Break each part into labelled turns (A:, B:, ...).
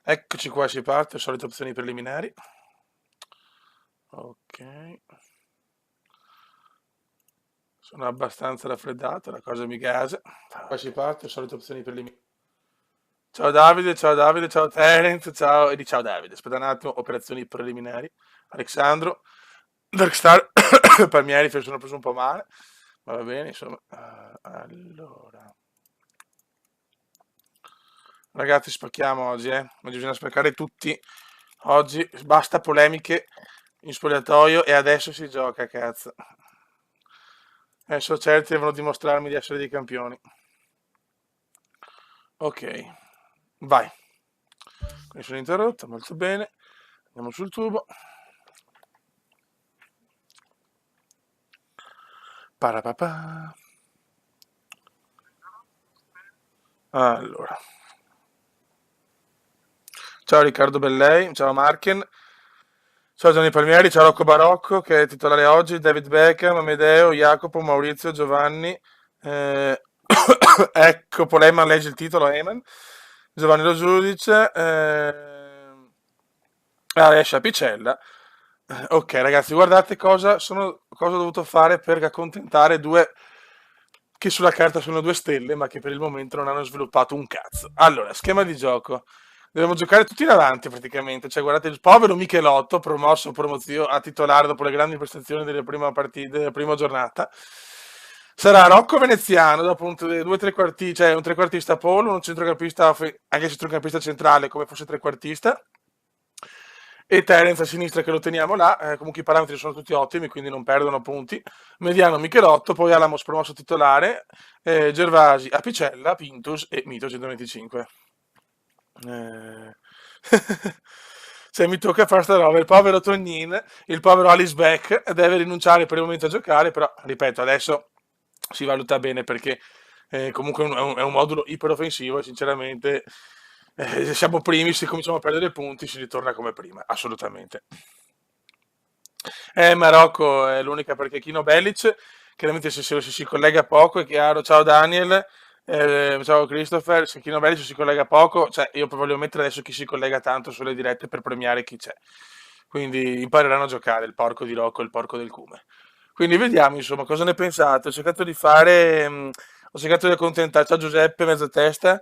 A: Eccoci qua, si parte, solite opzioni preliminari. Ok, sono abbastanza raffreddato, la cosa mi gasa. Qua si parte, solite opzioni preliminari. Ciao Davide, ciao Terence, ciao, e di ciao Davide. Aspetta un attimo, operazioni preliminari. Alexandro, Darkstar, Palmieri, sono preso un po' male, ma va bene, insomma. Allora, ragazzi, spacchiamo oggi, eh. Oggi bisogna spaccare tutti. Oggi basta polemiche in spogliatoio e adesso si gioca, cazzo. Adesso certi devono dimostrarmi di essere dei campioni. Ok, vai. Connessione interrotta, molto bene. Andiamo sul tubo. Parapapà. Allora. Ciao Riccardo Bellei, ciao Marken, ciao Gianni Palmieri, ciao Rocco Barocco che è titolare oggi, David Beckham, Amedeo, Jacopo, Maurizio, Giovanni, eh, ecco Polema, leggi il titolo, Eman, Giovanni Lo Giudice, Alessia Picella. Ok ragazzi, guardate cosa ho dovuto fare per accontentare due che sulla carta sono due stelle, ma che per il momento non hanno sviluppato un cazzo. Allora, schema di gioco. Dobbiamo giocare tutti in avanti praticamente, cioè guardate il povero Michelotto, promosso a titolare dopo le grandi prestazioni della prima giornata. Sarà Rocco Veneziano, dopo due trequartisti, cioè un trequartista polo, un centrocampista, anche centrocampista centrale come fosse trequartista. E Terence a sinistra che lo teniamo là, comunque i parametri sono tutti ottimi, quindi non perdono punti. Mediano Michelotto, poi Alamos promosso titolare, Gervasi, Apicella, Pintus e Mito 125. Eh, cioè, mi tocca fare sta roba. Il povero Tognin, il povero Alice Beck deve rinunciare per il momento a giocare, però, ripeto, adesso si valuta bene perché comunque è un modulo iperoffensivo e sinceramente siamo primi, se cominciamo a perdere punti si ritorna come prima, assolutamente. Marocco è l'unica perché Kino Bellic, chiaramente se si collega poco, è chiaro. Ciao Daniel, ciao Christopher, se Kino Bellic si collega poco, cioè io voglio mettere adesso chi si collega tanto sulle dirette per premiare chi c'è. Quindi impareranno a giocare il porco di Rocco e il porco del Cume. Quindi vediamo insomma cosa ne pensate. Ho cercato di fare, ho cercato di accontentare, ciao Giuseppe, mezza testa,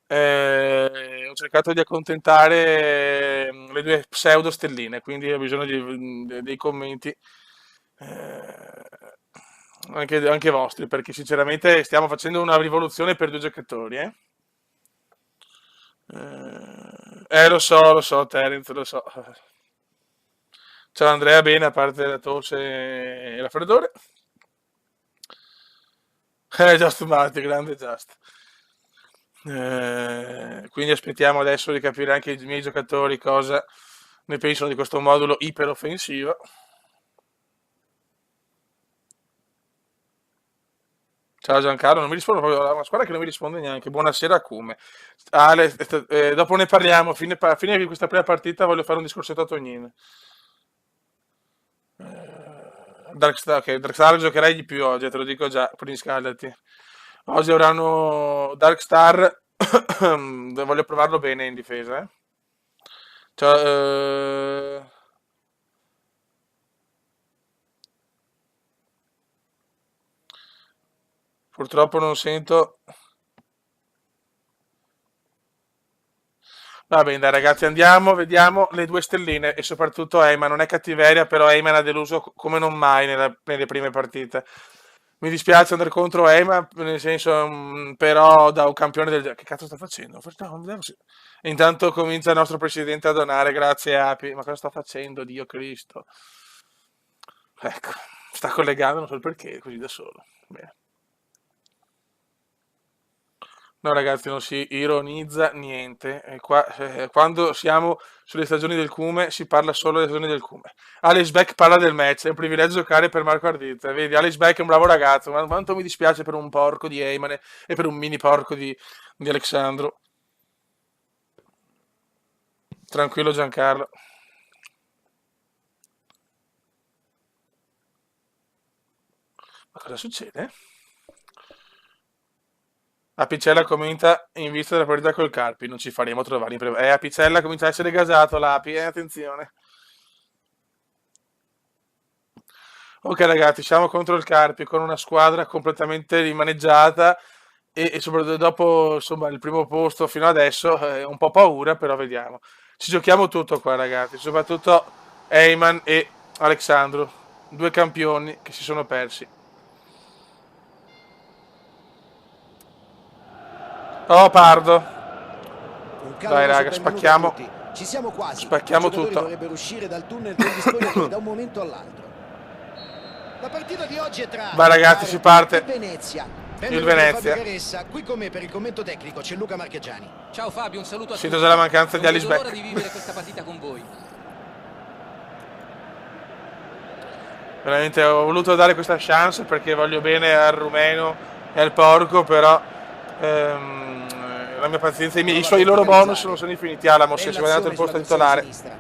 A: ho cercato di accontentare le due pseudo stelline, quindi ho bisogno dei commenti anche vostri, perché sinceramente stiamo facendo una rivoluzione per due giocatori, eh? Lo so, Terence, lo so. Ciao Andrea, bene, a parte la tosse e il raffreddore. Just Marti, grande Just. Quindi aspettiamo adesso di capire anche i miei giocatori cosa ne pensano di questo modulo iperoffensivo. Ciao Giancarlo, non mi risponde proprio, una squadra che non mi risponde neanche. Buonasera Cume. Ale, dopo ne parliamo, a fine di questa prima partita voglio fare un discorsetto a Tognin. Darkstar, ok, Darkstar giocherai di più oggi, te lo dico già, per riscaldarti. Oggi avranno Darkstar, voglio provarlo bene in difesa, eh. Ciao, purtroppo non sento. Va bene, dai ragazzi, andiamo, vediamo le due stelline e soprattutto Eyman. Non è cattiveria, però Eyman ha deluso come non mai nelle prime partite. Mi dispiace andare contro Eyman, nel senso, però da un campione del. Che cazzo sta facendo? No, non vedevo intanto comincia il nostro presidente a donare, grazie Api. Ma cosa sta facendo, Dio Cristo? Ecco, sta collegando, non so il perché, così da solo. Bene. No, ragazzi, non si ironizza niente. Quando siamo sulle stagioni del Cume si parla solo delle stagioni del Cume. Alex Beck parla del match, è un privilegio giocare per Marco Ardizza. Vedi, Alex Beck è un bravo ragazzo, ma quanto mi dispiace per un porco di Eymane e per un mini porco di Alexandro. Tranquillo Giancarlo. Ma cosa succede? Apicella commenta in vista della partita col Carpi, non ci faremo trovare in Apicella comincia a essere gasato l'Api, attenzione. Ok ragazzi, siamo contro il Carpi con una squadra completamente rimaneggiata e soprattutto dopo insomma, il primo posto fino adesso un po' paura, però vediamo. Ci giochiamo tutto qua ragazzi, soprattutto Eyman e Alexandru, due campioni che si sono persi. Oh Pardo,
B: Un
A: dai
B: caloroso
A: raga,
B: benvenuto a
A: spacchiamo,
B: tutti. Ci siamo quasi. I
A: spacchiamo
B: giocatori
A: tutto.
B: dovrebbero uscire dal tunnel degli spogliatoi da un momento all'altro. La partita di oggi è tra
A: Vai ragazzi, si
B: Carpi e
A: parte.
B: Venezia.
A: Il
B: Benvenuto Fabio
A: Venezia.
B: Caressa, qui con me per il commento tecnico c'è Luca Marchegiani.
C: Ciao Fabio, un saluto a
A: Sento
C: tutti.
A: già la mancanza di
C: Non
A: Alice
C: vedo l'ora
A: Beck.
C: di vivere questa partita con voi.
A: Veramente ho voluto dare questa chance perché voglio bene al rumeno e al porco, però la mia pazienza, i loro bonus non sono infiniti. Alamos si è guadagnato il posto titolare
B: Sinistra.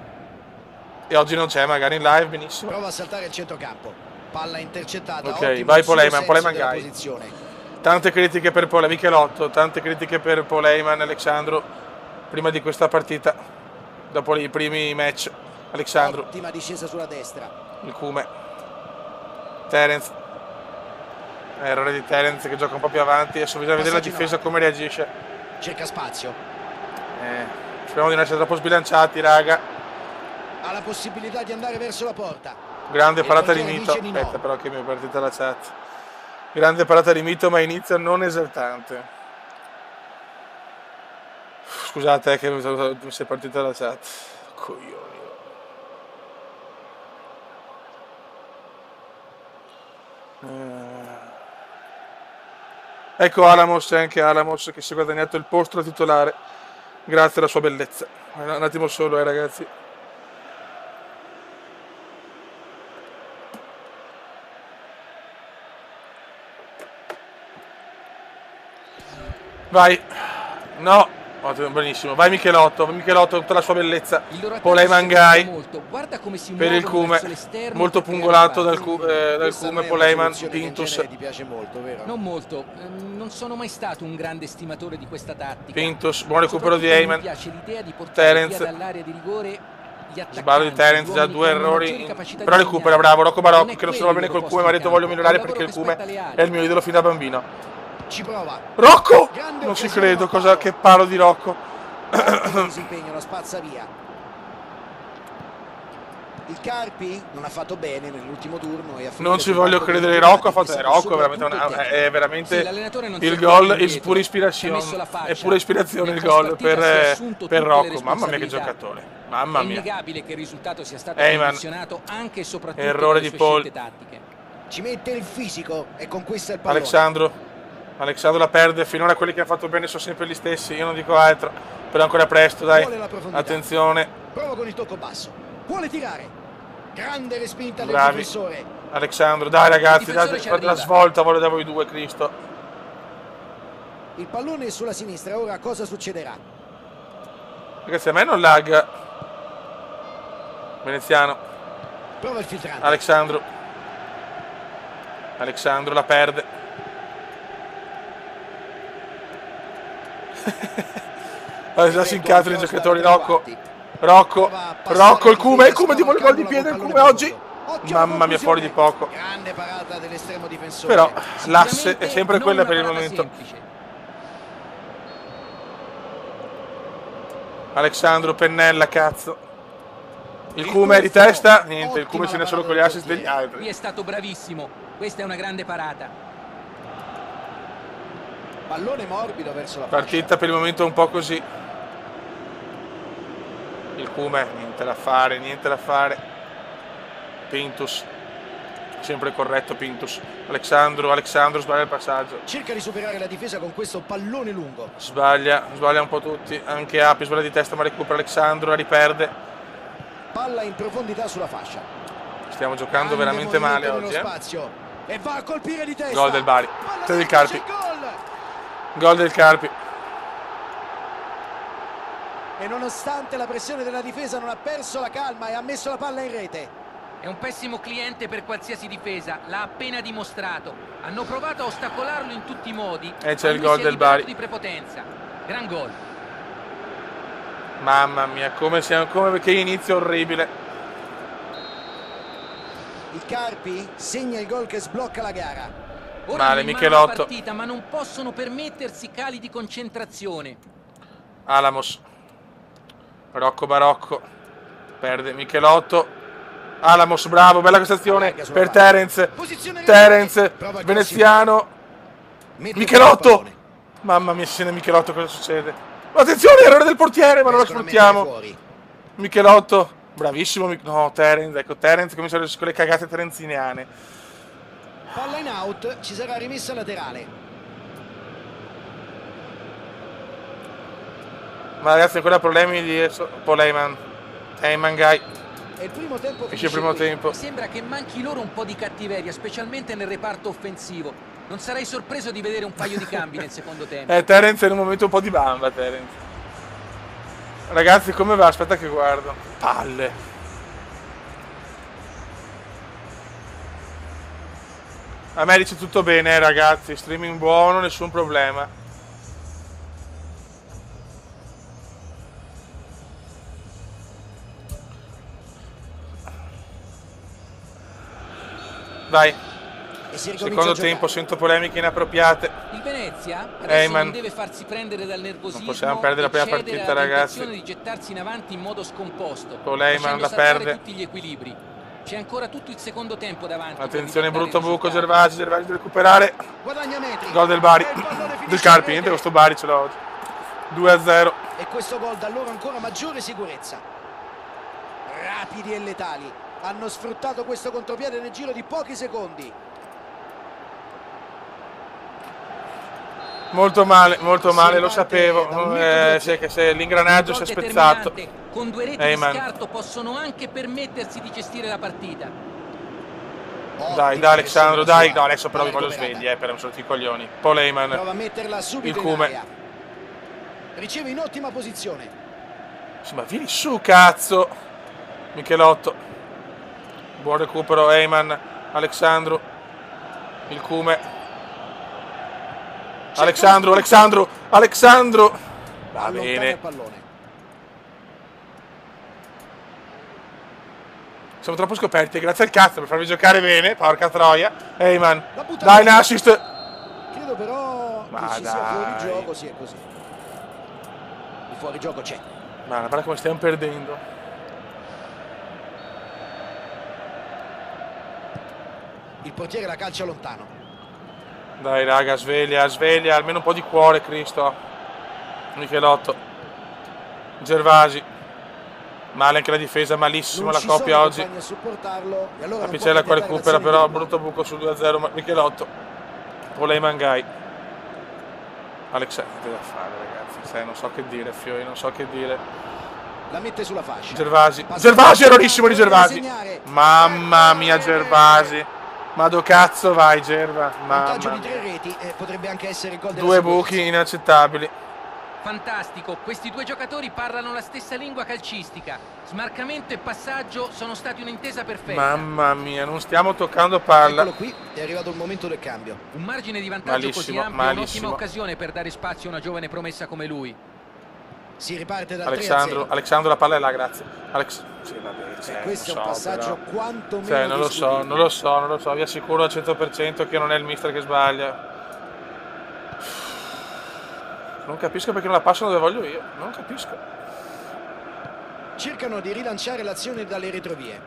A: e oggi non c'è, magari in live, benissimo.
B: Prova a saltare il centrocampo. Palla intercettata.
A: Ok,
B: Ottimo
A: vai
B: il suo
A: Poleiman,
B: senso
A: Poleiman
B: della
A: Guy.
B: posizione.
A: Tante critiche per Michelotto, tante critiche per Poleiman e Alexandru prima di questa partita, dopo i primi match. Alexandru,
B: Ottima discesa sulla destra.
A: il Cume, Terence, errore di Terence che gioca un po' più avanti. Adesso bisogna vedere la
B: Passaggio in
A: difesa
B: avanti.
A: come reagisce.
B: Cerca spazio.
A: Speriamo di non essere troppo sbilanciati, raga.
B: Ha la possibilità di andare verso la porta.
A: Grande
B: Il
A: parata di
B: portiere
A: Mito.
B: dice di no.
A: Aspetta però che mi è partita la chat. Grande parata di Mito, ma inizio non esaltante. Scusate che mi si è partita la chat. Coglioni. Ecco Alamos, anche Alamos che si è guadagnato il posto da titolare grazie alla sua bellezza. Un attimo solo, ragazzi. Vai. No. Ottimo, benissimo. Vai Michelotto tutta la sua bellezza. Poleiman Guy
C: Guarda come si
A: per il Cume. Molto pungolato dal Cume, Poleiman, Pintus.
B: Ti piace molto, vero?
C: Non molto, non sono mai stato un grande estimatore di questa tattica.
A: Pintus, buon recupero di Eyman.
C: Mi piace l'idea di portare
A: Terence.
C: via dall'area di rigore gli attaccanti.
A: Sballo di Terence, già
C: gli
A: due
C: uomini che hanno
A: errori.
C: maggiori capacità
A: Però
C: di
A: recupera,
C: segnare.
A: bravo. Rocco
C: Non
A: Barocco
C: è
A: che non si
C: quello
A: trova bene
C: il
A: col
C: loro
A: Cume, ma ha detto
C: posto
A: voglio
C: in
A: migliorare
C: campo.
A: perché il
C: È un lavoro
A: Cume
C: che spetta alle
A: è il mio idolo fin da bambino.
B: Ci prova.
A: Rocco!
B: Grande
A: Non ci
B: occasione
A: credo,
B: da palo.
A: che palo di Rocco.
B: Ottimo disimpegno, la spazza via. Il Carpi non ha fatto bene nell'ultimo turno e ha finito
A: Non ci
B: sul
A: voglio
B: banco dei
A: credere,
B: risultati,
A: Rocco ha fatto.
B: è stato
A: Rocco è veramente,
B: soprattutto tecnico.
A: è
C: Sì,
A: veramente
C: l'allenatore non si
A: il
C: è
A: gol,
C: tirato
A: è
C: indietro.
A: pura
C: Ci ha
A: ispirazione.
C: messo la faccia.
A: È pura ispirazione
C: Nel
A: il gol
C: post-partita si è assunto
A: per
C: tutte le
A: Rocco. Mamma mia che
C: responsabilità.
A: giocatore. Mamma
C: È
A: mia.
C: innegabile che il risultato sia stato
A: Eyman.
C: condizionato anche e soprattutto
A: Errore
C: dalle
A: di
C: sue
A: Paul.
C: scelte tattiche.
B: Ci mette il fisico e conquista il pallone.
A: Alexandro la perde. Finora quelli che hanno fatto bene sono sempre gli stessi. Io non dico altro. Però ancora presto, dai.
B: Vuole la profondità.
A: Attenzione.
B: Prova con il tocco basso. Vuole tirare. Grande respinta del
A: Bravi.
B: difensore.
A: Alexandro, dai ragazzi,
C: difensore ci
A: fate la
C: arriva.
A: svolta, voglio da voi due, Cristo.
B: Il pallone è sulla sinistra. Ora cosa succederà?
A: Ragazzi, a me non lag. Veneziano.
B: Prova il filtrante.
A: Alexandro la perde. Già si incastrano i giocatori. Rocco, il Cume ti vuole gol di piede il Cume oggi. Mamma mia, fuori di poco.
B: Grande parata dell'estremo difensore.
A: Però l'asse è
C: Sicuramente
A: sempre
C: non
A: quella
C: una
A: per il
C: parata
A: momento.
C: semplice.
A: Alexandro, pennella, cazzo. Il Cume è di testa. Niente, il Cume se ne è solo con gli assist degli
C: Qui
A: altri.
C: è stato bravissimo. Questa è una grande parata.
B: Pallone morbido verso la fascia.
A: Partita per il momento un po' così. Il Cume, niente da fare. Pintus, sempre corretto Pintus. Alexandro sbaglia il passaggio.
B: Cerca di superare la difesa con questo pallone lungo.
A: Sbaglia un po' tutti. Anche Api sbaglia di testa ma recupera Alexandro, la riperde.
B: Palla in profondità sulla fascia.
A: Stiamo giocando
B: Grande
A: veramente male
B: movimento
A: oggi.
B: nello spazio. E va a colpire di testa.
A: Gol del Bari.
B: Palla
A: Del
B: semplice,
A: Carpi.
B: gol!
A: Gol del Carpi.
B: E nonostante la pressione della difesa non ha perso la calma e ha messo la palla in rete.
C: È un pessimo cliente per qualsiasi difesa, l'ha appena dimostrato. Hanno provato a ostacolarlo in tutti i modi.
A: E c'è il
C: lui
A: gol
C: si è
A: del
C: liberato
A: Bari.
C: di prepotenza. Gran gol.
A: Mamma mia, come che inizio orribile.
B: Il Carpi segna il gol che sblocca la gara.
C: Ora
A: Male,
C: hanno in mano
A: Michelotto.
C: la partita, ma non possono permettersi cali di concentrazione.
A: Alamos. Rocco Barocco. Perde Michelotto. Alamos, bravo, bella questa azione per Terence. Terence, veneziano. Michelotto. Mamma mia, scena Michelotto, cosa succede? Attenzione, errore del portiere, ma non lo sfruttiamo. Michelotto, bravissimo. No, Terence, ecco, Terence comincia con le cagate terenziniane.
B: Palla in out, ci sarà rimessa laterale.
A: Ma ragazzi, ancora problemi di Poleiman. Guy.
B: E il primo tempo
A: Esce il primo tempo.
C: Mi sembra che manchi loro un po' di cattiveria, specialmente nel reparto offensivo. Non sarei sorpreso di vedere un paio di cambi nel secondo tempo.
A: Terence è in un momento un po' di bamba, Terence. Ragazzi, come va? Aspetta che guardo. Palle. A me dice tutto bene, ragazzi. Streaming buono, nessun problema. Vai. Secondo tempo, sento polemiche inappropriate.
C: Il Venezia adesso non deve farsi prendere dal nervosismo.
A: Non possiamo perdere la prima partita, ragazzi.
C: Di gettarsi in avanti in modo scomposto.
A: Poleiman la perde.
C: Tutti gli equilibri. C'è ancora tutto il secondo tempo davanti.
A: Attenzione, brutto buco, Gervasi deve recuperare.
B: Guadagna metri.
A: Gol del Bari. Del Carpi, niente, questo Bari ce l'ho oggi. 2-0.
B: E questo gol dà loro ancora maggiore sicurezza. Rapidi e letali. Hanno sfruttato questo contropiede nel giro di pochi secondi.
A: Molto male, lo sapevo. Se l'ingranaggio si è spezzato.
C: Con 2 reti di scarto possono anche permettersi di gestire la partita.
A: Dai, Alexandro, dai. No, adesso però vi voglio svegli, per un sorti i coglioni. Poleiman.
B: Prova a metterla subito
A: il Cume.
B: in area. Riceve in ottima posizione.
A: Ma vieni su, cazzo. Michelotto. Buon recupero, Eyman. Alexandro. Il Cume. Alexandro. Va bene. Siamo troppo scoperti, grazie al cazzo per farvi giocare bene, porca troia. Eyman. Dai, un assist.
B: Credo però
A: ma
B: che ci sia fuori gioco, sì, è così. Il fuorigioco c'è.
A: Ma guarda come stiamo perdendo.
B: Il portiere la calcia lontano.
A: Dai raga, sveglia, almeno un po' di cuore, Cristo. Michelotto. Gervasi. Male anche la difesa, malissimo la coppia oggi.
B: Allora
A: la Picella qua recupera però, brutto buco sul 2-0, Michelotto. Poleiman Guy. Alexandro da fare, ragazzi. Non so che dire, Fiori, non so che dire.
B: La mette sulla fascia.
A: Gervasi, errorissimo di Gervasi. Mamma mia, Gervasi. Ma do cazzo vai, Gerva.
B: Vantaggio di 3 reti e potrebbe anche essere il gol della
A: 2 buchi inaccettabili.
C: Fantastico, questi due giocatori parlano la stessa lingua calcistica. Smarcamento e passaggio sono stati un'intesa perfetta.
A: Mamma mia, non stiamo toccando palla.
B: Eccolo qui, è arrivato il momento del cambio.
C: Un margine di vantaggio così ampio è un'ottima occasione per dare spazio a una giovane promessa come lui.
B: Si riparte dal
A: Alexandro, la palla è là, grazie. Sì, vabbè,
B: questo è un passaggio
A: però.
B: quantomeno
A: non lo so, vi assicuro al 100% che non è il mister che sbaglia. Non capisco perché non la passano dove voglio io, non capisco.
B: Cercano di rilanciare l'azione dalle retrovie.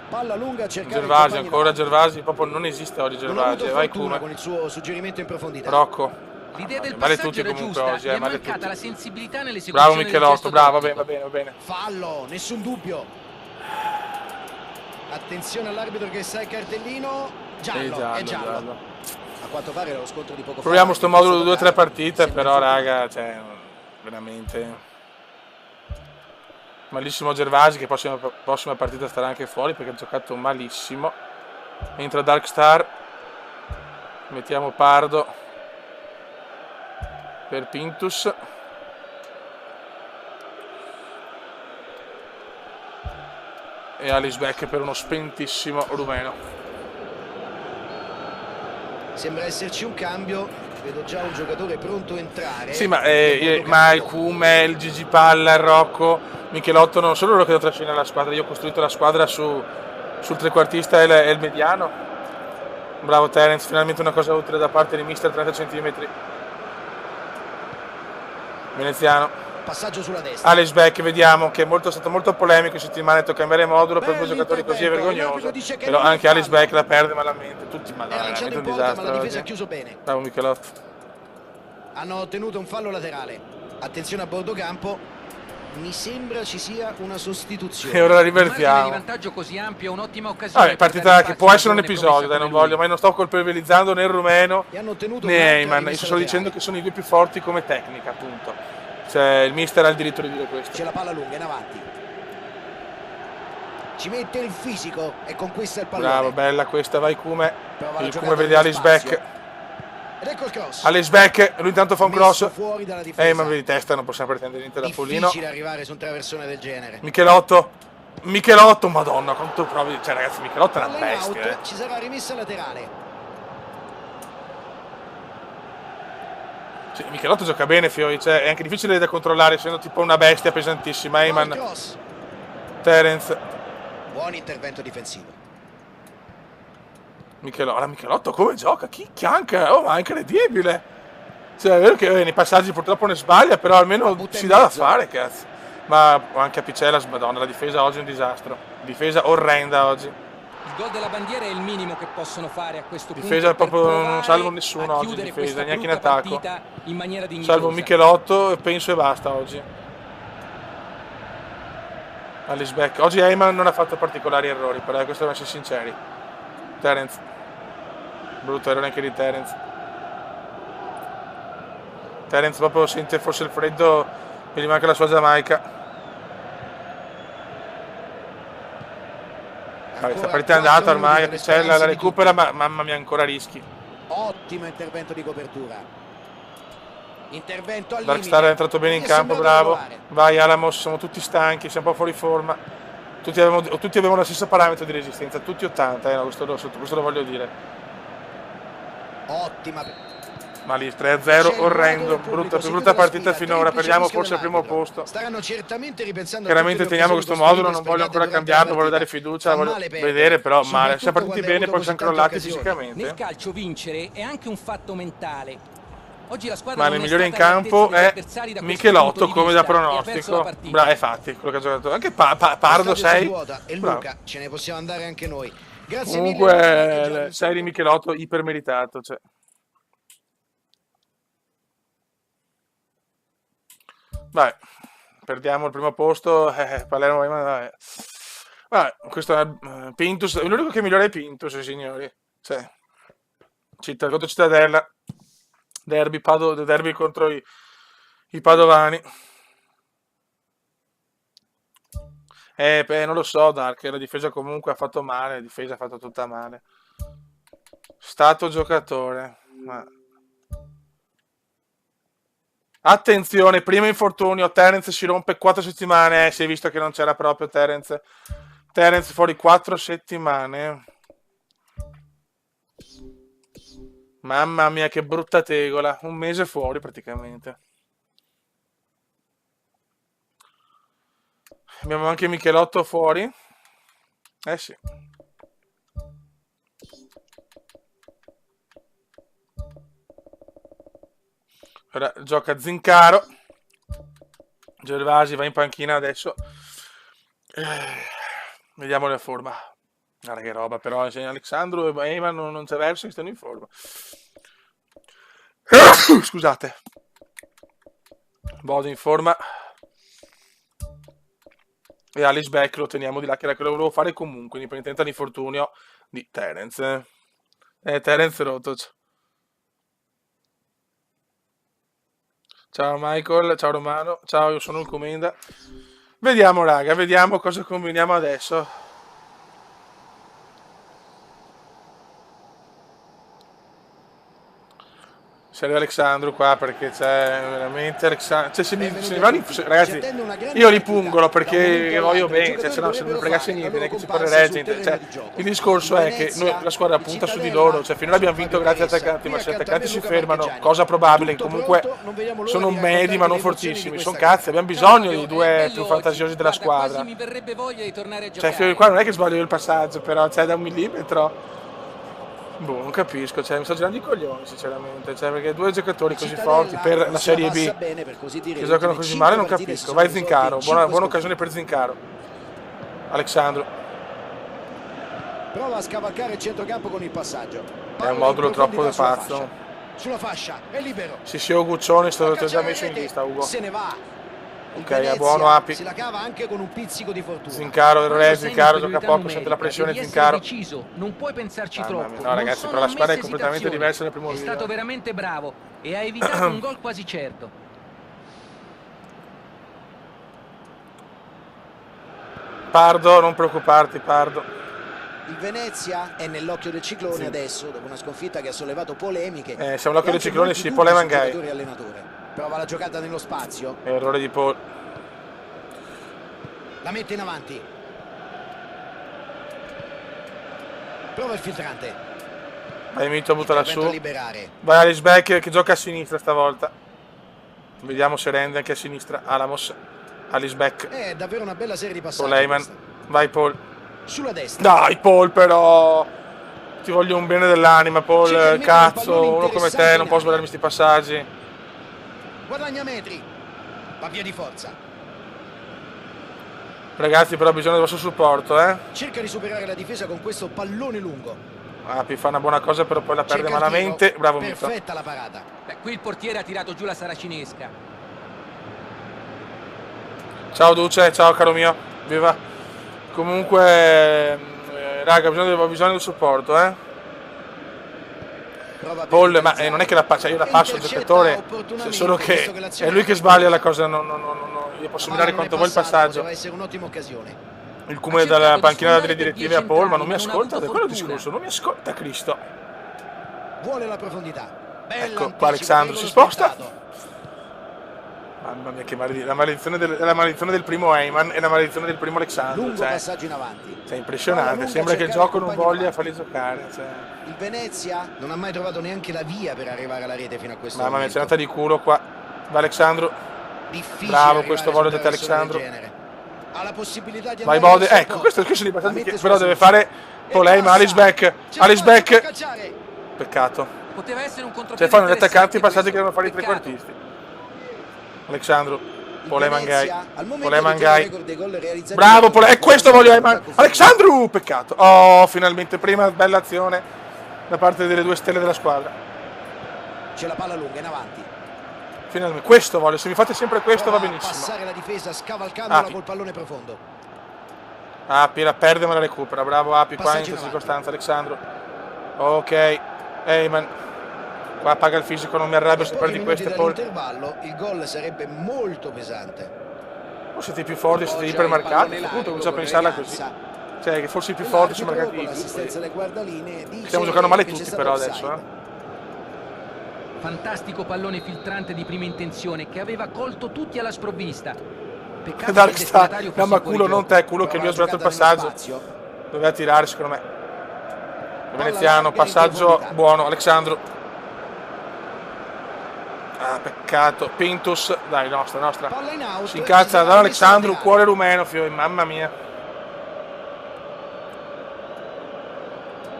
B: Palla lunga a cercare
A: Gervasi, ancora Gervasi, proprio non esiste oggi Gervasi, vai Cume.
B: Con il suo suggerimento in profondità.
A: Rocco.
C: L'idea del passaggio era giusta, gli è mancata la sensibilità nell'esecuzione.
A: Bravo Michelotto, bravo, va bene.
B: Fallo, nessun dubbio. Attenzione all'arbitro che sa il cartellino. Giallo, è giallo. A quanto pare lo scontro di poco fa.
A: Proviamo sto modulo 2-3 partite, però raga, veramente malissimo Gervasi, che prossima partita starà anche fuori perché ha giocato malissimo. Entra Darkstar. Mettiamo Pardo per Pintus. e Alice Beck per uno spentissimo rumeno.
B: Sembra esserci un cambio, vedo già un giocatore pronto a entrare.
A: Sì, ma il Cume, il Gigi Palla, il Rocco, Michelotto non sono loro che trascinano la squadra. Io ho costruito la squadra sul trequartista e il mediano. Bravo Terence, finalmente una cosa utile da parte di mister, 30 cm. Veneziano.
B: Passaggio sulla destra.
A: Alice Beck, vediamo che è stato molto polemico in settimana, ha detto cambiare modulo per due giocatori così è vergognoso. Però anche Alice Beck la perde malamente, tutti
B: È lanciato in porta, ma la difesa ha chiuso bene.
A: Bravo Michelotto.
B: Hanno ottenuto un fallo laterale. Attenzione a bordo campo. Mi sembra ci sia una sostituzione.
A: E ora la
C: Il margine di
A: riversiamo.
C: vantaggio così ampio è un'ottima occasione.
A: Vabbè, partita che può essere un episodio, dai, non sto colpevolizzando né il rumeno né Heyman. Io sto dicendo che sono i due più forti come tecnica, appunto. Cioè, il mister ha il diritto di dire questo.
B: C'è la palla lunga in avanti. Ci mette il fisico e conquista il pallone.
A: Bravo, bella questa, vai Cume. Il Cume vede Alice Beck.
B: Ed ecco il cross.
A: Alice Beck, lui intanto fa un cross.
B: Fuori dalla difesa.
A: Heyman vedi testa, non possiamo pretendere niente da Pollino.
B: Difficile arrivare su un traversone del genere.
A: Michelotto, madonna, quanto provi. Cioè ragazzi, Michelotto è una
B: Palla in
A: bestia.
B: out, ci sarà rimessa laterale.
A: Sì, Michelotto gioca bene, Fiori, cioè, è anche difficile da controllare, essendo tipo una bestia pesantissima. Heyman, Terence.
B: Buon intervento difensivo.
A: Michelotto come gioca? Chi chianca? Oh, ma è incredibile. Cioè, è vero che nei passaggi purtroppo ne sbaglia, però almeno si dà da fare, cazzo. Ma anche a Picella, madonna, la difesa oggi è un disastro. Difesa orrenda oggi.
D: Il gol della bandiera è il minimo che possono fare a questo punto.
A: Difesa
D: per
A: proprio non salvo
D: provare
A: nessuno
D: a
A: oggi in
D: chiudere
A: difesa,
D: questa
A: neanche in
D: brutta
A: attacco.
D: partita in maniera dignitosa.
A: Salvo Michelotto, penso e basta oggi. Alice Beck. Oggi Heyman non ha fatto particolari errori, però questo dobbiamo essere sinceri. Terence. Brutto errore anche di Terence. Terence proprio sente forse il freddo, mi manca la sua Giamaica. Questa partita è andata ormai, Picella la recupera, ma mamma mia ancora rischi.
B: Ottimo intervento di copertura. Intervento al
A: Darkstar è entrato bene in campo, bravo. Vai Alamos, siamo tutti stanchi, siamo un po' fuori forma. Tutti avevamo lo stesso parametro di resistenza, tutti 80, no, questo lo voglio dire.
B: Ottima.
A: Ma lì 3-0, orrendo, brutta partita finora, perdiamo forse il primo posto.
B: Staranno certamente ripensando.
A: Chiaramente teniamo questo modulo, non voglio ancora cambiarlo, voglio dare fiducia, voglio vedere, però male. Siamo partiti bene, poi siamo crollati fisicamente.
D: Nel calcio vincere è anche un fatto mentale. Oggi la squadra
A: Ma
D: non
A: il
D: è
A: migliore in
D: stata
A: campo
D: all'altezza
A: è
D: degli avversari da questo
A: Michelotto,
D: punto di
A: come da
D: vista, e ha perso la
A: pronostico.
D: partita.
A: Bravo, infatti, quello che ha giocato. Anche Pardo 6.
B: E Luca, ce ne possiamo andare anche noi. Grazie
A: Comunque,
B: mille.
A: 6 di Michelotto, ipermeritato. Cioè. Vai, perdiamo il primo posto. Palermo, vabbè. Vabbè, questo è Pintus. L'unico che migliora è Pintus, signori. Cioè, contro Cittadella. Derby contro i padovani. Non lo so, Dark. La difesa comunque ha fatto male. La difesa ha fatto tutta male. Stato giocatore. Attenzione, primo infortunio. Terence si rompe 4 settimane. Si è visto che non c'era proprio Terence. Terence fuori 4 settimane. Mamma mia, che brutta tegola. Un mese fuori praticamente. Abbiamo anche Michelotto fuori. Sì. Ora gioca Zincaro. Gervasi va in panchina adesso. Vediamo la forma. Guarda che roba, però Alexandro e Heyman non c'è verso che stanno in forma. Scusate. Bode in forma. E Alice Beck lo teniamo di là, che era quello che volevo fare comunque, indipendentemente dall'infortunio di Terence. Terence rotto. Ciao Michael, ciao Romano, ciao, io sono il Comenda. Vediamo raga, vediamo cosa combiniamo adesso. Serve Alexandro qua perché c'è veramente Alexandro. Cioè, se ne vanno ragazzi, io li pungolo perché voglio bene, cioè, se no se non mi fregasse niente, neanche ci correrei gente. Cioè, il discorso è che noi, la squadra punta su di loro, cioè finora abbiamo vinto grazie agli attaccanti, ma se gli attaccanti si fermano, cosa probabile, che comunque sono medi ma non fortissimi, sono cazzi, abbiamo bisogno di due più fantasiosi della squadra.
D: Mi verrebbe voglia di tornare a
A: Cioè,
D: giocare.
A: qua non è che sbaglio io il passaggio, però c'è da un millimetro. Boh, non capisco, cioè, mi sto girando i coglioni sinceramente, cioè, perché due giocatori così forti per la Serie B che giocano così male non capisco. Vai Zincaro, buona occasione per Zincaro. Alexandro.
B: Prova a scavalcare il centrocampo con il passaggio.
A: È un modulo troppo pazzo.
B: Sulla fascia, è libero.
A: Sì, Guccione, è stato già messo in lista, Ugo.
B: Se ne va.
A: Ok, è buono Api.
B: Si la cava anche con un pizzico di fortuna.
A: Zincaro, Zincaro gioca poco, sente la pressione Zincaro.
C: Deciso, non puoi pensarci troppo.
A: No ragazzi, però la squadra è completamente diversa dal primo video.
C: È stato veramente bravo e ha evitato un gol quasi certo.
A: Pardo, non preoccuparti, Pardo.
B: Il Venezia è nell'occhio del ciclone adesso, dopo una sconfitta che ha sollevato polemiche.
A: Siamo all'occhio del ciclone, sì, Paul Mangai.
B: Prova la giocata nello spazio.
A: Errore di Paul.
B: La mette in avanti. Prova il filtrante.
A: Vai Mito, buttala su.
B: Liberare.
A: Vai Alisbeck che gioca a sinistra stavolta. Vediamo se rende anche a sinistra. Alamos. Alisbeck.
B: È davvero una bella serie di passaggi.
A: Paul Heyman. Vai Paul.
B: Sulla destra.
A: Dai Paul però. Ti voglio un bene dell'anima Paul. Cazzo, uno come te non può sbagliarmi sti passaggi.
B: Guadagna metri. Va via di forza.
A: Ragazzi però ho bisogno del vostro supporto,
B: Cerca di superare la difesa con questo pallone lungo.
A: Api fa una buona cosa però poi la perde malamente. Bravo Mito.
B: Perfetta la parata.
D: Qui il portiere ha tirato giù la saracinesca.
A: Ciao Duce, ciao caro mio. Viva. Comunque raga, ho bisogno del supporto, Paul, ma non è che io la passo al giocatore, solo che è lui che sbaglia la cosa, io posso mirare quanto vuoi il passaggio. Il come dalla panchina delle direttive a Paul, ma non mi ascolta, è quello il discorso, non mi ascolta Cristo.
B: Vuole la profondità.
A: Ecco, qua Alexandro si sposta. Mamma mia, che la maledizione del primo Heyman e la maledizione del primo Alexandro.
B: Lungo passaggio in avanti.
A: È impressionante, sembra che il gioco non voglia farli giocare.
B: Il Venezia non ha mai trovato neanche la via per arrivare alla rete fino a questo
A: momento. Mamma mia, c'è
B: momento.
A: andata di culo qua. Va Alexandro.
B: Difficile.
A: Bravo, questo voglio da te Alexandro.
B: Ha la possibilità di
A: vai Bode, ecco, questo è liberato che però deve fare Paul Heyman, Alisbeck. Peccato.
D: Poteva essere un contropiede.
A: Cioè fanno gli attaccanti i passaggi che devono fare i trequartisti. Alexandro, Paul Mangai. Bravo Paul, e questo voglio Heyman. Alexandro, peccato. Oh, finalmente prima bella azione da parte delle due stelle della squadra.
B: C'è la palla lunga in avanti.
A: Finalmente, questo voglio, se mi fate sempre questo va benissimo.
B: Passare la difesa scavalcandola col pallone profondo.
A: Api la perde ma la recupera, bravo Api qua in questa circostanza, Alexandro. Ok, Heyman. Qua paga il fisico, non mi arrabbio se perdi queste Paul.
B: Il gol sarebbe molto pesante.
A: O siete più forti, siete ipermarcati, appunto comincio a pensarla così. Cioè che forse i più forti sono marcati. Stiamo giocando male tutti però adesso,
C: Fantastico pallone filtrante di prima intenzione che aveva colto tutti alla sprovvista. Peccato
A: Dark Star, ma culo non te, culo che lui ha sbagliato il passaggio. Doveva tirare secondo me. Il veneziano, passaggio buono, Alexandro. Ah, peccato. Pintus, dai, nostra. Si incazza da Alexandro, cuore rumeno, mamma mia.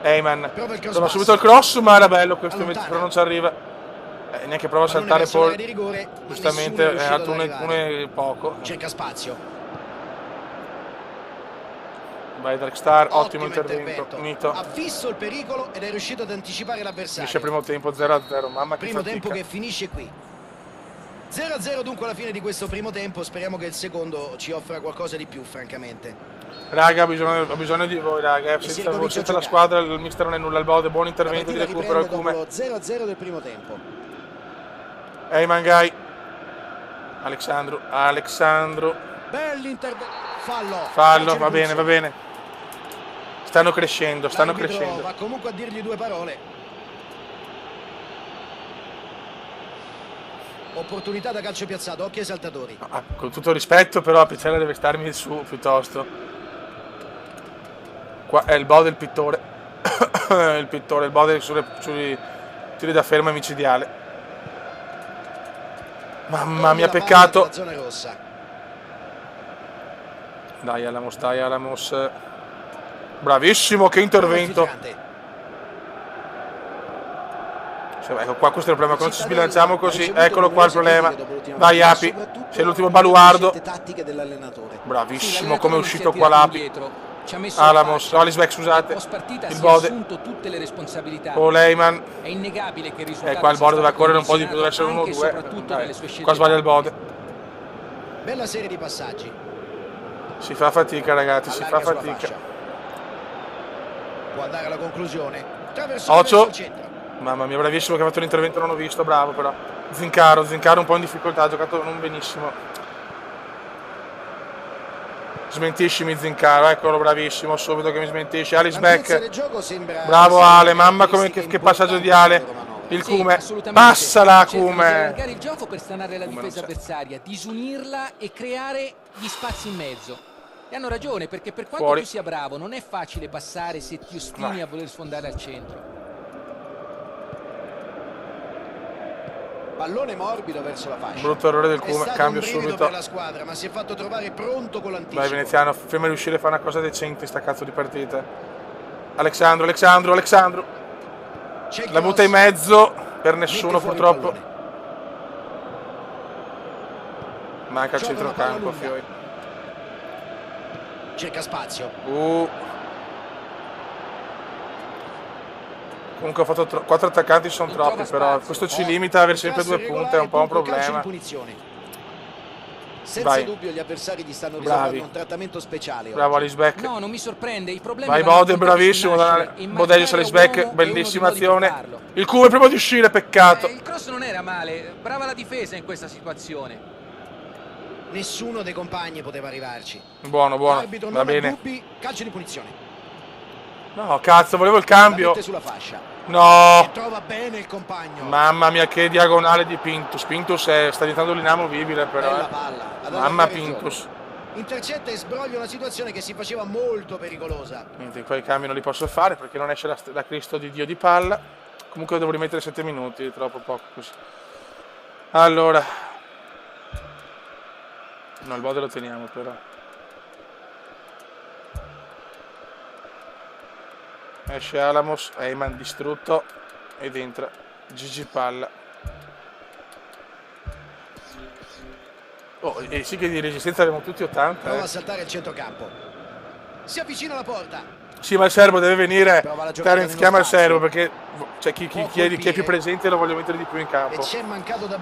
A: Heyman. Prova subito il cross, ma era bello questo invece, però non ci arriva. Neanche prova a saltare Paul. Giustamente è alto un poco.
B: Cerca spazio.
A: Vai Dark Star, ottimo intervento. Mito.
B: Ha visto il pericolo ed è riuscito ad anticipare l'avversario.
A: Finisce il primo tempo 0-0, mamma che
B: primo
A: fatica.
B: tempo che finisce qui. 0-0 dunque alla fine di questo primo tempo, speriamo che il secondo ci offra qualcosa di più francamente.
A: Raga, ho bisogno di voi raga, senza la squadra il mister non è nulla al Bode, buon intervento di recupero al Cume.
B: 0-0 del primo tempo.
A: Mangai. Alexandro.
B: Bell'intervento.
A: Fallo, va bene. Stanno crescendo.
B: Va comunque a dirgli due parole. Opportunità da calcio piazzato, occhio ai saltatori.
A: Con tutto rispetto, però Picella deve starmi su piuttosto. Qua è il bow del pittore. Il pittore, il bow sui tiri da ferma micidiale. Mamma mia, peccato.
B: Zona rossa.
A: Dai Alamos. Bravissimo, che intervento. Ecco qua, questo è il problema, quando ci sbilanciamo così, eccolo qua il problema. Dai Api, sei l'ultimo baluardo. Bravissimo, come è uscito qua l'Api. Alamos, Alisbeck, scusate, il Bode.
D: Tutte le responsabilità.
A: Lehman.
D: È innegabile che il risultato
A: Qua il Bode doveva correre un po' di più, deve essere 1-2. Qua sbaglia il Bode.
B: Bella serie di passaggi.
A: Si fa fatica ragazzi, si fa fatica.
B: Può andare alla conclusione.
A: Ocio. Mamma mia, bravissimo che ha fatto l'intervento, non ho visto, bravo però. Zincaro un po' in difficoltà, ha giocato non benissimo. Smentiscimi Zincaro, eccolo, bravissimo, subito che mi smentisce. Alisbeck, bravo Ale, mamma che passaggio di Ale. Il Cume, passala Cume.
D: Allargare il gioco per stanare la difesa avversaria, disunirla e creare gli spazi in mezzo. E hanno ragione, perché per quanto tu sia bravo, non è facile passare se ti ostini a voler sfondare al centro.
B: Pallone morbido verso la fascia.
A: Brutto errore del Cume, cambio subito.
B: Per la squadra, ma si è fatto trovare pronto con l'anticipo.
A: Vai Veneziano, prima di riuscire a fare una cosa decente sta cazzo di partita. Alexandro. La butta in mezzo per nessuno purtroppo. Manca il centrocampo, Fiori.
B: Cerca spazio.
A: Comunque ho fatto 4 attaccanti, sono troppi, però questo ci limita a avere sempre 2 punte, è un po' un problema.
B: Senza dubbio gli avversari gli stanno riservando un trattamento speciale.
A: Bravo Alisbeck.
D: No, non mi sorprende, il problema
A: vai Bode, bravissimo. Bodeggio Alisbeck, bellissima azione. Il Cume prima di uscire, peccato.
C: Il cross non era male, brava la difesa in questa situazione.
B: Nessuno dei compagni poteva arrivarci.
A: Buono, va bene.
B: Dubbi, calcio di punizione.
A: No, cazzo, volevo il cambio.
B: Sulla fascia.
A: No.
B: Trova bene il compagno.
A: Mamma mia, che diagonale di Pintus. Pintus sta diventando l'inamovibile però. Mamma Pintus.
B: Intercetta e sbroglia una situazione che si faceva molto pericolosa.
A: Niente, qua i cambi non li posso fare perché non esce la Cristo di Dio di palla. Comunque devo rimettere 7 minuti, troppo poco così. Allora. No, il Bode lo teniamo però. Esce Alamos, Eyman distrutto ed entra Gigi Palla. Oh, e sì che di resistenza abbiamo tutti 80.
B: Prova a saltare il centrocampo. Si avvicina alla porta.
A: Sì, ma il serbo deve venire. Terence chiama il serbo perché cioè, chi è più presente lo voglio mettere di più in campo.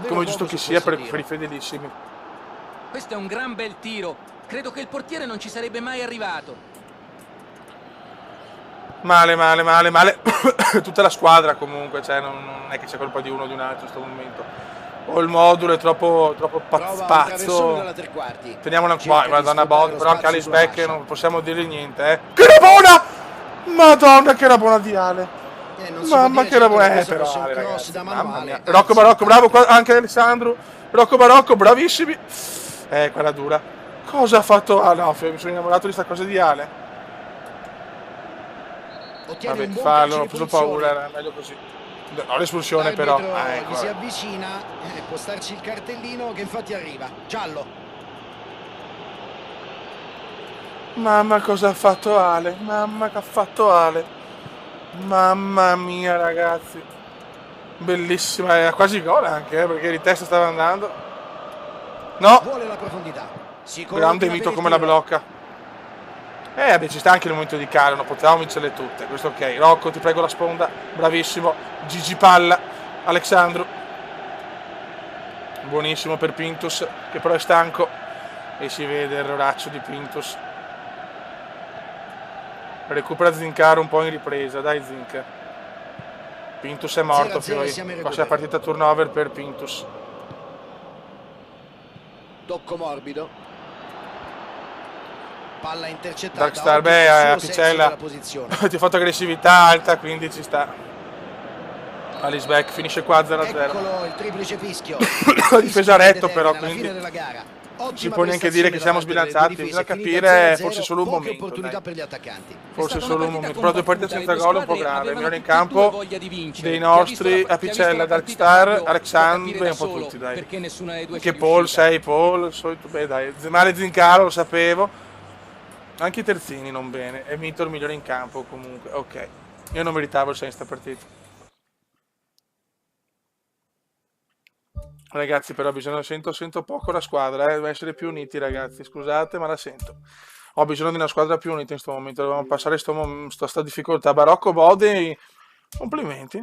A: Come giusto che sia per i fedelissimi.
C: Questo è un gran bel tiro. Credo che il portiere non ci sarebbe mai arrivato.
A: Male. Tutta la squadra comunque, cioè non è che c'è colpa di uno o di un altro in questo momento. O il modulo è troppo pazzo. Teniamola qua, madonna Bod, però anche Alisbeck non possiamo dirgli niente, Che era buona! Madonna, che era buona di Ale. Mamma che era buona, però Ale, ragazzi, mamma mia. Rocco Barocco, bravo anche Alessandro. Rocco Barocco, bravissimi. Quella dura. Cosa ha fatto? Ah no, mi sono innamorato di sta cosa di Ale. Vabbè, fallo, ho preso paura, era meglio così. No, l'espulsione però.
B: Gli si avvicina, può starci il cartellino che infatti arriva. Giallo.
A: Mamma cosa ha fatto Ale? Mamma che ha fatto Ale? Mamma mia ragazzi. Bellissima, era quasi gol anche, perché di testa stava andando. No.
B: Vuole la profondità.
A: Grande Vito come la blocca. Beh, ci sta anche il momento di calo, non potevamo vincerle tutte, questo ok. Rocco, ti prego la sponda, bravissimo. Gigi Palla, Alexandro. Buonissimo per Pintus, che però è stanco. E si vede l'erroraccio di Pintus. Recupera Zincaro un po' in ripresa, dai Zinc. Pintus è morto, Fiori. Qua c'è la partita turnover per Pintus.
B: Tocco morbido. Palla intercettata.
A: Darkstar, beh, Picella ti ha fatto aggressività alta, quindi ci sta. Alisbeck finisce qua 0-0.
B: Eccolo il triplice fischio.
A: La difesa a retto però,
B: alla
A: quindi
B: fine della gara.
A: non si può neanche dire che siamo sbilanciati, bisogna capire, forse solo un momento,
B: opportunità per gli attaccanti.
A: forse solo un momento, però 2 partite senza gol è un po' grave. Migliore in campo dei nostri, Apicella, Darkstar, Alexandro e un po' tutti, dai. Che Paul, sei Paul, il solito, beh dai, male Zincaro, lo sapevo. Anche i terzini non bene, e Mitor migliore in campo comunque, ok. Io non meritavo il 6 in sta partita. Ragazzi, però sento poco la squadra, deve essere più uniti, ragazzi, scusate, ma la sento. Ho bisogno di una squadra più unita in questo momento, dobbiamo passare sta difficoltà. Barocco, Bode, complimenti.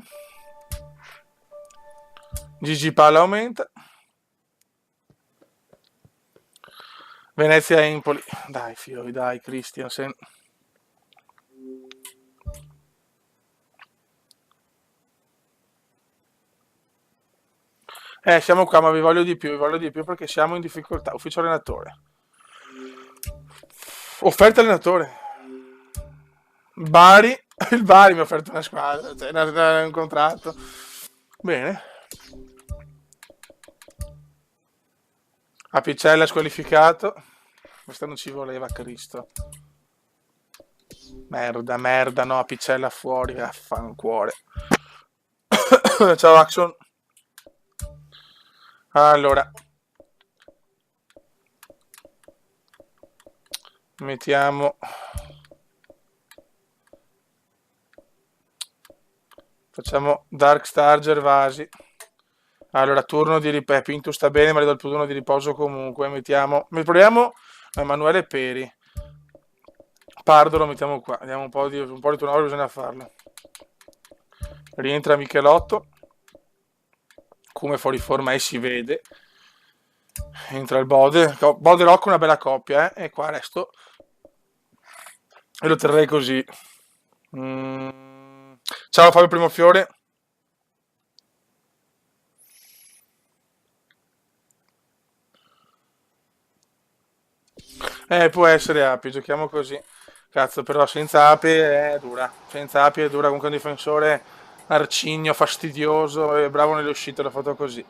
A: Gigi Palla aumenta. Venezia Empoli. Dai, fioi, dai, Christiansen. Siamo qua, ma vi voglio di più perché siamo in difficoltà. Ufficio allenatore. Offerta allenatore. Bari. Il Bari mi ha offerto una squadra, cioè un contratto. Bene. Apicella squalificato. Questo non ci voleva, Cristo. Merda, no, Apicella fuori, vaffancuore. Ciao Axon. Allora, facciamo Darkstar Gervasi. Allora, turno di riposo, Pinto sta bene, ma le do il turno di riposo comunque. Proviamo Emanuele Peri. Pardo lo mettiamo qua, vediamo un po' di turnover, bisogna farlo. Rientra Michelotto. Come fuori forma e si vede. Entra il Bode Rocco, una bella coppia, e qua resto e lo terrei così. Ciao Fabio Primofiore. Può essere Api, giochiamo così. Cazzo, però senza Api è dura, comunque un difensore arcigno, fastidioso, e bravo nelle uscite, l'ho fatto così.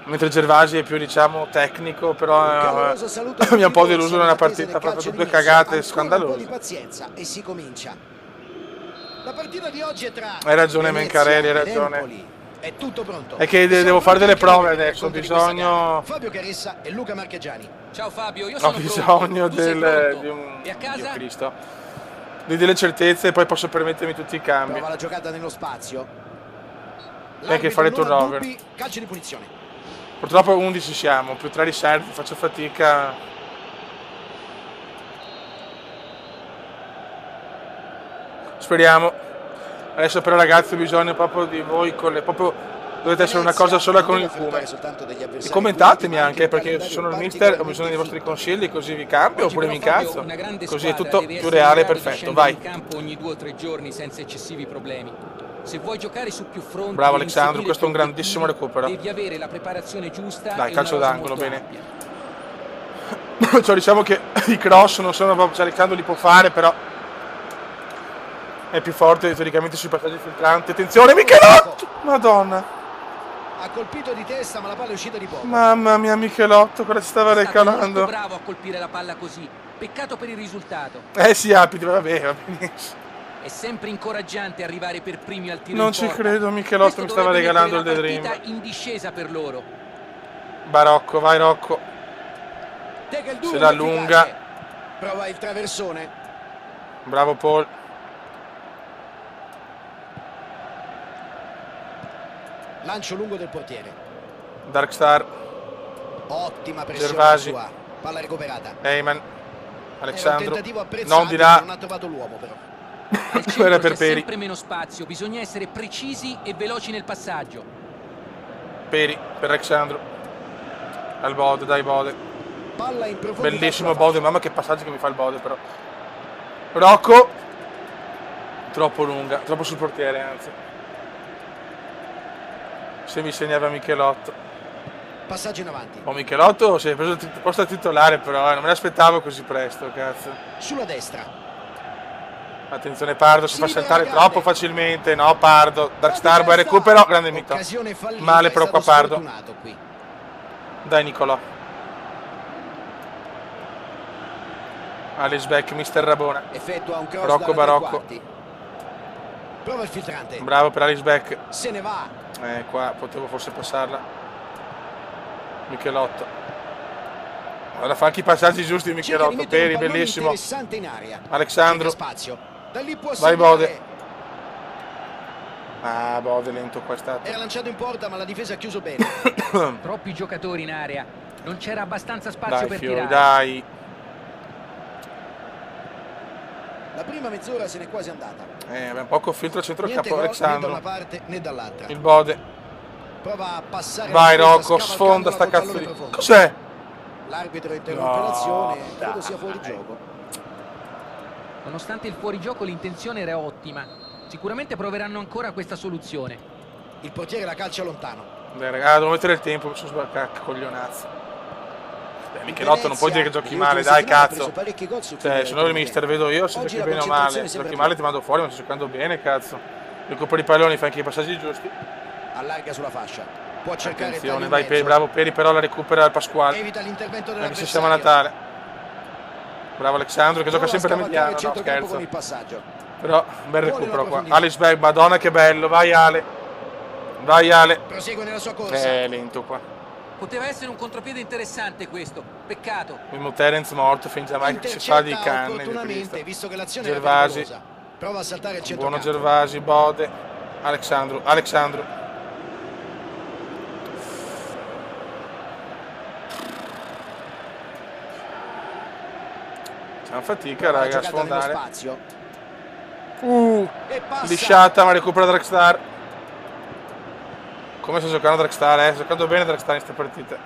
A: Mentre Gervasi è più, diciamo, tecnico, però mi ha un po' deluso nella partita, ha fatto 2 cagate scandalose.
B: E si comincia. La partita di oggi è tra
A: Hai ragione Mencarelli, hai ragione.
B: È tutto pronto.
A: È che devo fare delle prove adesso, ho bisogno...
B: Fabio Caressa e Luca Marchegiani.
C: Ciao Fabio, io sono
A: Ho bisogno
C: di
A: un...
C: E a casa?
A: Dio Cristo. Di delle certezze e poi posso permettermi tutti i cambi.
B: Prova la giocata nello spazio.
A: E che fare turnover.
B: Calcio di punizione.
A: Purtroppo 11 siamo, più 3 riserve, faccio fatica. Speriamo. Adesso però ragazzi ho bisogno proprio di voi dovete essere una cosa sola con il cume. E commentatemi anche, perché se sono il mister ho bisogno dei vostri consigli, così vi cambio oppure mi incazzo. Così è tutto più reale e perfetto, vai.
D: In campo ogni 2 o 3 giorni senza eccessivi problemi. Se vuoi giocare su più fronti,
A: bravo Alexandro, questo è un grandissimo recupero.
D: Devi avere la preparazione giusta.
A: Dai, calcio d'angolo, bene. Cioè, diciamo che i cross non sono proprio, cioè, Alexandro li può fare, però è più forte teoricamente sui passaggi filtranti. Attenzione, Michelotto! Madonna!
B: Ha colpito di testa, ma la palla è uscita di poco.
A: Mamma mia, Michelotto, cosa ci stava recalando?
D: Molto bravo a colpire la palla così. Peccato per il risultato.
A: Sì, Apiti, vabbè, va benissimo.
D: È sempre incoraggiante arrivare per primi al tiro.
A: Non ci credo, Michelotto mi stava regalando il The Dream.
D: In discesa per loro.
A: Barocco, vai Rocco. Se la lunga.
B: Prova il traversone.
A: Bravo Paul.
B: Lancio lungo del portiere.
A: Darkstar.
B: Ottima pressione
A: Gervasi.
B: sua. Palla recuperata.
A: Heyman. Alexandro.
B: Non
A: di là.
B: Non ha trovato l'uomo però.
D: Al centro c'è sempre meno spazio, bisogna essere precisi e veloci nel passaggio.
A: Peri per Alexandro. Al Bode, dai Bode.
B: Palla in profondità.
A: Bellissimo Bode, mamma che passaggio che mi fa il Bode però. Rocco. Troppo lunga, troppo sul portiere anzi. Se mi segnava Michelotto.
B: Passaggio in avanti.
A: Michelotto si è preso il posto titolare però, non me l'aspettavo così presto, cazzo.
B: Sulla destra.
A: Attenzione Pardo, si fa
B: libera
A: saltare
B: la grande.
A: troppo facilmente. No, Pardo. Darkstar, bel recupero. Grande mito.
B: Occasione fallita,
A: Male
B: è
A: però qua
B: stato
A: Pardo.
B: sfortunato qui.
A: Dai Nicolò. Alex Beck, mister Rabona.
B: Effettua un cross
A: Rocco
B: dalla tre
A: Barocco.
B: quarti. Prova il filtrante.
A: Bravo per Alex Beck.
B: Se ne va.
A: Qua potevo forse passarla. Michelotto. Guarda, fa anche i passaggi giusti
B: Cerca di
A: Michelotto.
B: mettere un
A: Peri,
B: pallone
A: bellissimo.
B: interessante in aria.
A: Alexandro.
B: Cerca spazio. Da lì può
A: Vai
B: segnare.
A: Bode. Ah, Bode lento qua è stato.
B: Era lanciato in porta ma la difesa ha chiuso bene.
C: Troppi giocatori in area. Non c'era abbastanza spazio
A: Dai
C: per
A: Fiori,
C: tirare.
A: dai.
B: La prima mezz'ora se n'è quasi andata.
A: Abbiamo poco filtro a
B: Niente
A: centrocampo.
B: gol né da
A: Alexandro.
B: una parte né dall'altra.
A: Il Bode.
B: Prova a passare
A: Vai
B: la difesa,
A: Rocco, sfonda
B: scavalcandola
A: sta
B: col
A: cazzo
B: pallone
A: di...
B: profondo.
A: Cos'è?
B: L'arbitro interrompe
A: No,
B: l'azione, credo
A: dai.
B: sia fuori gioco.
C: Nonostante il fuorigioco l'intenzione era ottima. Sicuramente proveranno ancora questa soluzione.
B: Il portiere la calcia lontano.
A: Dai ragazzi, devo mettere il tempo, mi sono sbaccato, coglionazzo. Michelotto non puoi dire che giochi male, dai cazzo. Cioè, se no il mister vedo io se giochi bene o male. Se giochi male ti mando fuori, ma sto giocando bene, cazzo. Recuperi i palloni, fai anche i passaggi giusti.
B: Allarga sulla fascia. Può cercare il
A: Attenzione,
B: taglio
A: vai
B: in
A: Peri,
B: mezzo.
A: bravo Peri, però la recupera il Pasquale.
B: Evita l'intervento
A: Anche se
B: dell'avversario.
A: siamo a Natale. Bravo Alexandro che gioca
B: Prova a
A: sempre da
B: scavalcare
A: mediano,
B: il
A: no
B: centrocampo
A: scherzo.
B: con il passaggio.
A: Però bel
B: Vuole
A: recupero
B: una
A: qua.
B: profondità.
A: Alex Beck, madonna che bello, vai Ale. Vai Ale.
B: Prosegue nella sua corsa.
A: Lento qua.
C: Poteva essere un contropiede interessante questo. Peccato.
A: Il Terence morto, fin Giamaica che si fa di
B: Intercetta
A: canne.
B: opportunamente, visto che l'azione era
A: Gervasi.
B: pericolosa. Prova a saltare il
A: Buono
B: centrocampo.
A: Gervasi, Bode. Alexandro. C'è una fatica,
B: Prova la
A: raga, a
B: giocata nello
A: sfondare.
B: spazio. E passa.
A: Lisciata, ma recupera Dragstar. Come sta giocando Dragstar, Sta giocando bene Dragstar in queste partite.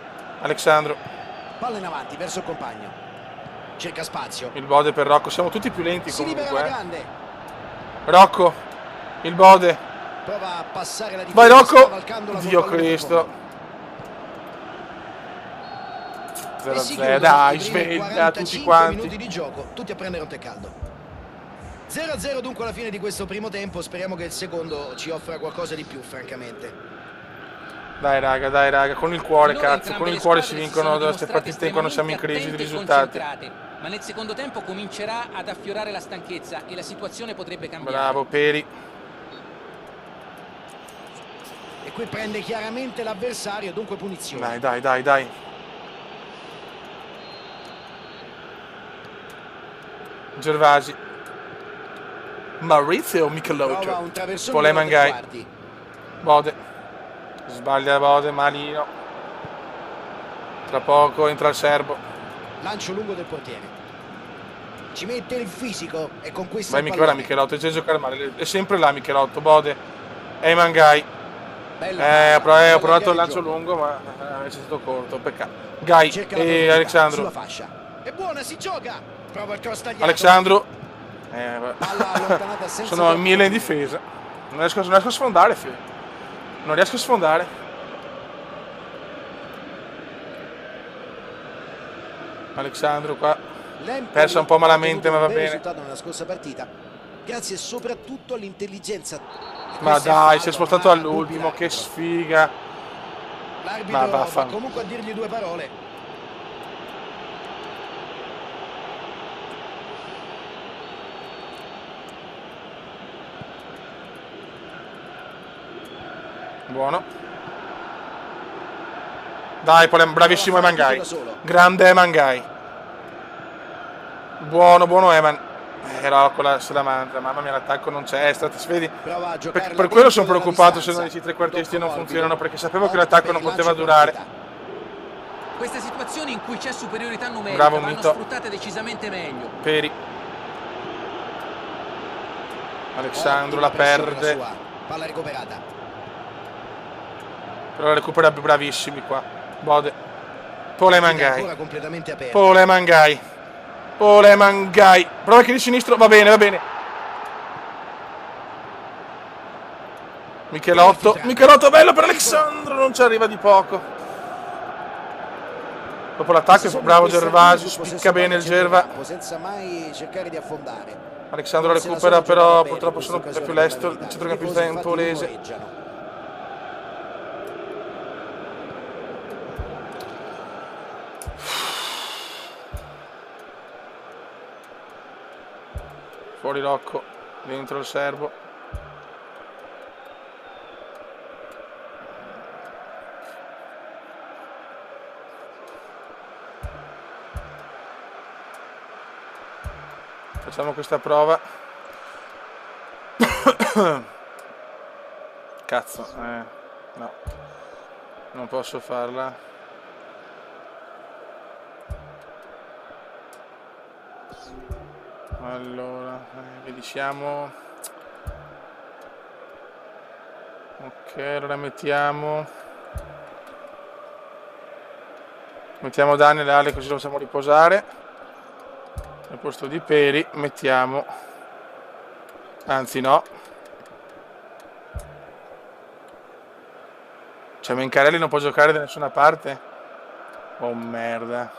A: Alexandro.
B: Palla in avanti verso il compagno. Cerca spazio.
A: Il Bode per Rocco. Siamo tutti più lenti
B: Si libera la
A: comunque.
B: grande.
A: Rocco. Il Bode.
B: Prova a passare la difesa.
A: Vai Rocco.
B: scavalcandola col
A: Dio
B: pallone
A: Cristo.
B: profondo. E si
A: 0-0.
B: chiudono
A: Dai,
B: i primi
A: sveglia
B: 45
A: tutti quanti.
B: minuti di gioco, tutti a prendere un tè caldo. 0-0 dunque alla fine di questo primo tempo. Speriamo che il secondo ci offra qualcosa di più, francamente.
A: Dai raga, con il cuore
C: Finora
A: cazzo,
C: entrambe
A: con il
C: le
A: cuore
C: squadre
A: si
C: si
A: vincono
C: sono
A: queste
C: dimostrate
A: partite quando siamo in crisi di
C: estremamente
A: risultati.
C: concentrate, ma nel secondo tempo comincerà ad affiorare la stanchezza e la situazione potrebbe cambiare.
A: Bravo Peri.
B: E qui prende chiaramente l'avversario, dunque punizione.
A: Dai. Gervasi. Maurizio
B: Prova
A: Michelotto.
B: un traversone
A: Polè
B: da tre
A: Mangai.
B: quarti.
A: Bode. Sbaglia Bode, malino. Tra poco entra il serbo.
B: Lancio lungo del portiere. Ci mette il fisico e conquista
A: Vai
B: il
A: Michelotto,
B: pallone.
A: Michelotto, è già giocare male. È sempre là Michelotto, Bode. E Mangai.
B: Bella
A: Ho
B: palla,
A: provato il
B: allargare
A: lancio
B: gioco.
A: lungo, ma è stato corto. Peccato. Gai
B: Cerca la
A: e
B: profondità
A: Alexandro.
B: sulla fascia. È buona, si gioca. Prova il cross tagliato.
A: Alexandro.
B: Palla allontanata senza
A: Sono
B: tocco.
A: 1000 in difesa. Non riesco a sfondare, figlio. Non riesco a sfondare. Alexandro qua.
B: L'Empoli
A: Persa un po' malamente,
B: ha
A: ma va
B: ottenuto un bel
A: bene.
B: risultato nella scorsa partita. Grazie soprattutto all'intelligenza.
A: Ma dai, si è spostato all'ultimo, che sfiga.
B: L'arbitro
A: Ma
B: va
A: vaffanculo.
B: comunque a dirgli due parole.
A: Buono. Dai, bravissimo Emangai.
B: Da solo.
A: Grande Emangai. Buono Eman. Era quella se la mangia, mamma mia, l'attacco non c'è, si vedi?
B: Prova a giocarla
A: Per quello sono
B: dentro
A: preoccupato
B: dalla
A: se non
B: distanza.
A: i trequartisti non
B: Tocco
A: funzionano,
B: morbido.
A: perché sapevo che
B: Otto
A: l'attacco
B: per
A: non
B: il
A: poteva
B: lancio
A: durare.
B: partita.
C: Queste situazioni in cui c'è superiorità numerica
A: Bravo,
C: vanno
A: Mito.
C: sfruttate decisamente meglio.
A: Peri. Alexandro
B: Ottima
A: la
B: pressione
A: perde.
B: sua. Palla recuperata.
A: Però la recupera bravissimi qua. Bode. Pole Mangai.
B: Ancora completamente aperta.
A: Pole Mangai. Prova anche di sinistro, va bene. Michelotto bello per Alexandro, non ci arriva di poco. Dopo l'attacco, bravo Gervasi, spicca bene il Gerva.
B: Senza mai cercare di affondare.
A: Alexandro recupera, però purtroppo è più lesto il centrocampista empolese. Fuori Rocco, dentro il serbo. Facciamo questa prova. Cazzo, no, non posso farla. Allora, vediamo. Ok, allora mettiamo Daniel e Ale, così lo possiamo riposare. Al posto di Peri mettiamo, anzi no, cioè Mencarelli non può giocare da nessuna parte. Oh merda.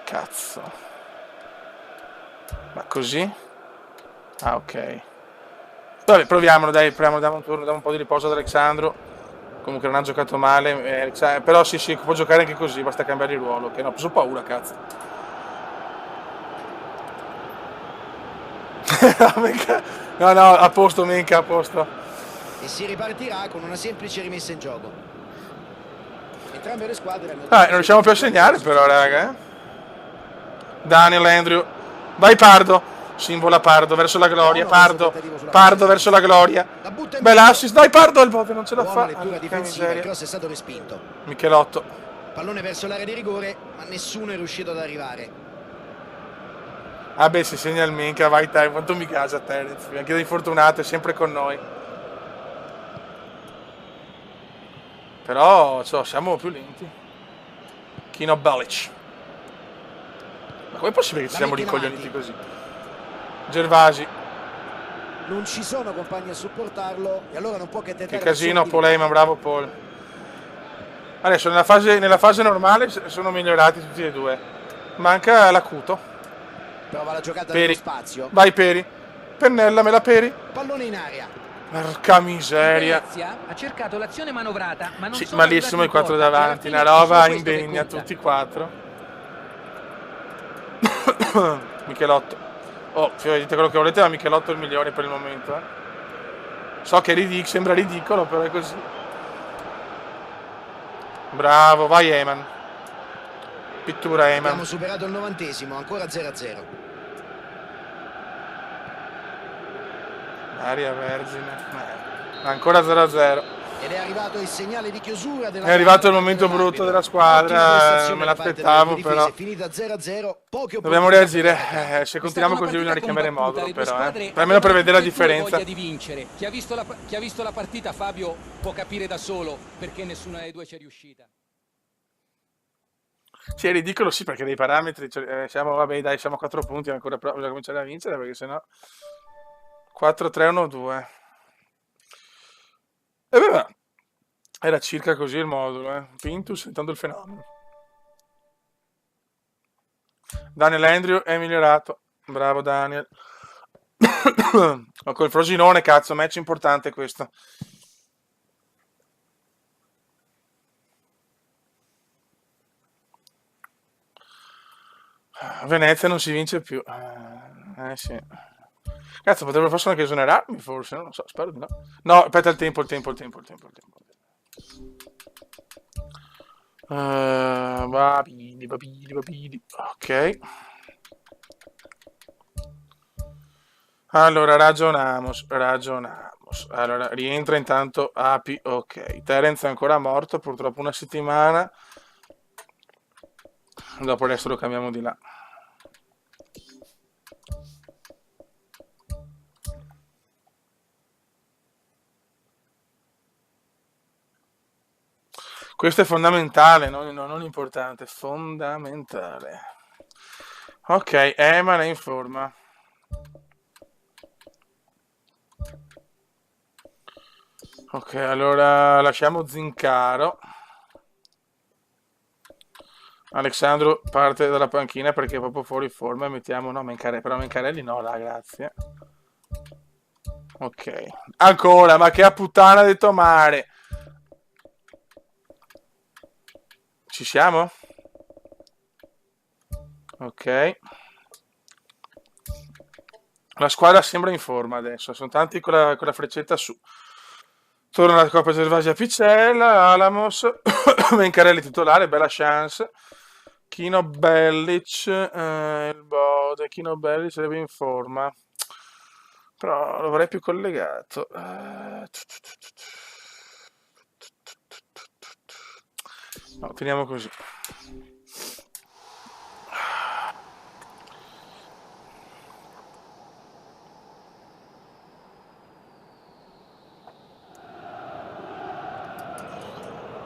A: Cazzo. Ma così? Ah, ok. Vabbè, proviamolo, dai, diamo un turno, diamo un po' di riposo ad Alexandro. Comunque non ha giocato male, però sì, può giocare anche così, basta cambiare il ruolo. Che no, ho preso paura, cazzo. No, a posto, Menca, a posto.
B: E si ripartirà con una semplice rimessa in gioco. Entrambe le squadre hanno...
A: Non riusciamo più a segnare però, raga. Daniel, Andrew. Vai Pardo. Simbola Pardo verso la gloria. Pardo verso la gloria. Bell'assist. Dai Pardo, il Bove non ce la fa.
B: Lettura difensiva, il cross è stato respinto.
A: Michelotto.
B: Pallone verso l'area di rigore, ma nessuno è riuscito ad arrivare.
A: Ah beh, si segna il Menca, vai te, quanto mi casa Terence. Anche dei fortunati, è sempre con noi. Però, siamo più lenti. Kino Balic. Ma com'è possibile che ci siamo ricoglioniti così? Gervasi.
B: Non ci sono compagni a supportarlo e allora non può che tentare.
A: Che casino, Paul Heyman, bravo Paul. Adesso nella fase normale sono migliorati tutti e due. Manca l'acuto.
B: Prova la giocata
A: Peri.
B: nello spazio.
A: Vai Peri. Pennella, me la Peri.
B: Pallone in aria.
A: Porca miseria.
C: Ha cercato l'azione manovrata, ma non
A: sì,
C: sono
A: malissimo i quattro davanti, una roba indegna, tutti quattro. Michelotto. Oh, dite quello che volete, ma Michelotto è il migliore per il momento. So che sembra ridicolo, però è così. Bravo, vai Eman. Pittura Eman.
B: Abbiamo superato il 90°, ancora 0-0.
A: Aria vergine. Ancora 0-0.
B: Ed è arrivato il segnale di chiusura della...
A: È arrivato il momento brutto della squadra, me l'aspettavo però.
B: Finita 0-0,
A: dobbiamo reagire, se continuiamo così bisogna ricambiare modulo però, almeno per vedere la differenza.
D: Di vincere. Chi ha visto la partita, Fabio, può capire da solo perché nessuna delle due ci è riuscita.
A: Sì, è ridicolo, sì, perché dei parametri, vabbè dai, siamo a 4 punti, ancora bisogna cominciare a vincere perché sennò 4-3-1-2. E beh, era circa così il modulo, Pintus, intanto il fenomeno. Daniel Andrew è migliorato, bravo Daniel. Col Frosinone, cazzo, match importante questo. A Venezia non si vince più. Sì. Cazzo, potrebbero forse anche esonerarmi, forse, non lo so, spero di no. No, aspetta il tempo. Babidi. Ok. Allora, ragionamos. Allora, rientra intanto Api, ok. Terence è ancora morto, purtroppo una settimana. Dopo adesso lo cambiamo di là. Questo è fondamentale, non importante, fondamentale. Ok, Eman è in forma. Ok, allora lasciamo Zincaro. Alexandro parte dalla panchina perché è proprio fuori forma e mettiamo, no, Mencarelli, però Mencarelli no, là, grazie. Ok, ancora, ma che a puttana di tomare. Ci siamo? Ok. La squadra sembra in forma adesso, sono tanti con la freccetta su. Torna la Coppa Gervasia Picella, Alamos, Mencarelli titolare, bella chance. Kino Bellic, il Bode, Kino Bellic sarebbe in forma. Però lo vorrei più collegato. No, teniamo così.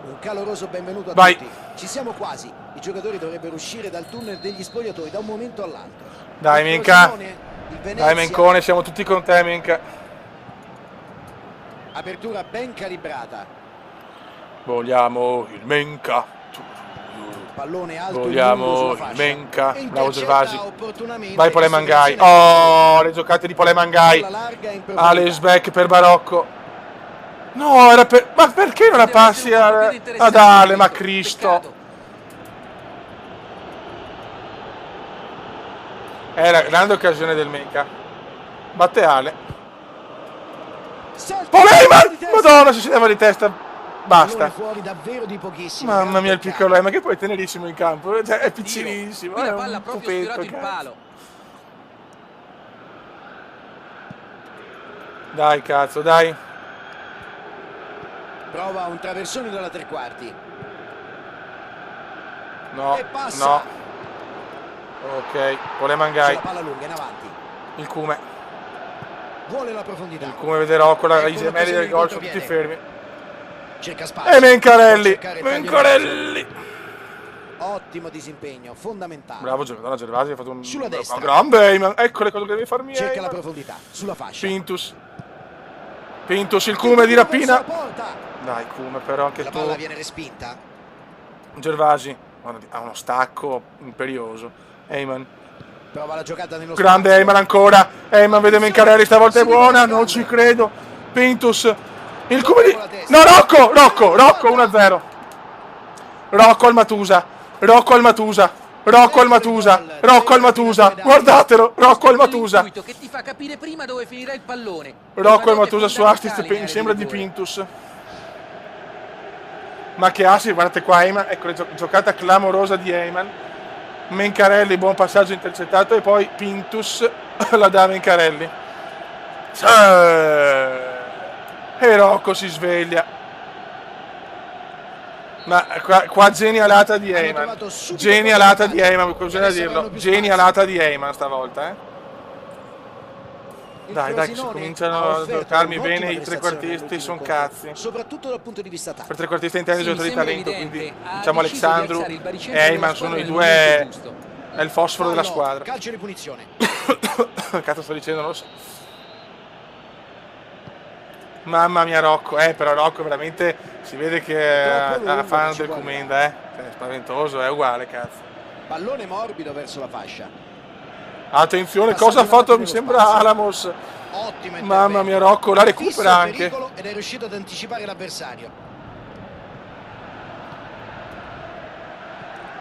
B: Un caloroso benvenuto a
A: Vai.
B: tutti. Ci siamo quasi. I giocatori dovrebbero uscire dal tunnel degli spogliatoi da un momento all'altro.
A: Dai, Minca. Dai, Mencone, siamo tutti con te, Minca.
B: Apertura ben calibrata.
A: Vogliamo il Menca.
B: Pallone alto
A: Vogliamo il Menca. Bravo Gervasi.
B: opportunamente
A: Vai Polemangai. Oh, le giocate di Polemangai. Alex Beck per Barocco. No, era per... Ma perché non la passi ad Ale? Ma Cristo. È la grande occasione del Menca. Batte Ale. Poleman! Madonna, si leva di testa. Basta.
B: Fuori davvero di pochissimo.
A: Mamma mia, il piccolo ma che poi è tenerissimo in campo. Cioè, è piccinissimo.
C: Qui
A: È
C: la palla ha
A: un
C: proprio
A: pupetto,
C: sfiorato il
A: cazzo.
C: palo.
A: Dai, cazzo, dai.
B: Prova un traversone dalla tre quarti.
A: No,
B: E passa.
A: no. Ok, Polemangai.
B: La palla lunga in avanti.
A: Il Cume.
B: Vuole la profondità.
A: Il Cume vederò con
B: Ecco
A: i gemelli del gol, sono tutti fermi.
B: Cerca spazio.
A: E Mencarelli.
B: Può cercare
A: Mencarelli.
B: Ottimo disimpegno, fondamentale.
A: Bravo Giordano Gervasi, ha fatto un
B: Sulla destra.
A: grande Eyman. Ecco le cose che devi farmi.
B: Cerca
A: Eyman.
B: la profondità, sulla fascia.
A: Pintus, il Cume di rapina.
B: Verso la porta.
A: Dai Cume, però anche
B: La
A: tu.
B: palla viene respinta.
A: Gervasi ha uno stacco imperioso. Eyman,
B: Prova la giocata nello
A: grande
B: spazio.
A: Eyman ancora. Eyman vede Mencarelli, stavolta è buona, non ci credo. Pintus, il Cume di... No, Rocco 1-0. Rocco al Matusa, guardatelo, Rocco al Matusa.
C: Che ti fa capire prima dove finirà il pallone.
A: Rocco al Matusa su assist, mi sembra di Pintus. Ma che assist, guardate qua Eyman, ecco la giocata clamorosa di Eyman. Mencarelli, buon passaggio intercettato e poi Pintus la dà a Mencarelli. E Rocco si sveglia. Ma qua genialata di Eyman. Genialata di Eyman, bisogna dirlo. Genialata di Eyman stavolta, Dai, che si cominciano a giocarmi bene i trequartisti, sono cazzi.
B: Soprattutto dal punto di vista tattico.
A: Per trequartisti intende giocatori di talento,
C: evidente.
A: quindi
C: Ha
A: diciamo
C: deciso
A: Alexandru
C: di alzare il baricentro
A: e
C: della
A: Eyman sono
C: squadra
A: i
C: nel momento
A: due.
C: giusto.
A: È il fosforo della
B: Fallo,
A: squadra.
B: calcio di punizione.
A: Cazzo sto dicendo, non lo so. Mamma mia Rocco, però Rocco veramente si vede che è fan del Comenda, Cioè, è spaventoso, è uguale, cazzo.
B: Pallone morbido verso la fascia.
A: Attenzione, cosa ha fatto? Mi sembra Alamos.
B: Ottimo intervento.
A: Mamma mia Rocco, la recupera
B: Fisso il
A: anche.
B: pericolo ed è riuscito ad anticipare l'avversario.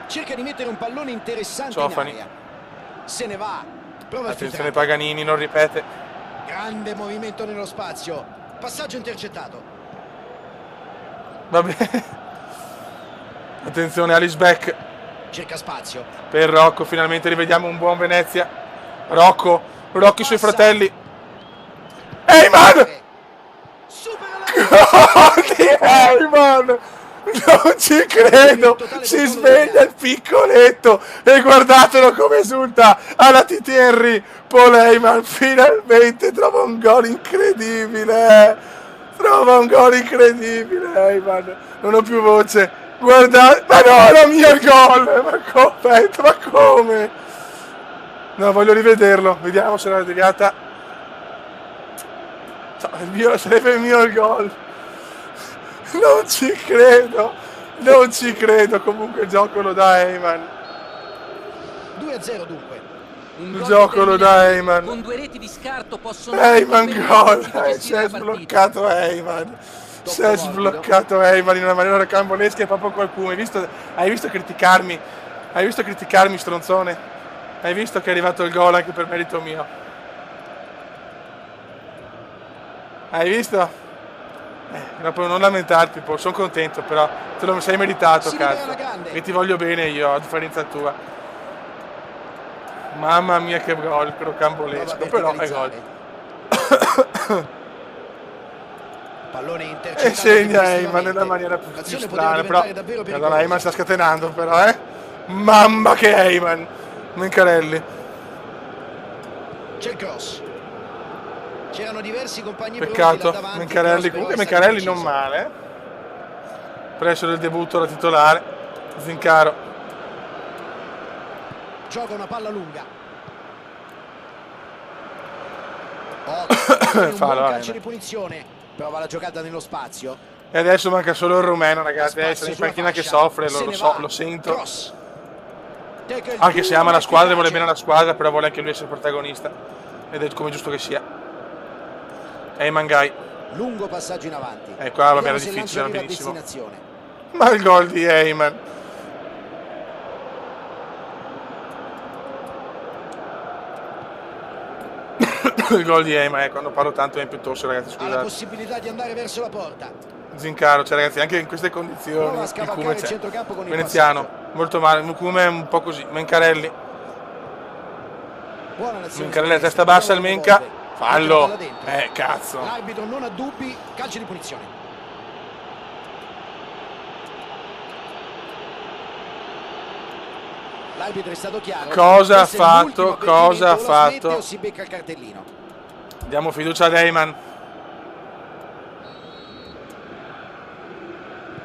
B: Cerca di mettere un pallone interessante
A: Ciofani.
B: in aria. Se ne va. Prova a
A: Attenzione
B: filtrare.
A: Paganini, non ripete.
B: Grande movimento nello spazio. Passaggio intercettato.
A: Va bene. Attenzione Alice Beck
B: Cerca spazio.
A: per Rocco, finalmente rivediamo un buon Venezia. Rocco i suoi fratelli. Eyman!
B: Supera la
A: Di Eyman! Non ci credo! Si sveglia il piccoletto e guardatelo come esulta alla Henry. Paul Eyman finalmente trova un gol incredibile! Eyman! Non ho più voce. Guardate, ma no, era mio il gol! Ma come? No, voglio rivederlo. Vediamo se l'ha deviata. Sarebbe il mio il gol. Non ci credo. Non ci credo, comunque il gioco lo dà Heyman.
B: 2-0 dunque.
A: Il gioco lo dà Heyman.
C: Con 2 reti di scarto possono...
A: Heyman gol. Si è sbloccato Heyman. Si è sbloccato Heyman in una maniera rocambolesca e proprio qualcuno. Hai visto criticarmi? Hai visto criticarmi, stronzone? Hai visto che è arrivato il gol anche per merito mio? Hai visto? Dopo non lamentarti, sono contento, però te lo sei meritato, cazzo. E ti voglio bene io, a differenza tua. Mamma mia che gol, rocambolesco, però è gol.
B: Pallone intercettato.
A: E segna Heyman nella maniera più strana, però allora Heyman sta scatenando, però, Mamma che Heyman. Mencarelli.
B: C'è il cross. C'erano diversi compagni.
A: Peccato, Mencarelli. Comunque Mencarelli non male. Presso del debutto da titolare. Zincaro.
B: Gioca una palla lunga.
A: Fallo,
B: calcio di punizione. Prova la giocata nello spazio.
A: E adesso manca solo il rumeno, ragazzi. Adesso in panchina che soffre, lo sento.
B: Cross.
A: Anche se ama la squadra e vuole bene la squadra, però vuole anche lui essere protagonista. Ed è come giusto che sia. Heyman Gai.
B: Lungo passaggio in avanti.
A: Qua va bene, difficile, benissimo. Ma il gol di Heyman. Il gol di Heyman, quando parlo tanto è piuttosto, ragazzi, scusate.
B: Ha la possibilità di andare verso la porta.
A: Zincaro, cioè ragazzi, anche in queste condizioni il Cume c'è. Veneziano, molto male, Cume è un po' così. Mencarelli. Mencarelli a testa bassa, il Menca. Fallo. Cazzo.
B: L'arbitro non ha dubbi, calcio di punizione. L'arbitro è stato chiaro.
A: Cosa ha fatto? Cosa ha fatto?
B: Si becca il cartellino.
A: Diamo fiducia ad Heyman.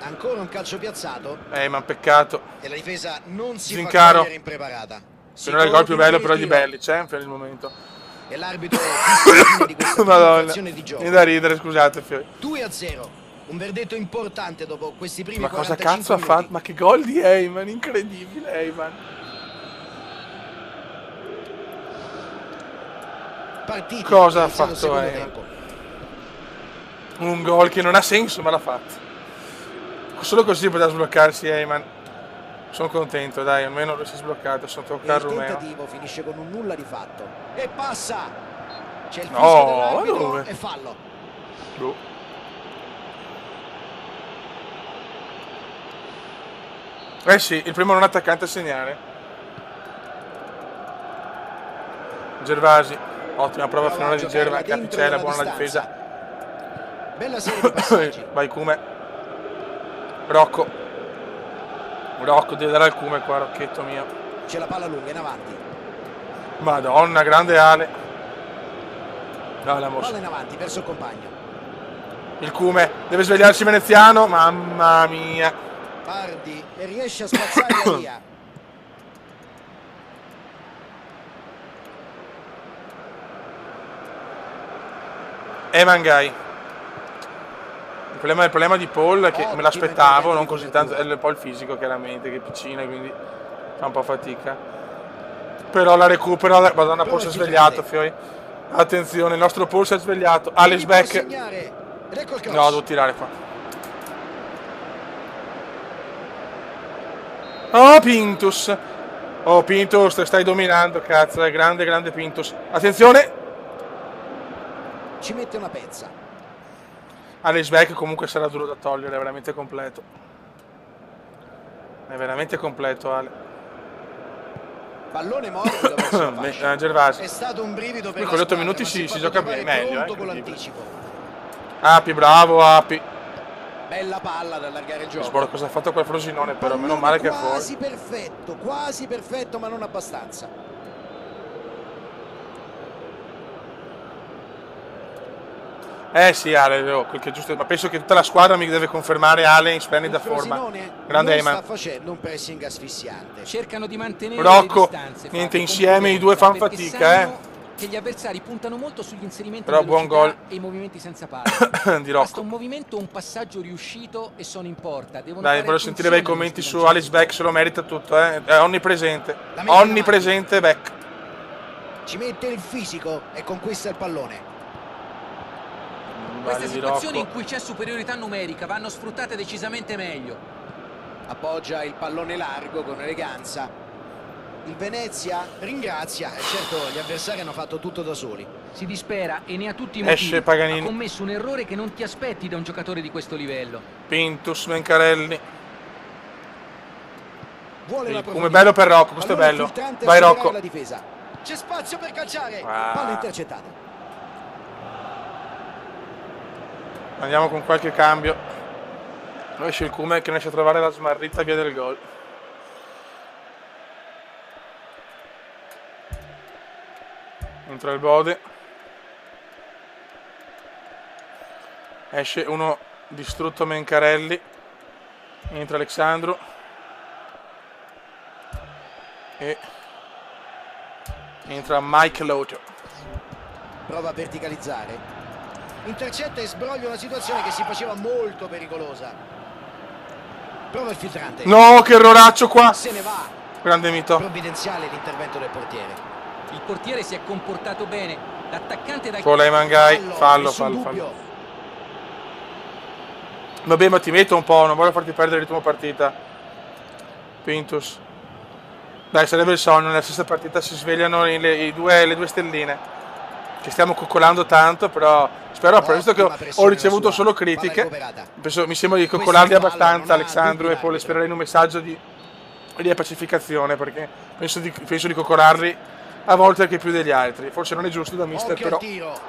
B: Ancora un calcio piazzato.
A: Heyman, peccato.
B: E la difesa non si
A: fa
B: cogliere impreparata.
A: Se non è il gol più bello però di Belli, c'è per il momento.
B: E l'arbitro di questa
A: Madonna,
B: di gioco.
A: è da ridere, scusate.
B: 2-0. Un verdetto importante dopo questi primi 45
A: minuti. Ma cosa cazzo
B: minuti.
A: ha fatto? Ma che gol di Heyman, incredibile Heyman.
B: Partiti,
A: cosa ha fatto Heyman? Un gol che non ha senso, ma l'ha fatto. Solo così poteva sbloccarsi Heyman. Sono contento, dai, almeno lui si è sbloccato. Sono toccato il rumeno.
B: Il tentativo finisce con un nulla di fatto. E passa. C'è il fischio dell'arbitro e fallo.
A: Sì, il primo non attaccante a segnare. Gervasi, ottima prova finale di Gerva, Capicella, buona la difesa.
B: Bella serie di passaggi.
A: Vai Cume. Rocco deve dare al Cume qua, Rocchetto mio.
B: C'è la palla lunga in avanti.
A: Madonna, grande Ale.
B: Palla in avanti verso il compagno.
A: Il Cume deve svegliarsi veneziano, mamma mia.
B: Bardi e riesce a spazzarla via.
A: Heyman Gai. Il problema di Paul è che me l'aspettavo, non così tanto, è un po' il fisico chiaramente, che è piccina, quindi fa un po' fatica. Però la recupera, Madonna, Paul si è svegliato, Fioi. Attenzione, il nostro Paul si è svegliato. Alex Beck. No, devo tirare qua. Oh, Pintus. Oh, Pintus, stai dominando, cazzo, è grande Pintus. Attenzione.
B: Ci mette una pezza.
A: Alex Beck comunque sarà duro da togliere, è veramente completo. È veramente completo, Ale.
B: Pallone morbido verso
A: Gervasi.
B: È stato un brivido per
A: con gli 8 minuti si gioca meglio,
B: con l'anticipo.
A: Api, bravo Api.
B: Bella palla ad allargare il gioco.
A: Spero cosa ha fatto quel Frosinone, però meno male che è fuori.
B: Quasi perfetto, ma non abbastanza.
A: Sì, Ale, quel che è giusto, ma penso che tutta la squadra mi deve confermare Ale in splendida forma. Grande Heyman.
B: Sta facendo un pressing asfissiante.
D: Cercano di mantenere
A: Rocco,
D: le distanze.
A: niente, insieme i due fanno fatica,
D: che gli avversari puntano molto sugli inserimenti
A: però
D: di
A: buon
D: velocità
A: gol
D: e i movimenti senza palla.
A: di
D: Basta
A: Rocco.
D: un movimento, un passaggio riuscito e sono in porta. Devono
A: Dai,
D: fare
A: voglio sentire bei
D: attenzione
A: commenti
D: questi
A: su
D: lanciati.
A: Alice Beck, se lo merita tutto, è onnipresente.
B: La mette in
A: Onnipresente Beck.
B: Ci mette il fisico e conquista il pallone.
C: Queste
A: Di
C: situazioni in
A: Rocco.
C: cui c'è superiorità numerica vanno sfruttate decisamente meglio.
B: Appoggia il pallone largo con eleganza. Il Venezia ringrazia e certo gli avversari hanno fatto tutto da soli.
C: Si dispera e ne ha tutti i
A: Esce
C: motivi.
A: Paganini.
C: Ha commesso un errore che non ti aspetti da un giocatore di questo livello.
A: Pintus, Mencarelli.
B: Vuole la
A: Come
B: profondità.
A: bello per Rocco, questo è
B: Pallone
A: bello.
B: filtrante a
A: Vai
B: superare
A: Rocco.
B: la difesa. C'è spazio per calciare.
A: Ah.
B: Palla intercettata.
A: Andiamo con qualche cambio. Esce il Cume che riesce a trovare la smarrita via del gol. Entra il Bode. Esce uno distrutto Mencarelli. Entra Alexandro. E entra Mike Loto.
B: Prova a verticalizzare. Intercetta e sbroglia una situazione che si faceva molto pericolosa. Prova il filtrante.
A: No, che erroraccio qua.
B: Se ne va.
A: Grande mito.
B: Provvidenziale l'intervento del portiere.
D: Il portiere si è comportato bene. L'attaccante da
A: Fola Mangai. Fallo,
B: nessun
A: fallo,
B: dubbio.
A: fallo. Vabbè, ma ti metto un po', non voglio farti perdere il ritmo partita. Pintus. Dai, sarebbe il sogno, nella stessa partita si svegliano le due stelline. Ci stiamo coccolando tanto, però spero, visto che
B: Ottima
A: ho
B: pressione
A: ricevuto
B: la sua.
A: solo
B: Palla
A: critiche,
B: recuperata.
A: mi sembra di coccolarli
B: Questo è fallo,
A: abbastanza,
B: non ha
A: Alexandro,
B: dubbi
A: e poi
B: l'arbitro.
A: le spererei in un messaggio di pacificazione, perché penso di coccolarli a volte anche più degli altri. Forse non è giusto da mister,
B: Occhio
A: però
B: al tiro.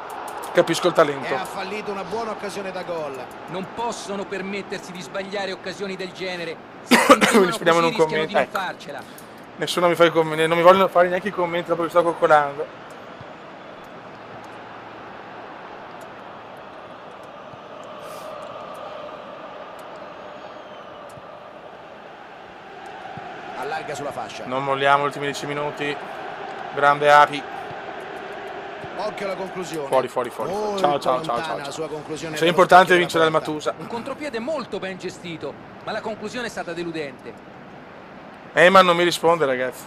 A: capisco il
B: E
A: talento.
B: ha fallito una buona occasione da gol.
D: non possono permettersi di sbagliare occasioni del genere. Se continuano
A: Speriamo in un
D: così rischiano di non
A: commento, ecco.
D: farcela.
A: Nessuno mi fa i commenti, non mi vogliono fare neanche i commenti dopo che sto coccolando.
B: Allarga sulla fascia.
A: Non molliamo gli ultimi 10 minuti. Grande Api.
B: Occhio alla conclusione.
A: Fuori.
B: Molto
A: Ciao, ciao.
B: lontana la sua conclusione
A: È
B: dello
A: importante
B: specchio
A: vincere al
B: della porta.
A: Matusa.
D: Un contropiede molto ben gestito, ma la conclusione è stata deludente.
A: Eyman non mi risponde, ragazzi.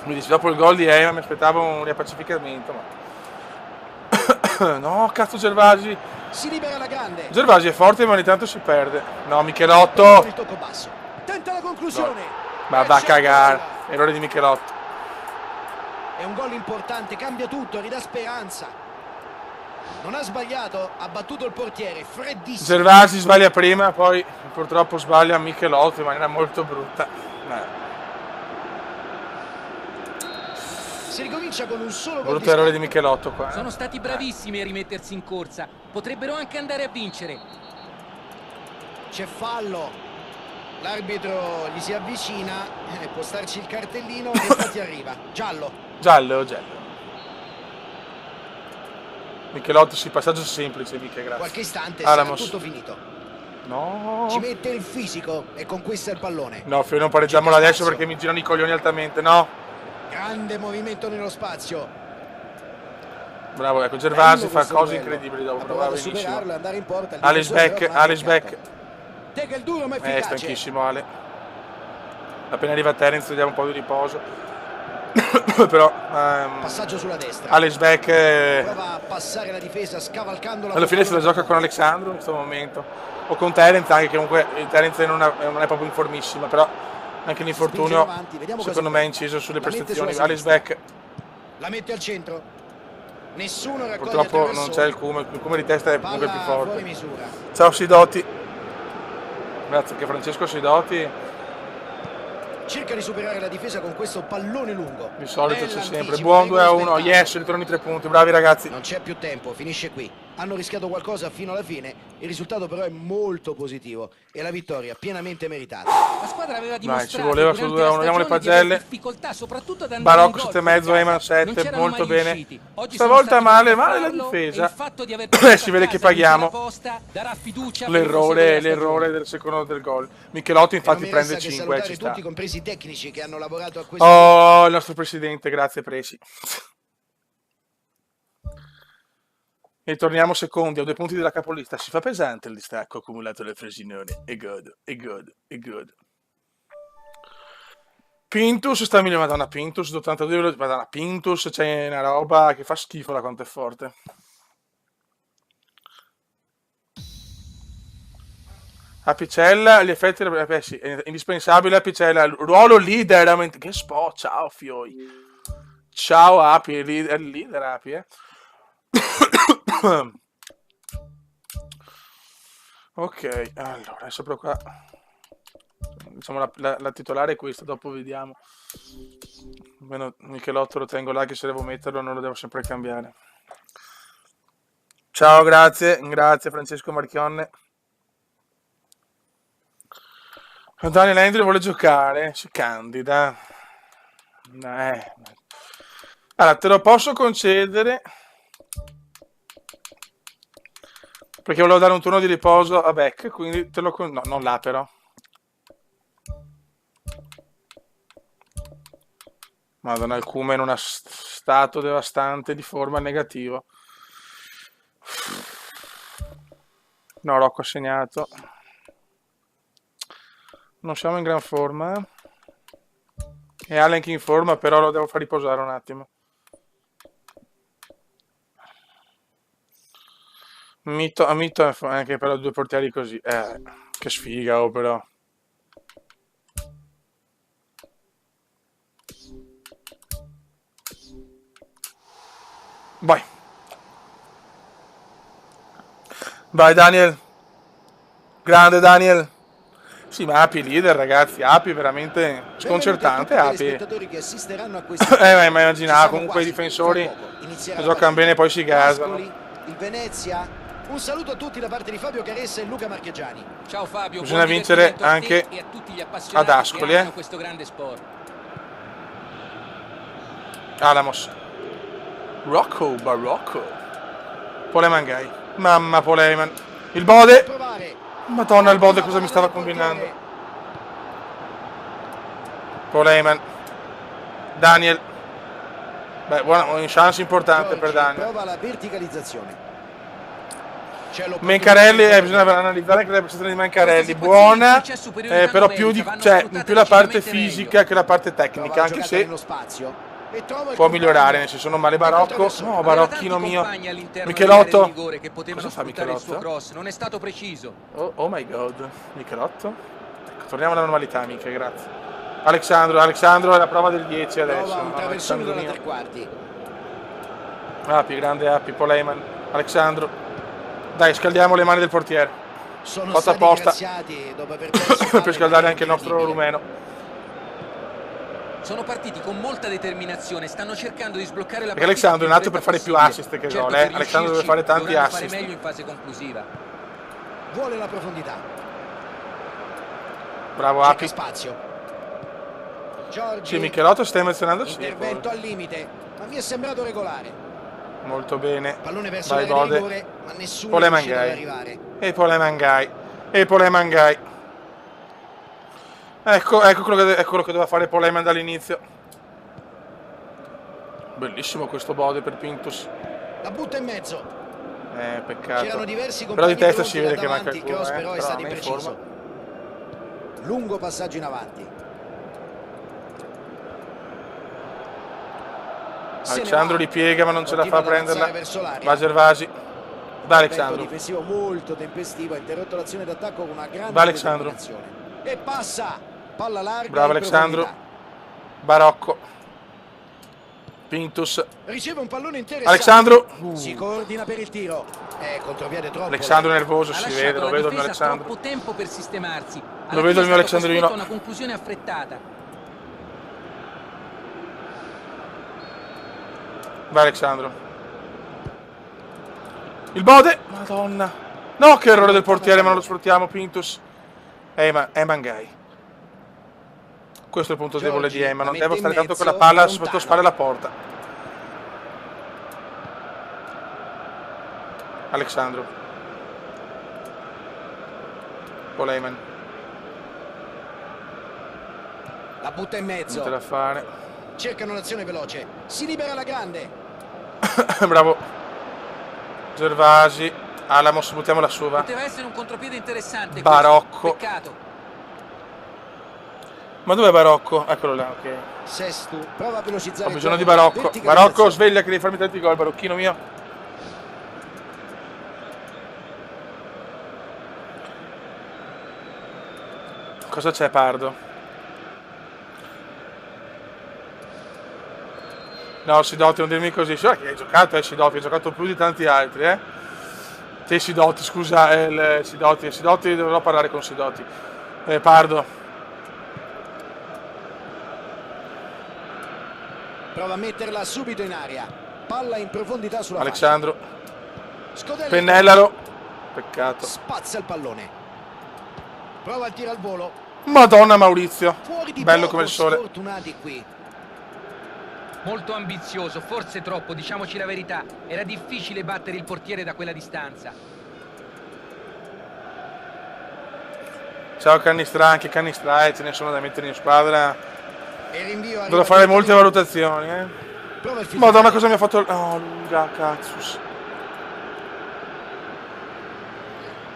A: Mi dice, dopo il gol di Eyman mi aspettavo un riappacificamento, ma... No, cazzo Gervasi.
B: Si libera la grande.
A: Gervasi è forte, ma ogni tanto si perde. No,
B: Con
A: Michelotto.
B: il tocco basso. Tenta la conclusione.
A: Ma va a
B: Esce
A: cagare.
B: fuori.
A: Errore di Michelotto.
B: È un gol importante, cambia tutto, ridà speranza. Non ha sbagliato, ha battuto il portiere, freddissimo.
A: Gervasi sbaglia prima, poi purtroppo sbaglia Michelotto in maniera molto brutta.
B: Si ricomincia con un solo gol
A: Brutto
B: di
A: errore di
B: scarto.
A: Michelotto qua.
D: Sono stati bravissimi a rimettersi in corsa. Potrebbero anche andare a vincere.
B: C'è fallo. L'arbitro gli si avvicina, può starci il cartellino che infatti arriva. Giallo.
A: Giallo. Michelotto, sì, passaggio semplice, Miche, grazie.
B: Qualche istante sarà
A: Ramos.
B: tutto finito.
A: No.
B: Ci mette il fisico e conquista il pallone.
A: No, non pareggiamola adesso perché mi girano i coglioni altamente, no.
B: Grande movimento nello spazio.
A: Bravo, ecco, Gervasi
B: Bello
A: fa
B: questo
A: cose
B: duello.
A: incredibili dopo,
B: Ha
A: provava
B: provato a superarlo e
A: benissimo.
B: andare in porta. il
A: Alex
B: difensore
A: Beck,
B: però va
A: Alex
B: attaccato.
A: Beck.
B: Tega il duro ma efficace.
A: Stanchissimo Ale. Appena arriva Terence diamo un po' di riposo. Però
B: Passaggio sulla destra.
A: Alex Beck
B: Prova a passare la difesa scavalcandola.
A: alla fine se la gioca con Alexandro in questo momento. O con Terence anche, che comunque il Terence non è proprio in formissima, però anche l'infortunio
B: avanti, vediamo cosa
A: secondo me è
B: fa.
A: inciso sulle
B: La mette
A: prestazioni.
B: sulla
A: Alex
B: sinistra.
A: Beck
B: La mette al centro. Nessuno raccoglie
A: purtroppo non
B: attraverso.
A: c'è il Cume di testa è comunque più
B: Palla fuori
A: forte.
B: misura.
A: Ciao Sidoti. Grazie che Francesco Sidoti
B: Cerca di superare la difesa con questo pallone lungo.
A: di solito c'è
B: Bell'anticipo,
A: sempre. Buon
B: regolo
A: 2-1.
B: sventato.
A: Yes, ritornano i 3 punti. Bravi ragazzi.
B: Non c'è più tempo, finisce qui. Hanno rischiato qualcosa fino alla fine, il risultato però è molto positivo e la vittoria pienamente meritata.
D: La squadra aveva dimostrato
A: ci voleva
D: durante
A: sul
D: la
A: 2-1, vediamo le
D: stagione di avere
A: pagelle.
D: difficoltà soprattutto ad andare
A: Barocco
D: in gol
A: 7,5,
D: fuori
A: Eyman
D: casa. Non
A: 7,
D: c'erano
A: molto
D: mai
A: bene.
D: riusciti. Oggi
A: Stavolta
D: sono
A: male,
D: stati
A: male la
D: farlo,
A: difesa.
D: e il fatto di aver portato
A: Si vede
D: a
A: che
D: casa
A: paghiamo.
D: l'intera posta darà fiducia per il proseguo della
A: L'errore
D: stagione.
A: del secondo del gol. Michelotto
B: E
A: infatti
B: non mi
A: prende
B: resta che
A: 5, ci
B: salutare
A: sta.
B: tutti, compresi i tecnici che hanno lavorato a questo.
A: Oh, il nostro presidente, grazie Presi. E torniamo secondi a 2 punti della capolista. Si fa pesante il distacco accumulato dal Frosinone. E godo, e godo, e godo. Pintus sta migliorando. Madonna, Pintus 82 veloci. Madonna, Pintus c'è una roba che fa schifo da quanto è forte. Apicella, gli effetti, sì, è indispensabile Apicella, ruolo leader, che spot, ciao Fioi, ciao Api, leader Api, Ok, allora, adesso però qua, diciamo la titolare è questa, dopo vediamo, almeno Michelotto lo tengo là che se devo metterlo non lo devo sempre cambiare. Ciao, grazie Francesco Marchionne. Daniel Andrew vuole giocare, si candida. Allora, te lo posso concedere perché volevo dare un turno di riposo a Beck, quindi te lo no, non là però. Madonna, il Kuma in uno stato devastante di forma negativo. No, Rocco ha segnato. Non siamo in gran forma. E Allen che in forma, però lo devo far riposare un attimo. Mito anche però 2 portieri così. Che sfiga, oh, però. Vai. Vai Daniel. Grande Daniel. Sì, ma Api leader, ragazzi, Api veramente sconcertante, Api. Ma immaginavo, comunque i difensori giocano bene, poi si gasano.
B: Il Venezia. Un saluto a tutti da parte di Fabio Caressa e Luca Marchegiani.
C: Ciao Fabio,
A: bisogna vincere anche ad Ascoli,
C: questo grande sport.
A: Alamos. Rocco, Barocco. Poleman Gai. Mamma Poleman. Il Bode. Madonna, il Bode cosa mi stava combinando? Poleman. Daniel. Beh, una chance importante per Daniel.
B: Prova la verticalizzazione.
A: Mancarelli, bisogna analizzare che la prestazione di Mancarelli buona, però più la parte fisica che la parte tecnica, anche se può migliorare, nel senso non male Barocco. No, Barocchino mio. Michelotto. Cosa fa Michelotto?
C: Non è stato preciso.
A: Oh my god, Michelotto. Ecco, torniamo alla normalità, amiche, grazie. Alexandro è la prova del 10 adesso. Api, grande Api, Poleman, Alexandro. Dai, scaldiamo le mani del portiere. Fatto apposta per scaldare anche il nostro rumeno.
C: Sono partiti con molta determinazione, stanno cercando di sbloccare la
A: partita. Perché Alexandro è nato per fare più assist che gol, Alexandro deve fare tanti assist.
C: Fare meglio in fase conclusiva.
B: Vuole la profondità.
A: Bravo Api.
B: Spazio.
A: Sì, Michelotto stai menzionando.
B: Intervento al limite, ma mi è sembrato regolare.
A: Molto bene.
B: Pallone verso il rigore, ma nessuno riesce ad arrivare.
A: E Poleman Gai. Ecco quello che doveva fare Poleman dall'inizio. Bellissimo questo Bode per Pintus.
B: La butta in mezzo.
A: Peccato.
B: C'erano diversi
A: però di testa si vede che manca il
B: cross, però è stato impreciso. Lungo passaggio in avanti.
A: Alexandro ripiega ma non ce la fa a prenderla. Va Gervasi. Va Alexandro.
B: Difensivo molto tempestivo, ha interrotto l'azione d'attacco con una grande
A: Alexandro.
B: E passa. Palla larga.
A: Bravo Alexandro. Barocco. Pintus.
B: Riceve un pallone interessante.
A: Alexandro.
B: Si coordina per il tiro. Contropiede troppo.
A: Alexandro è nervoso, si vede, lo vedo il mio Alexandro.
C: Troppo tempo per sistemarsi.
A: Lo vedo il mio Alexandrino.
C: Una conclusione affrettata.
A: Va Alexandro. Il Bode. Madonna. No, che errore del portiere, ma non lo sfruttiamo, Pintus. Eman Gai. Questo è il punto debole di Eman. Non devo stare tanto con la palla sotto spalle alla porta. Alexandro. Poleman.
B: La butta in mezzo.
A: Niente da fare.
B: Cercano l'azione veloce. Si libera la grande.
A: Bravo. Gervasi. Alamos, buttiamola su, va.
C: Poteva essere un contropiede interessante.
A: Barocco.
C: Peccato.
A: Ma dov'è Barocco? Eccolo là, ok.
B: Sestu prova a velocizzare.
A: Ho bisogno di Barocco. Barocco, sveglia che devi farmi tanti gol, Barocchino mio. Cosa c'è, Pardo? No, Sidotti, non dirmi così. Sì, che hai giocato, Sidotti, hai giocato più di tanti altri, eh? Sì, Sidotti, scusa, Sidotti, dovrò parlare con Sidotti. Pardo.
B: Prova a metterla subito in aria. Palla in profondità sulla
A: Alexandro.
B: Scodelli.
A: Pennellalo. Peccato.
B: Spazza il pallone. Prova il tiro al volo.
A: Madonna Maurizio.
B: Fuori di
A: Bello
B: poco,
A: come il sole.
B: Sfortunati qui.
C: Molto ambizioso, forse troppo, diciamoci la verità. Era difficile battere il portiere da quella distanza.
A: Ciao Cannistra, anche Cannistra, ce ne sono da mettere in squadra.
B: E rinvio
A: Dovrò fare molte valutazioni,
B: Prova il
A: Madonna, cosa mi ha fatto... Oh, lunga, cazzo.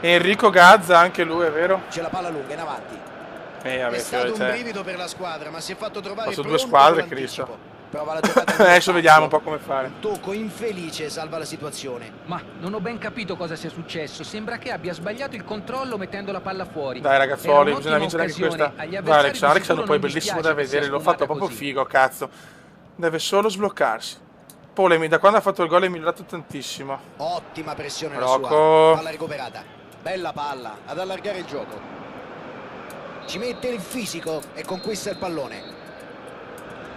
A: Enrico Gazza, anche lui, è vero?
B: C'è la palla lunga in avanti.
A: Vabbè,
B: È stato un brivido per la squadra, ma si è fatto trovare
A: Sono
B: pronto
A: due squadre,
B: per
A: Cristo.
B: l'anticipo. Prova la giocata
A: Adesso vediamo un po' come fare.
B: Un tocco infelice salva la situazione.
C: Ma non ho ben capito cosa sia successo. Sembra che abbia sbagliato il controllo mettendo la palla fuori.
A: Dai ragazzuoli,
C: Era
A: bisogna vincere anche
C: un'ottima
A: questa.
C: occasione. Agli
A: Vai
C: avversari
A: Alexandro poi è
C: non
A: bellissimo
C: dispiace
A: da
C: che sia
A: vedere, l'ho fatto
C: sfumata
A: proprio
C: così.
A: figo, cazzo. Deve solo sbloccarsi. Polemi, da quando ha fatto il gol è migliorato tantissimo.
B: Ottima pressione la
A: Rocco.
B: sua. Palla recuperata. Bella palla ad allargare il gioco. Ci mette il fisico e conquista il pallone.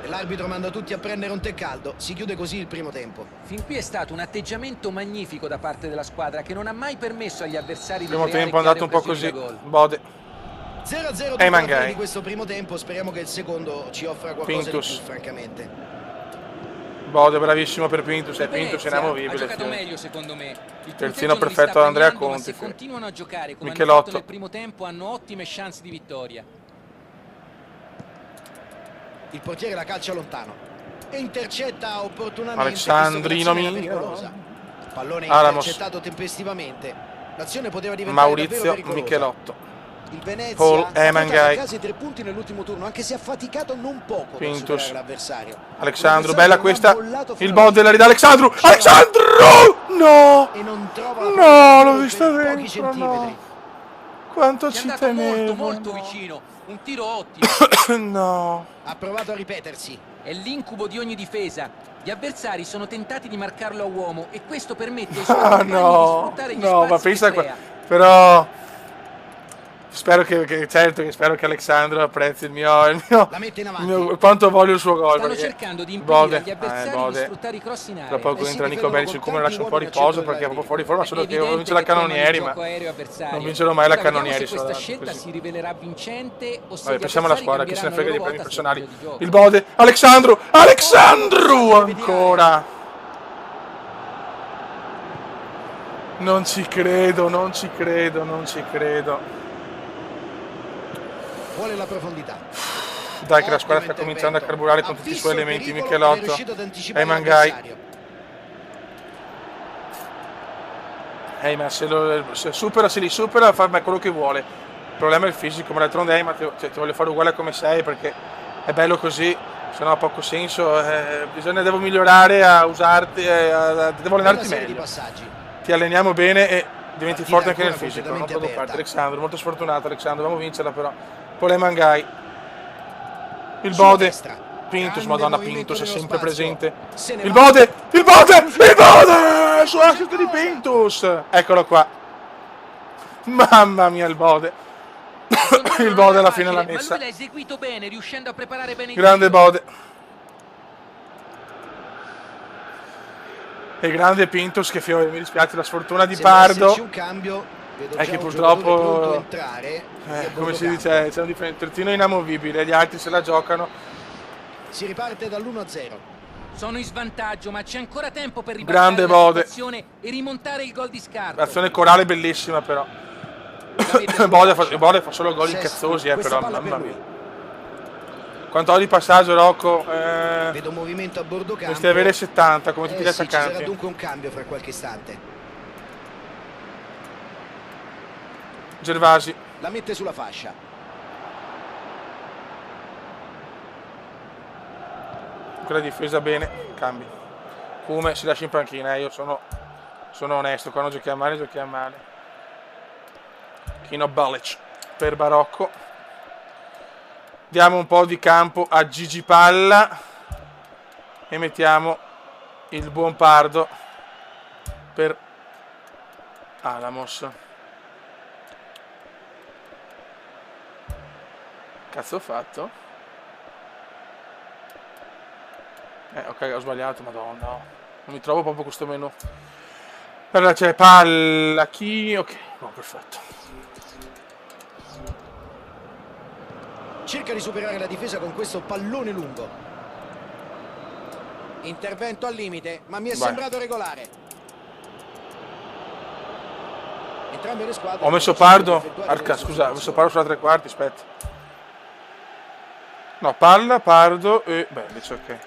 B: L'arbitro manda tutti a prendere un tè caldo. Si chiude così il primo tempo.
C: Fin qui è stato un atteggiamento magnifico da parte della squadra che non ha mai permesso agli avversari
A: Il
C: di
A: primo
C: creare
A: tempo è andato
C: chiare
A: un po'
C: occasioni
A: così.
C: da gol.
A: Bode.
B: 0-0
A: Mangai.
B: di questo primo tempo. Speriamo che il secondo ci offra qualcosa
A: Pintus.
B: di più, francamente.
A: Bode, bravissimo per Pintus.
C: Il
A: Pintus è
C: Venezia
A: inamovibile.
C: ha giocato
A: figlio.
C: meglio secondo me. Il
A: Terzino
C: punteggio non li
A: perfetto
C: sta
A: ad Andrea
C: premiando, ma
A: Conti,
C: se
A: figlio.
C: continuano a giocare come hanno
A: Michelotto.
C: fatto nel primo tempo hanno ottime chance di vittoria.
B: Il portiere la calcia lontano e intercetta opportunamente.
A: Alexandrino
B: questa
A: mio.
B: pericolosa. Pallone
A: Alamos.
B: intercettato tempestivamente. L'azione poteva diventare davvero
A: Maurizio
B: pericolosa.
A: Michelotto.
B: Il Venezia
A: Paul
B: ha portato
A: Mangai.
B: a casa i 3 punti nell'ultimo turno, anche se ha faticato non poco per
A: Pintus.
B: superare l'avversario.
A: Alexandro,
B: L'avversario
A: bella
B: non ha
A: questa.
B: bollato fino
A: Il
B: alla
A: bode la ridà
B: fine.
A: Alexandro. Alexandro! No!
B: E non trova la
A: No,
B: palla
A: l'ho
B: per
A: vista
B: pochi
A: dentro,
B: centimetri.
A: no. Quanto
C: Ci è
A: ci
C: andato
A: tenevo.
C: molto
A: no.
C: vicino. Un tiro ottimo.
A: No.
B: Ha provato a ripetersi.
C: È l'incubo di ogni difesa. Gli avversari sono tentati di marcarlo a uomo e questo permette ai suoi
A: Ah,
C: compagni di
A: no.
C: sfruttare gli
A: No, ma
C: spazi
A: pensa
C: che
A: qua.
C: crea.
A: Però spero che spero che Alexandro apprezzi il mio
B: La mette in avanti.
A: quanto voglio il suo gol.
C: Stanno
A: perché
C: cercando di impedire
A: Bode,
C: agli avversari di
A: Bode.
C: sfruttare i cross in
A: Tra
C: area.
A: poco
B: Eh sì,
A: entra Nico
B: difendono
A: Bellic,
B: con
A: siccome lo lascio un po'
B: tanti
A: riposo
B: uomini
A: perché è
B: al
A: proprio fuori forma, solo
C: È
A: che devo
C: evidente
A: vincere la
C: che tremano il
A: cannonieri, ma
C: gioco aereo avversario.
A: non vincerò mai la
C: Ora vediamo
A: cannonieri
C: se questa
A: solo
C: scelta
A: così.
C: si rivelerà vincente o se
A: Vabbè,
C: gli
A: passiamo alla
C: avversari
A: squadra, chi se ne frega dei
C: cambieranno
A: premi
C: a loro volta
A: personali.
C: strategia di
A: Il
C: gioco.
A: Bode, Alexandro ancora. Non ci credo, non ci credo, non ci credo.
B: Vuole la profondità.
A: Dai che la squadra sta
B: Ottimo
A: cominciando a
B: intervento.
A: carburare con
B: Ha
A: tutti i
B: visto
A: suoi
B: il
A: elementi.
B: pericolo ed è
A: Michelotto
B: riuscito ad anticipare
A: e Mangai.
B: l'avversario.
A: Ma se supera, se li supera, fa quello che vuole. Il problema è il fisico, ma d'altronde ti voglio fare uguale come sei perché è bello così, se no ha poco senso. Devo migliorare a usarti, devo allenarti
B: Una serie di
A: meglio.
B: passaggi.
A: Ti alleniamo bene e diventi
B: Partita
A: forte anche nel
B: ancora
A: fisico. Non
B: completamente
A: preoccuparti,
B: aperta.
A: Alexandro, molto sfortunato Alexandro, dobbiamo vincerla però. Pole Mangai. Il
B: Sulla
A: Bode.
B: destra.
A: Pintus,
B: Grande
A: Madonna,
B: movimento
A: Pintus è
B: nello
A: sempre
B: spazio.
A: presente.
B: Se ne
A: Il
B: va.
A: Bode! Il Bode! Il Bode! Sull'assist di Pintus! Eccolo qua. Mamma mia, il Bode. Il Bode alla fine l'ha
C: Ma
A: messa.
C: lui l'ha eseguito bene, riuscendo a preparare bene il
A: Grande
C: tiro.
A: Bode. E grande Pintus che fiore, mi dispiace la sfortuna di
B: Sembra
A: Pardo.
B: esserci un cambio. Vedo
A: È
B: già
A: che
B: un
A: purtroppo-
B: giocatore pronto a entrare.
A: Come si dice, c'è un terzino inamovibile, gli altri se la giocano.
B: Si riparte dall'1-0.
C: Sono in svantaggio, ma c'è ancora tempo per
A: Grande
C: ribaltare la
A: Bode.
C: situazione e rimontare il gol di scarto.
A: L'azione corale bellissima però. Bode fa solo gol incazzosi,
B: Questa
A: però,
B: palla per
A: mamma
B: lui.
A: mia. Quanto ho di passaggio, Rocco?
B: Vedo un movimento a bordo campo.
A: Dovresti avere 70, come tutti gli
B: Sì, ci sarà
A: attaccanti.
B: dunque un cambio fra qualche istante.
A: Gervasi.
B: La mette sulla fascia.
A: Quella difesa bene, cambi. Come si lascia in panchina, io sono onesto, quando giochiamo male, giochiamo male. Kino Balic per Barocco. Diamo un po' di campo a Gigi Palla e mettiamo il buon Pardo per Alamos. Cazzo ho fatto? Ok, ho sbagliato, madonna. Non mi trovo proprio questo menu. Allora c'è Palla, chi... Ok, no, perfetto.
B: Cerca di superare la difesa con questo pallone lungo. Intervento al limite, ma mi è sembrato regolare. Entrambe le squadre...
A: Ho messo Pardo. Arca, scusa, ho messo Pardo sulla tre quarti, aspetta. No, Palla, Pardo e... Beh, invece ok.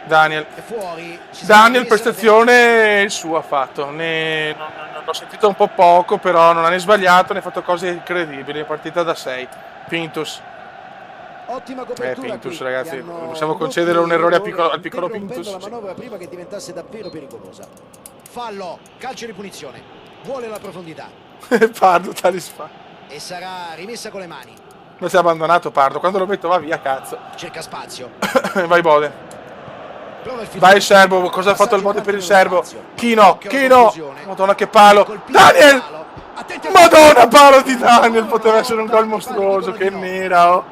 A: Daniel.
B: È fuori.
A: Daniel, prestazione sua ha fatto. L'ho sentito un po' poco, però non ha né sbagliato né fatto cose incredibili. È partita da 6. Pintus.
B: Ottima copertura.
A: Pintus,
B: qui.
A: ragazzi. Possiamo concedere un errore al piccolo Pintus?
B: La manovra prima che diventasse davvero pericolosa. Fallo. Calcio di punizione. Vuole la profondità.
A: Pardo, talismano.
B: E sarà rimessa con le mani.
A: Non si è abbandonato Pardo. Quando lo metto va via, cazzo.
B: Cerca spazio.
A: Vai Bode. Vai il serbo, cosa ha fatto il Bode per il serbo? Chino, Madonna che palo. Daniel! Madonna, palo di Daniel, poteva essere un gol mostruoso, che nera, oh.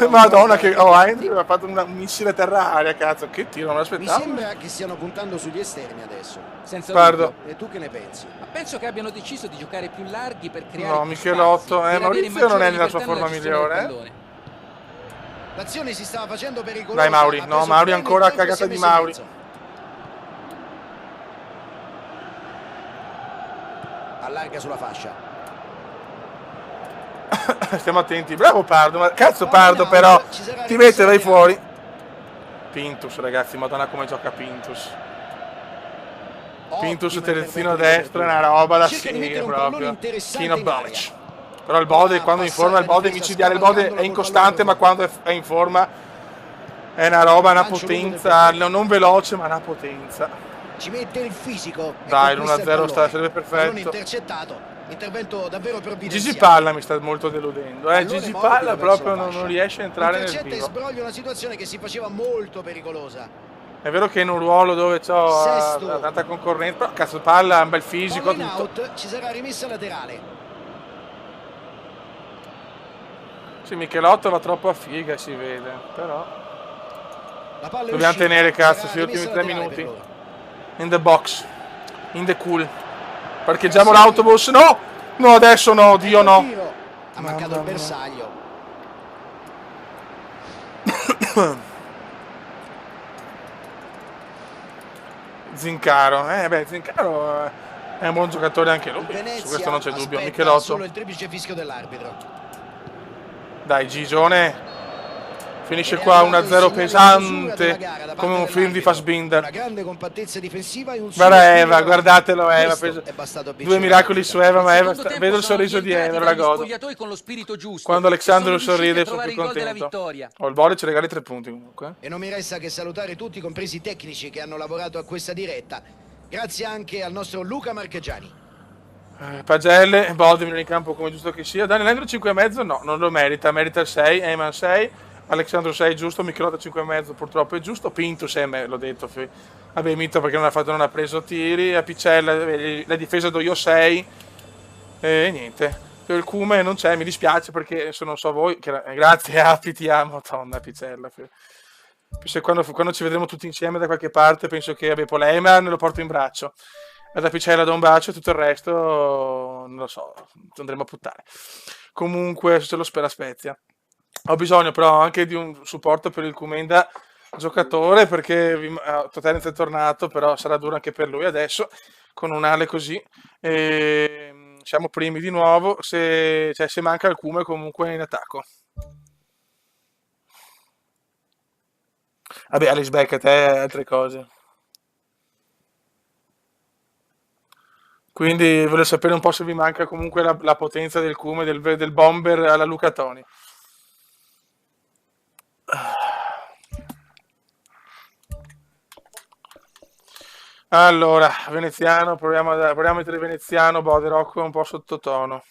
A: Madonna che... Oh, Andrew ha fatto un missile terra-aria, cazzo, che tiro, non
B: Mi
A: l'aspettavo.
B: sembra che stiano puntando sugli esterni adesso.
D: Senza
A: Pardo.
D: dubbio.
B: E tu che ne pensi?
D: Ma penso che abbiano deciso di giocare più larghi per creare
A: No,
D: più
A: Michelotto,
D: spazi, per avere
A: Maurizio non è
D: maggiore
A: nella sua
D: libertà
A: forma
D: gestione del
A: migliore,
D: pallone.
B: L'azione si stava facendo pericolosa.
A: Dai Mauri,
B: Ha
A: no,
B: preso
A: Mauri
B: bene
A: ancora
B: il tempo e
A: cagata
B: si è
A: di
B: messo in
A: Mauri.
B: mezzo. Allarga sulla fascia.
A: Stiamo attenti, bravo Pardo, ma cazzo Pardo però, ti mette, vai fuori. Pintus, ragazzi, madonna come gioca Pintus. Pintus terzino destro è una roba da serie proprio. Kino Balic. Però il Bode, quando è in forma, il Bode è micidiale, il Bode è incostante, ma quando è in forma è una roba, una potenza, non veloce, ma una potenza.
B: Ci mette il fisico.
A: Dai, l'1-0 sarebbe perfetto.
B: Intercettato. Intervento davvero provvidenziale.
A: Gigi Palla mi sta molto deludendo, Gigi Palla proprio non riesce a entrare nel
B: Intercetta e
A: vivo.
B: sbroglia una situazione che si faceva molto pericolosa.
A: È vero che in un ruolo dove c'ho tanta concorrenza, però cazzo Palla ha un bel fisico,
B: Palla in
A: tutto.
B: out, ci sarà rimessa laterale.
A: Sì, Michelotto va troppo a figa, si vede, però
B: La palla è
A: dobbiamo
B: uscita,
A: tenere, cazzo,
B: sarà
A: sugli ultimi
B: rimessa
A: 3
B: laterale
A: minuti.
B: per loro.
A: In the box, in the cool. Parcheggiamo l'autobus, no! No, adesso no, Dio no.
B: Tiro. Ha mancato il bersaglio.
A: Zincaro, Zincaro è un buon giocatore anche lui, su questo non c'è dubbio. Michelotto.
B: Solo il triplice fischio dell'arbitro.
A: Dai Gigione. Finisce qua 1-0 pesante, come un film di Fassbinder.
B: Una grande compattezza difensiva e un
A: Guarda Eva, guardatelo Eva,
B: bastato
A: due miracoli su Eva, ma Eva vedo il sorriso di Eva, la godo.
D: Con lo spirito giusto,
A: quando Alexandro
D: sono
A: sorride
D: riusciti a
A: sono più
D: trovare il gol
A: contento.
D: della vittoria.
A: Oh, il Bode ci regali 3 punti comunque.
B: E non mi resta che salutare tutti, compresi i tecnici che hanno lavorato a questa diretta. Grazie anche al nostro Luca Marchegiani.
A: Pagelle, Bode in campo come giusto che sia. Daniel Andro 5,5, no, non lo merita, merita il 6, Eyman 6. Alexandro 6 giusto, Michelotto 5,5 purtroppo è giusto, Pinto 6, l'ho detto, vabbè Mito perché non ha preso tiri, a Picella la difesa do io 6 e niente, il Cume non c'è, mi dispiace perché se non so voi, grazie Api, ti amo, donna Picella, se quando ci vedremo tutti insieme da qualche parte penso che Polema ne lo porto in braccio, e da Picella do un bacio e tutto il resto non lo so, andremo a puttane, comunque se lo spera Spezia. Ho bisogno però anche di un supporto per il Comenda giocatore perché Toterenz è tornato, però sarà duro anche per lui adesso con un Ale così. Siamo primi di nuovo, se manca il Cume comunque in attacco. Vabbè Alex Beck a te altre cose. Quindi voglio sapere un po' se vi manca comunque la potenza del Cume, del bomber alla Luca Toni. Allora, veneziano, proviamo a mettere veneziano, The Rock è un po' sottotono.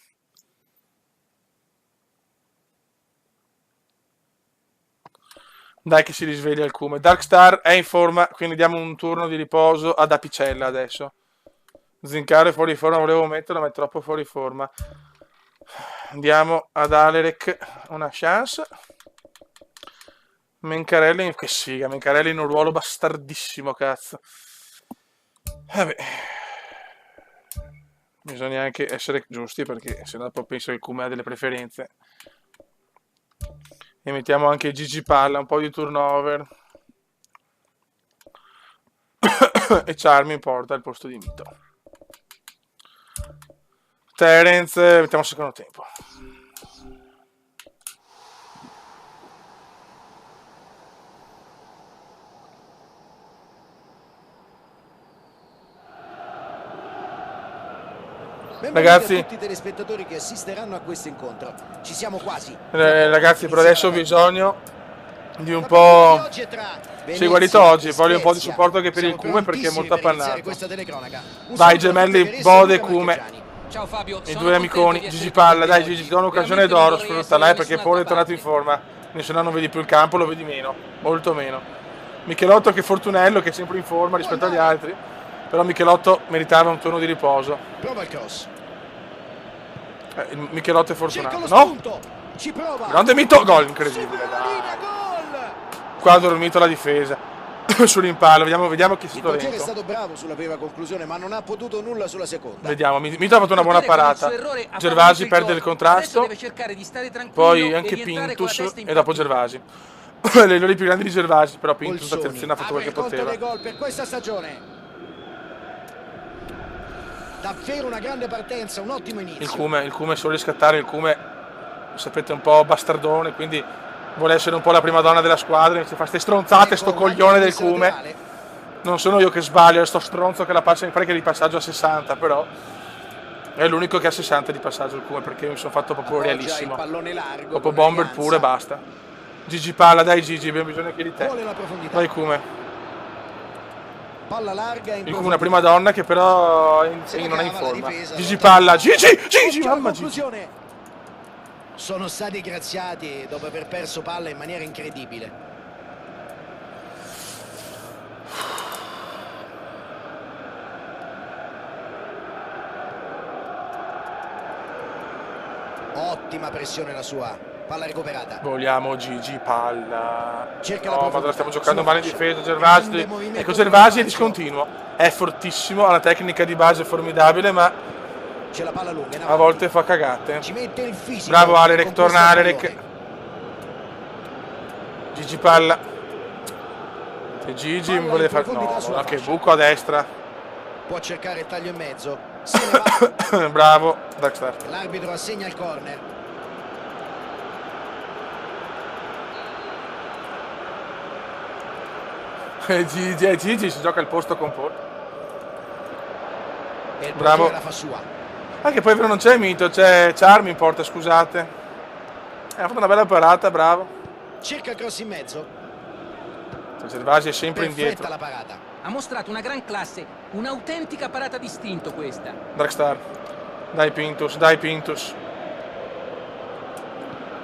A: Dai che si risveglia il Cume. Darkstar è in forma, quindi diamo un turno di riposo ad Apicella adesso. Zincare fuori forma, volevo metterlo, ma è troppo fuori forma. Diamo ad Alerek una chance. Mencarelli, che sfiga, Mencarelli in un ruolo bastardissimo, cazzo. Vabbè. Bisogna anche essere giusti, perché se no poi penso che il Cume ha delle preferenze. E mettiamo anche Gigi Palla, un po' di turnover. E Charmi in porta al posto di Mito. Terence, mettiamo il secondo tempo. Ragazzi,
B: a tutti i telespettatori che assisteranno a questo incontro. Ci siamo quasi.
A: Ragazzi, per adesso ho bisogno di un po'... Sei guarito oggi, voglio un po' di supporto anche per il Cume perché è molto appannato. Vai gemelli, Bode, Cume.
C: Ciao Fabio,
A: I due amiconi, Gigi Palla, dai Gigi, ti do un'occasione d'oro, sfruttala perché Paul è tornato in forma, se no non vedi più il campo, lo vedi meno, molto meno. Michelotto che Fortunello che è sempre in forma rispetto agli altri, però Michelotto meritava un turno di riposo.
B: Prova il cross.
A: Michelotto è fortunato, no? Grande Mito, gol incredibile, dai. Qua ha dormito la difesa. Sul rimpallo, vediamo chi si sta dentro.
B: Il portiere è stato bravo sulla prima conclusione, ma non ha potuto nulla sulla seconda.
A: Vediamo, Mito ha fatto una buona parata. Gervasi perde il contrasto. Poi anche Pintus e dopo Gervasi. Le errori più grandi di Gervasi, però Pintus la terzina ha fatto quel che poteva.
B: Gol per questa stagione. Davvero una grande partenza, un ottimo inizio.
A: Il Cume solo riscattare, il Cume sapete un po' bastardone, quindi vuole essere un po' la prima donna della squadra, invece fa ste stronzate, sto coglione del Cume. Non sono io che sbaglio, è sto stronzo che la passa in frega di passaggio a 60, però è l'unico che ha 60 di passaggio il Cume, perché mi sono fatto proprio realissimo. Dopo bomber pure, basta. Gigi Palla, dai Gigi, abbiamo bisogno anche di te. Vai Cume.
B: Palla larga
A: il Cume una prima donna che però non è in forma. Gigi Palla, Gigi, mamma Gigi.
B: Sono stati graziati dopo aver perso palla in maniera incredibile. Ottima pressione la sua. Palla recuperata.
A: Vogliamo Gigi Palla. No, ma stiamo giocando male in difesa. Gervasi. Ecco, Gervasi è discontinuo. È fortissimo, ha una tecnica di base formidabile, ma
B: la palla lunga,
A: a volte fa cagate.
B: Ci mette il fisico.
A: Bravo Alerek, torna Alerek. Gigi Palla. E Gigi mi vuole fare... No, che buco a destra.
B: Può cercare il taglio in mezzo.
A: Bravo, Darkstar.
B: L'arbitro assegna il corner.
A: Gigi si gioca il posto con Paul. Bravo.
B: La fa sua.
A: Anche poi però non c'è Mito, c'è Charmi in porta, scusate. Ha fatto una bella parata, bravo.
B: Cerca il cross in mezzo.
A: Gervasi è sempre indietro.
B: La parata.
C: Ha mostrato una gran classe, un'autentica parata d'istinto questa.
A: Darkstar. Dai Pintus.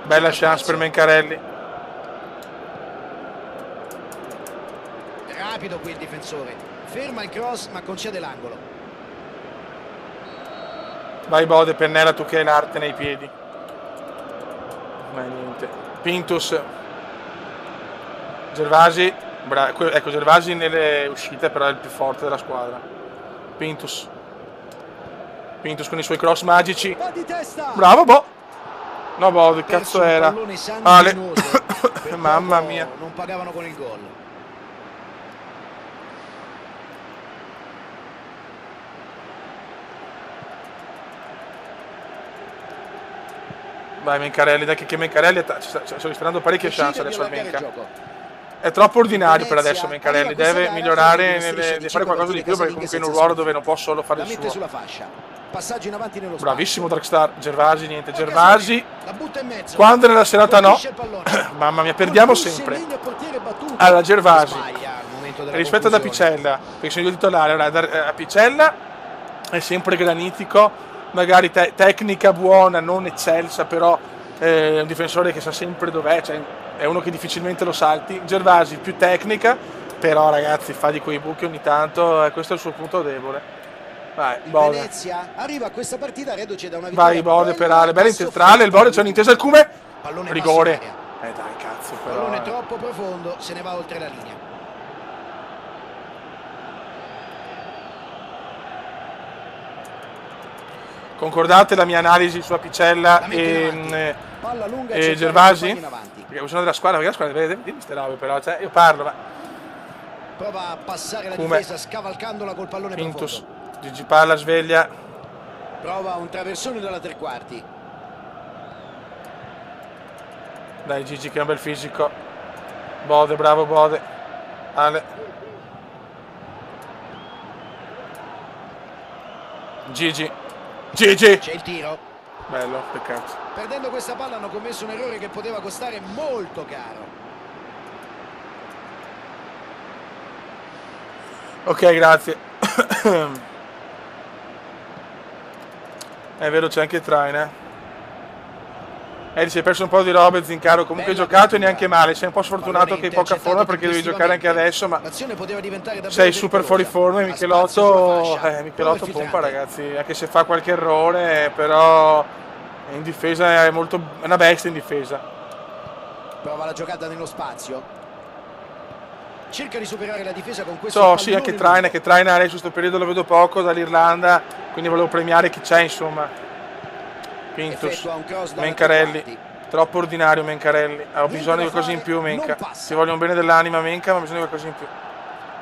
A: Bella chance per Mencarelli.
B: Rapido qui il difensore. Ferma il cross ma concede l'angolo.
A: Vai Bode, pennella tu che hai l'arte nei piedi. Ma niente. Pintus. Gervasi. Ecco, Gervasi nelle uscite però è il più forte della squadra. Pintus con i suoi cross magici. Bravo, boh. No, boh, che cazzo era? Ale. Mamma mia.
B: Non pagavano con il gol.
A: Vai Mencarelli, dai che Mencarelli sto risparando parecchie chance adesso al Menca. È troppo ordinario per adesso Mencarelli, deve migliorare, deve fare qualcosa di più, perché comunque in un ruolo dove non può solo fare il suo.
B: Sulla fascia. Passaggio in avanti nello
A: Bravissimo Darkstar. Gervasi, niente, Gervasi. Quando nella serata no. Mamma mia, perdiamo sempre. Allora, Gervasi. Rispetto ad Apicella, perché sono io titolare, allora, Apicella è sempre granitico, magari tecnica buona, non eccelsa, però è un difensore che sa sempre dov'è, cioè è uno che difficilmente lo salti. Gervasi più tecnica, però ragazzi fa di quei buchi ogni tanto, questo è il suo punto debole. Vai, Bode.
B: Venezia arriva a questa partita reduce da una vittoria.
A: Vai Bode per Ale, bella intestrale, il Bode c'è un'intesa al cume. Rigore. Dai cazzo però.
B: Pallone troppo profondo, se ne va oltre la linea.
A: Concordate la mia analisi su Apicella e Gervasi? Perché sono della squadra, perché la squadra vede queste robe però, cioè io parlo, ma
B: prova a passare la difesa scavalcandola col pallone
A: Pintus.
B: profondo.
A: Gigi palla, sveglia.
B: Prova un traversone dalla tre quarti.
A: Dai Gigi che è un bel fisico. Bode, bravo Bode. Ale. Gigi. Gigi.
B: C'è il tiro.
A: Bello, peccato.
B: Perdendo questa palla hanno commesso un errore che poteva costare molto caro.
A: Ok, grazie. È vero, c'è anche Traina. Si è perso un po' di robe, Zincaro. Comunque hai giocato e neanche male. Sei un po' sfortunato che hai poca forma perché devi giocare anche adesso, ma sei super fuori forma e Michelotto pompa, ragazzi. Anche se fa qualche errore, però in difesa è una bestia in difesa.
B: Prova la giocata nello spazio. Cerca di superare la difesa con questo.
A: Sì, anche Traina, che Traina adesso in questo periodo lo vedo poco dall'Irlanda, quindi volevo premiare chi c'è, insomma. Pintus, Mencarelli, troppo ordinario Mencarelli, ho bisogno di qualcosa in più Menca, ti voglio un bene dell'anima Menca, ma ho bisogno di qualcosa in più.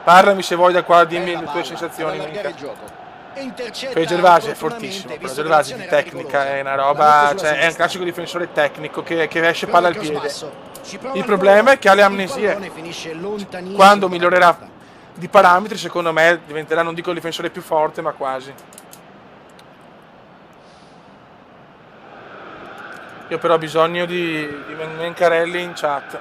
A: Parlami se vuoi da qua, dimmi le tue sensazioni Menca. Poi Gervasi è fortissimo, però Gervasi di tecnica è una roba, cioè è un classico difensore tecnico che esce palla al piede. Il problema è che ha le amnesie. Quando migliorerà di parametri, secondo me diventerà, non dico il difensore più forte, ma quasi. Io però ho bisogno di Mencarelli in chat.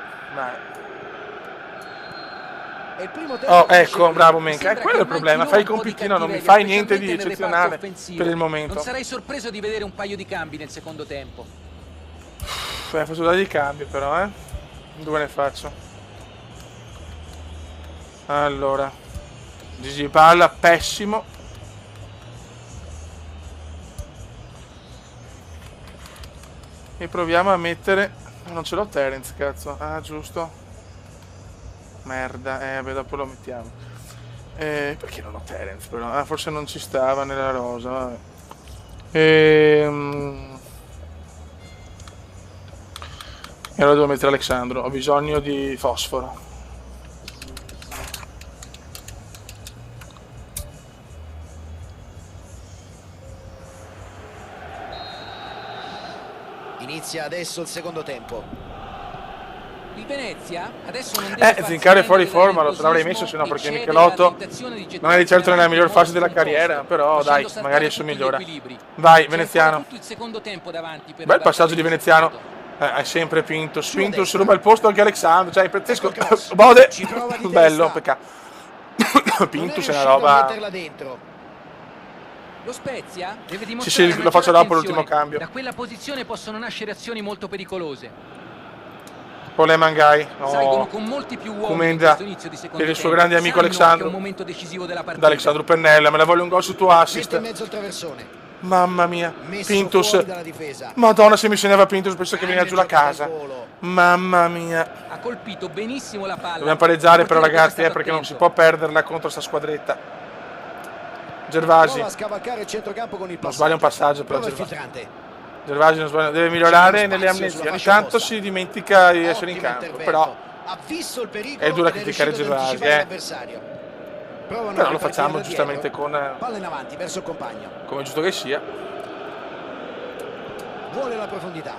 A: Oh, ecco, bravo Menca. È quello il problema, fai il compitino, non mi fai niente di eccezionale per il momento.
D: Non sarei sorpreso di vedere un paio di cambi nel secondo tempo.
A: Faccio dare di cambio però, 2 ne faccio. Allora, Gigi palla, pessimo. E proviamo a mettere. Non ce l'ho Terence, cazzo. Ah, giusto. Merda, beh, dopo lo mettiamo. Perché non ho Terence però? Ah, forse non ci stava nella rosa, vabbè. E allora devo mettere Alexandro, ho bisogno di fosforo.
B: Inizia adesso il secondo tempo.
D: Il Venezia adesso non deve
A: Zincaro è fuori forma, lo l'avrei messo, se no perché Michelotto non è di certo nella miglior fase della carriera, però dai, magari adesso migliora. Vai, Veneziano. Bel passaggio di Veneziano. È sempre Pintus. Pintus ruba il posto anche Alexandro, cioè pazzesco. Bode. Bello, peccato. Pintus è una roba.
D: Lo Spezia deve dimostrare
A: sì, lo faccio dopo l'ultimo cambio.
C: Da quella posizione possono nascere azioni molto pericolose.
A: Pole Mangai,
C: salgono con molti più uomini
A: Comenda per il suo grande amico Alexandro.
C: Un momento decisivo della partita.
A: Da Alexandro Pennella, me la voglio un gol su tuo assist.
B: In mezzo al traversone.
A: Mamma mia, Pintus. Madonna, se mi segnava Pintus penso che veniva giù la casa. Mamma mia.
C: Ha colpito benissimo la palla.
A: Dobbiamo pareggiare però ragazzi, perché non si può perderla contro sta squadretta. Gervasi. Non sbaglia un passaggio però Gervasi non sbaglia, deve migliorare nelle amnesie. Ogni tanto si dimentica di essere in campo, però è dura criticare Gervasi, Però lo facciamo giustamente con
B: palla in avanti verso il compagno.
A: Come è giusto che sia.
B: Vuole la profondità.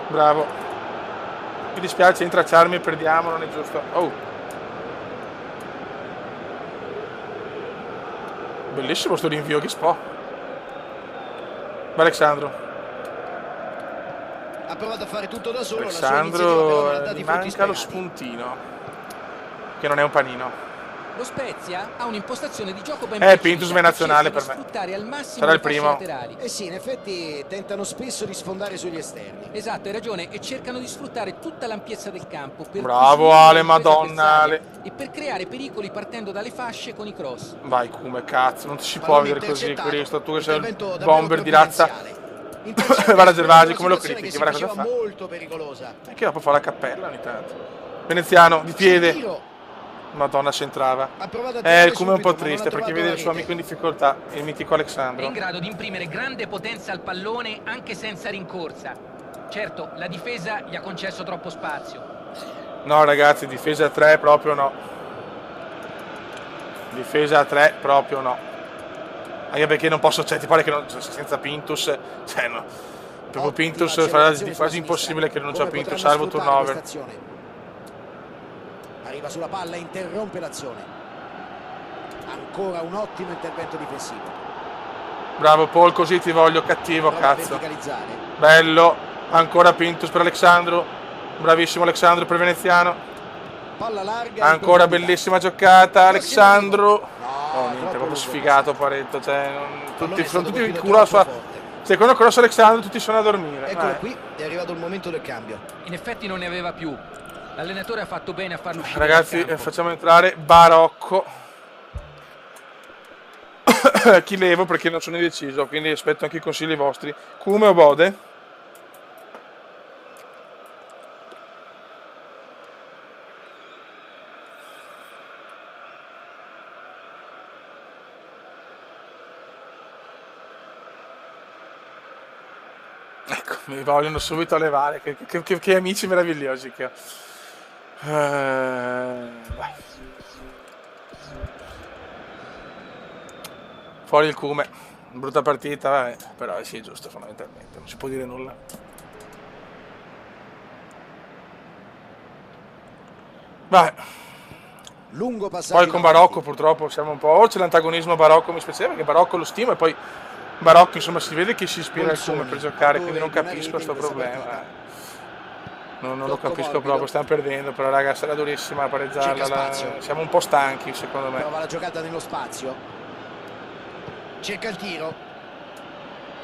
A: Bravo. Mi dispiace intracciarmi e perdiamo, non è giusto. Oh. Bellissimo sto rinvio, che spo. Alexandro.
B: Ha provato a fare tutto da solo.
A: Alexandro,
B: la sua
A: mi manca lo spuntino, che non è un panino.
D: Lo Spezia ha un'impostazione di gioco ben
A: Pintus è nazionale per me.
D: Sfruttare al massimo
A: Sarà il
D: le fasce
A: primo.
D: laterali.
B: Eh sì, in effetti tentano spesso di sfondare sugli esterni.
D: Esatto, hai ragione, e cercano di sfruttare tutta l'ampiezza del campo per
A: Bravo Ale, madonna Ale.
D: e per creare pericoli partendo dalle fasce con i cross.
A: Vai come cazzo, non ti si può
B: Pallone
A: vedere così,
B: intercettato.
A: Cristo, tu che sei il
B: Intervento
A: bomber di razza.
B: Intercettato.
A: Guarda Gervasi, come lo
B: Una situazione
A: critichi,
B: che
A: guarda
B: si
A: cosa fa.
B: faceva molto pericolosa.
A: E che dopo fa la cappella ogni tanto. Veneziano, di piede.
B: Tiro.
A: Madonna, c'entrava.
B: Ha provato a tirare
A: Il Cume è un po'
B: subito, ma non ha
A: triste perché
B: trovato
A: vede
B: la
A: il suo
B: rete.
A: amico in difficoltà, il mitico
C: È in
A: Alexandro.
C: grado di imprimere grande potenza al pallone anche senza rincorsa. Certo, la difesa gli ha concesso troppo spazio.
A: No ragazzi, difesa a 3 proprio no. Difesa a 3 proprio no. Anche perché non posso, cioè ti pare che non, senza Pintus, cioè no. Proprio Pintus farà quasi impossibile che non c'ha Pintus, salvo turnover.
B: Arriva sulla palla e interrompe l'azione. Ancora un ottimo intervento difensivo.
A: Bravo Paul, così ti voglio, cattivo,
B: Prova a
A: cazzo.
B: verticalizzare.
A: Bello, ancora Pintus per Alexandro. Bravissimo Alexandro per Veneziano.
B: Palla larga.
A: Ancora
B: in profondità.
A: bellissima giocata, Alexandro.
B: No,
A: Oh niente,
B: troppo
A: proprio
B: lungo
A: sfigato
B: passaggio.
A: Pareto, cioè
B: Pallone è
A: sono
B: stato
A: tutti in
B: colpito
A: culo alla sua.
B: troppo forte.
A: Secondo cross Alexandro tutti sono a dormire.
B: Eccolo qui, è arrivato il momento del cambio.
C: In effetti non ne aveva più. L'allenatore ha fatto bene a farlo uscire
A: Ragazzi,
C: dal campo.
A: facciamo entrare Barocco. Chi levo perché non sono indeciso, quindi aspetto anche i consigli vostri. Cume o Bode? Ecco, mi vogliono subito levare. Che amici meravigliosi che ho. Vai. Fuori il Cume. Brutta partita, vabbè. Però sì, è giusto fondamentalmente. Non si può dire nulla. Vai.
B: Lungo passaggio.
A: Poi con Barocco purtroppo siamo un po'. O c'è l'antagonismo Barocco, mi spiace perché Barocco lo stimo e poi Barocco insomma si vede che si ispira al Cume per giocare, quindi non capisco questo problema. Non lo capisco proprio, stiamo perdendo, però raga sarà durissima a pareggiarla. Siamo un po' stanchi secondo me.
B: Prova la giocata nello spazio. Cerca il tiro.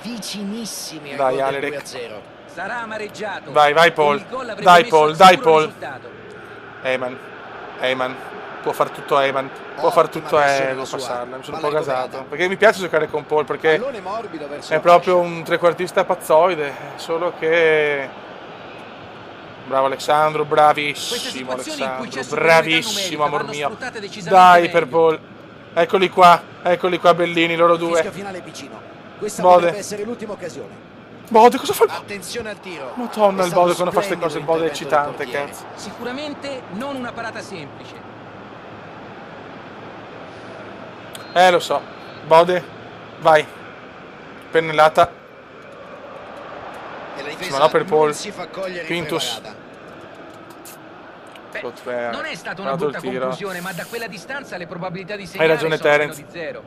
B: Vicinissimi al
A: Dai,
B: gol
A: Ale,
B: del
A: Rec.
B: 2-0.
C: Sarà amareggiato.
A: Vai Paul.
C: Il gol avrebbe
A: Dai
C: messo
A: Paul,
C: al
A: dai
C: sicuro
A: Paul.
C: risultato.
A: Eyman. Può far tutto Eyman. Può far tutto devo passarla. Mi sono un po' gasato. Perché mi piace giocare con Paul, perché
B: Pallone morbido verso
A: è
B: la
A: proprio
B: fascia.
A: un trequartista pazzoide. Solo che. Bravo Alexandro, bravissimo Alexandro, bravissimo amor mio. Dai per Paul. Eccoli qua Bellini, loro due.
B: Fischio finale vicino. Questa
A: Bode.
B: potrebbe essere l'ultima occasione.
A: Bode, cosa fa?
B: Attenzione al tiro.
A: Madonna,
B: È
A: il
B: stato
A: Bode quando fa queste
B: splendido
A: cose, il Bode è
B: l'intervento del
A: eccitante,
B: portiere.
A: cazzo.
C: Sicuramente non una parata semplice.
A: Lo so. Bode, vai. Pennellata.
B: E la difesa
A: Ma no, per Paul.
B: non si fa cogliere
A: Pintus.
B: impreparata.
C: Beh, non è stata una brutta conclusione, ma da quella distanza le probabilità di segnare
A: ragione,
C: sono meno
A: Terence.
C: di zero.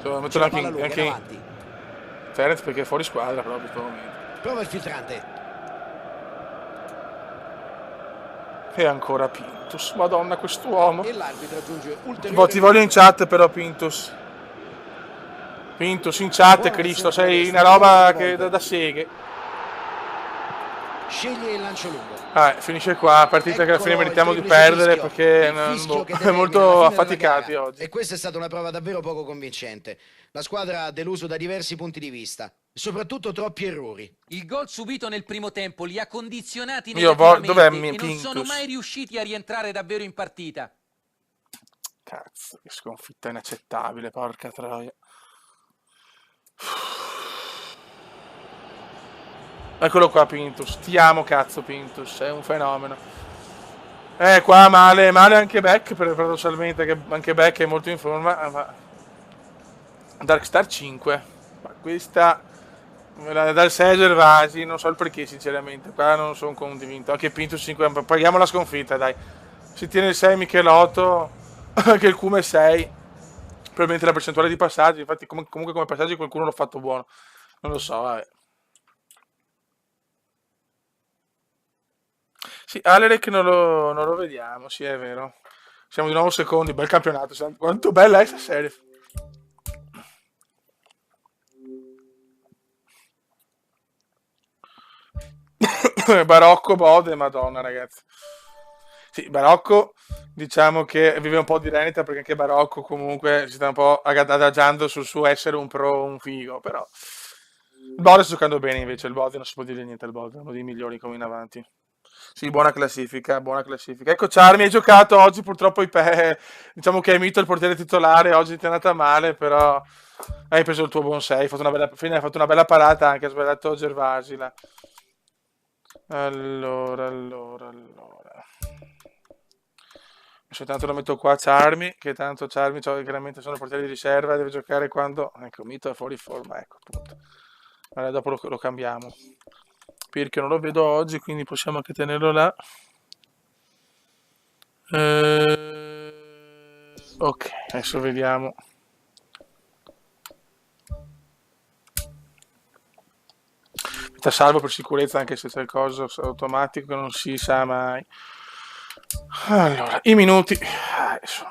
A: Cioè,
B: C'è
A: metto
B: la
A: anche
B: palla lunga in
A: in
B: avanti.
A: Terence perché è fuori squadra proprio in questo momento.
B: Prova il filtrante.
A: E ancora Pintus. Madonna, quest'uomo.
B: E l'arbitro aggiunge ulteriore.
A: Ti voglio in chat però Pintus. Pintus in chat, Cristo, sei una roba che da seghe.
B: Sceglie il lancio lungo.
A: Finisce qua, partita che alla fine meritiamo di perdere perché è molto affaticati oggi.
B: E questa è stata una prova davvero poco convincente. La squadra ha deluso da diversi punti di vista, soprattutto troppi errori.
C: Il gol subito nel primo tempo li ha condizionati
A: Dov'è
C: negativamente e non
A: Pintus?
C: sono mai riusciti a rientrare davvero in partita.
A: Cazzo, che sconfitta inaccettabile, porca troia. Eccolo qua Pintus, ti amo cazzo Pintus, sei un fenomeno. Qua male anche Beck, paradossalmente, che anche Beck è molto in forma, ma Darkstar 5, ma questa dal 6 a Gervasi, non so il perché sinceramente, qua non sono convinto. Anche Pinto 5, paghiamo la sconfitta, dai. Si tiene il 6 Michelotto, che il Cume 6. Probabilmente la percentuale di passaggi, infatti comunque come passaggi qualcuno l'ha fatto buono. Non lo so, vabbè. Sì, Alerec non lo vediamo, sì è vero. Siamo di nuovo secondi, bel campionato. Quanto bella è questa serie. Barocco, Bode, Madonna ragazzi. Sì, Barocco diciamo che vive un po' di rendita perché anche Barocco comunque si sta un po' adagiando sul suo essere un pro, un figo, però il Bode sta giocando bene invece, il Bode non si può dire niente al Bode, è uno dei migliori come in avanti. Sì, buona classifica, buona classifica. Ecco, Charmi hai giocato oggi, purtroppo diciamo che hai Mito il portiere titolare, oggi ti è andata male, però hai preso il tuo buon 6, hai fatto una bella parata anche, ha sbagliato Gervasi là. Allora. Tanto lo metto qua Charmi, che tanto Charmi chiaramente sono portieri di riserva, deve giocare quando... Ecco, Mito è fuori forma, ecco appunto. Allora, dopo lo cambiamo. Perché non lo vedo oggi, quindi possiamo anche tenerlo là. Ok, adesso vediamo. Metta salvo per sicurezza anche se c'è il coso automatico, non si sa mai. Allora, i minuti. Insomma,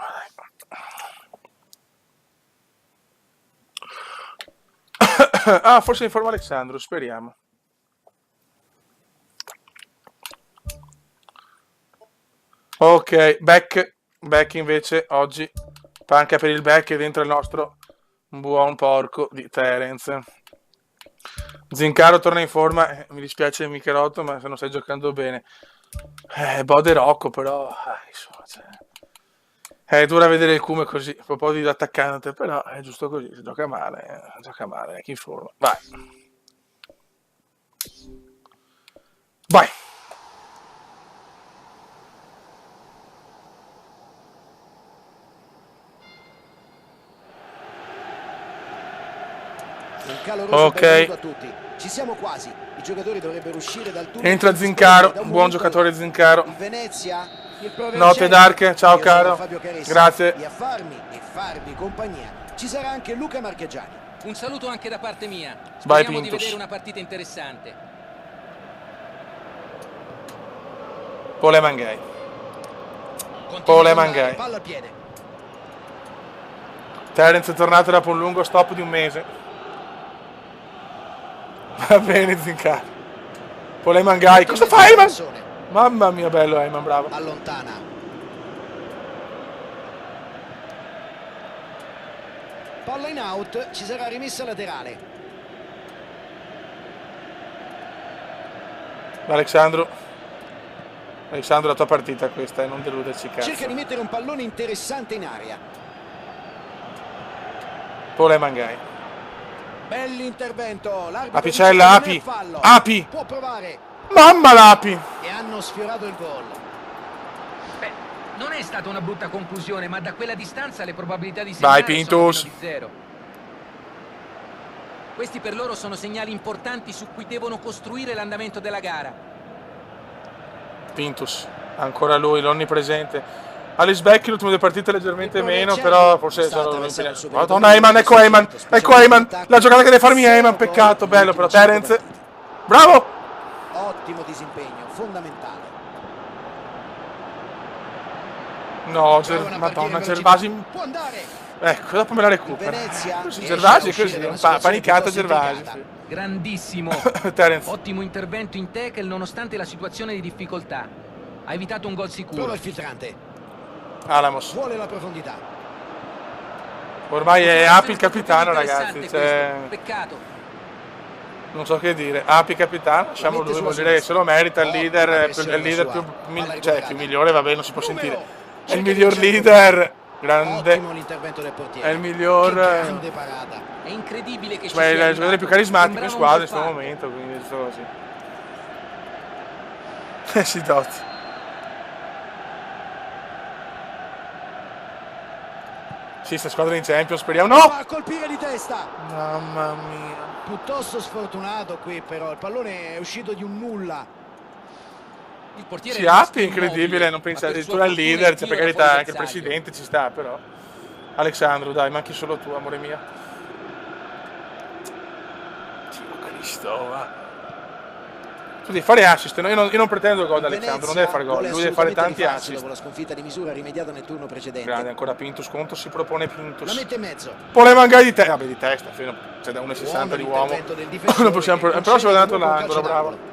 A: ah, forse informa Alessandro, speriamo. Ok, back invece oggi panca per il back e dentro il nostro buon porco di Terence. Zincaro torna in forma, mi dispiace Michelotto, ma se non stai giocando bene. Bode Rocco però, insomma, è dura vedere il Cume così, un po' di attaccante, però è giusto così, si gioca male, chi in forma. Vai.
B: Un caloroso benvenuto a tutti. Ci siamo quasi. I giocatori dovrebbero uscire dal tunnel.
A: Entra Zincaro, un buon giocatore Zincaro.
B: Il Venezia, il
A: Notte Dark, ciao caro. Grazie.
B: E a farvi compagnia ci sarà anche Luca Marchegiani.
C: Un saluto anche da parte mia.
A: Vai,
C: Speriamo di
A: Pintus.
C: vedere una partita interessante.
A: Pole Mangai.
B: Palla al piede.
A: Terence è tornato dopo un lungo stop di un mese. Va bene Zincaro. Pole Mangai. Cosa fai Eyman? Mamma mia, bello Eyman, bravo.
B: Allontana. Palla in out, ci sarà rimessa laterale.
A: Alessandro, la tua partita questa, non deluderci cazzo.
B: Cerca di mettere un pallone interessante in aria.
A: Pole Mangai.
B: Bell'intervento.
A: Apicella, Api. Api.
B: Può provare.
A: Mamma l'Api.
B: E hanno sfiorato il gol.
C: Beh, non è stata una brutta conclusione, ma da quella distanza le probabilità di
A: Vai,
C: segnare
A: Pintus.
C: sono di zero. Questi per loro sono segnali importanti su cui devono costruire l'andamento della gara.
A: Pintus, ancora lui, l'onnipresente. Alice Beck l'ultime due partite leggermente meno, però forse sono impegnato. Madonna, Eyman, ecco Eyman, la giocata che deve farmi Eyman, peccato, bello però, Terence, bravo!
B: Ottimo disimpegno, fondamentale.
A: No, Madonna, Gervasi,
B: Può andare.
A: ecco, dopo me la recupera.
B: Venezia
A: Così, Gervasi è così, panicato Gervasi. Sì.
C: Grandissimo.
A: Terence.
C: Ottimo intervento in tackle nonostante la situazione di difficoltà. Ha evitato un gol sicuro.
B: Prova il filtrante.
A: Alamos.
B: Vuole la profondità.
A: Ormai è Api il capitano, ragazzi.
C: Peccato.
A: Non so che dire. Api capitano, lasciamo lui, vuol dire che se lo merita il leader, più migliore, vabbè, non si può sentire. È il miglior leader. Grande.
B: Ottimo l'intervento del portiere.
A: È il miglior.
B: Grande parata.
C: È incredibile che
A: Cioè, è il giocatore più carismatico in squadra in questo momento, quindi solo così. Si dotti. Sì, sta squadra in Champions, speriamo. No!
B: Va a colpire di testa.
A: Mamma mia.
B: Piuttosto sfortunato qui però, il pallone è uscito di un nulla.
C: Il portiere
A: Si
C: rimase
A: apre, incredibile,
C: immobile,
A: non
C: ma
A: pensa,
C: per
A: tu
C: sua
A: è il
C: fortuna
A: leader,
C: il
A: cioè, per
C: tiro era
A: carità,
C: fuori
A: anche il
C: bersaglio.
A: presidente ci sta, però. Alexandru, dai, manchi solo tu, amore mio. Dio Cristo, va. Tu devi fare assist, no? Io non pretendo gol da Alexandru, non deve fare gol, lui deve fare tanti assist.
B: Dopo la sconfitta di misura rimediata nel turno precedente.
A: Grande, ancora Pintus contro, si propone
B: La
A: Pintus.
B: mette in mezzo.
A: Poi mangai di testa, vabbè di testa, cioè da 1,60 di uomo.
B: L'intervento del difensore
A: Non possiamo,
B: che
A: però si è dato
B: concede
A: l'angolo,
B: comunque un calcio
A: bravo.
B: d'angolo.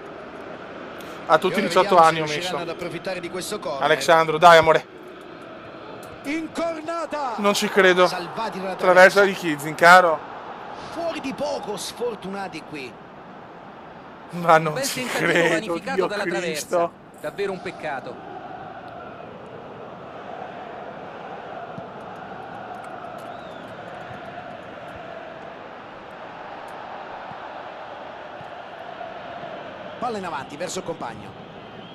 A: A tutti
B: E ora
A: 18
B: vediamo se
A: anni ho
B: riusciranno
A: messo.
B: ad approfittare di questo corner.
A: Alexandru, dai amore.
B: Incornata.
A: Non ci credo.
B: Salvati dalla
A: Traversa di Kizin, caro.
B: Fuori di poco, sfortunati qui.
A: Ma
C: Un
A: non
C: bel
A: ci
C: tentativo
A: credo,
C: vanificato
A: Dio
C: dalla traversa.
A: Cristo.
C: Davvero un peccato.
B: Palla in avanti verso il compagno.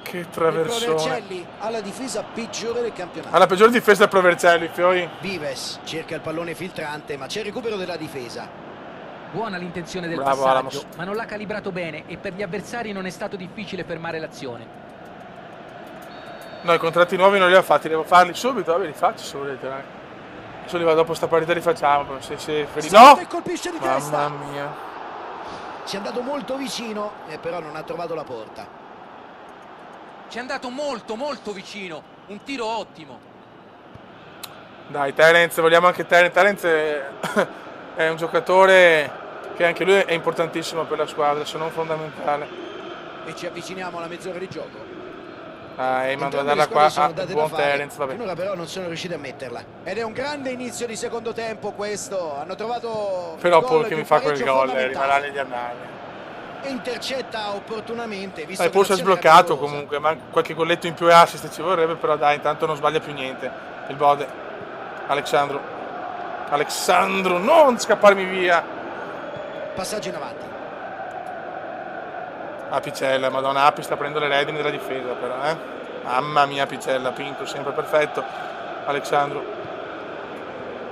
A: Che
B: Il
A: traversone.
B: Provercelli ha la difesa peggiore del campionato.
A: Alla peggior difesa del Provercelli, Fioi.
B: Vives cerca il pallone filtrante, ma c'è il recupero della difesa.
C: Buona l'intenzione del
A: Bravo,
C: passaggio,
A: Alamos.
C: ma non l'ha calibrato bene e per gli avversari non è stato difficile fermare l'azione.
A: No, i contratti nuovi non li ho fatti, devo farli subito. Vabbè, li faccio se volete, dai. Adesso dopo sta partita li facciamo. Se
B: Salta
A: no!
B: e colpisce di
A: Mamma
B: testa.
A: mia.
B: Ci è andato molto vicino, però non ha trovato la porta.
C: Ci è andato molto molto vicino, un tiro ottimo.
A: Dai, Terence, vogliamo anche Terence. Terence è un giocatore che anche lui è importantissimo per la squadra, se non fondamentale.
B: E ci avviciniamo alla mezz'ora di gioco.
A: Dai, mando a
B: Entrambe le
A: darla qua
B: squadre sono
A: a
B: date
A: buon
B: da fare.
A: Terence, vabbè.
B: Finora però non sono riusciti a metterla. Ed è un grande inizio di secondo tempo questo. Hanno trovato
A: Però
B: il gol
A: poi che
B: di
A: mi
B: un
A: fa quel
B: pareggio
A: gol,
B: fondamentale.
A: rimarrà negli annali.
B: E intercetta opportunamente. Visto
A: Dai,
B: che
A: forse è
B: l'azione era
A: sbloccato
B: pericolosa.
A: comunque, ma qualche golletto in più e assist ci vorrebbe, però dai, intanto non sbaglia più niente. Il Bode. Alexandru. Alexandru, non scapparmi via.
B: Passaggio in avanti.
A: Apicella, madonna, Api sta prendendo le redini della difesa però, Mamma mia, Apicella, Pinto, sempre perfetto. Alexandru.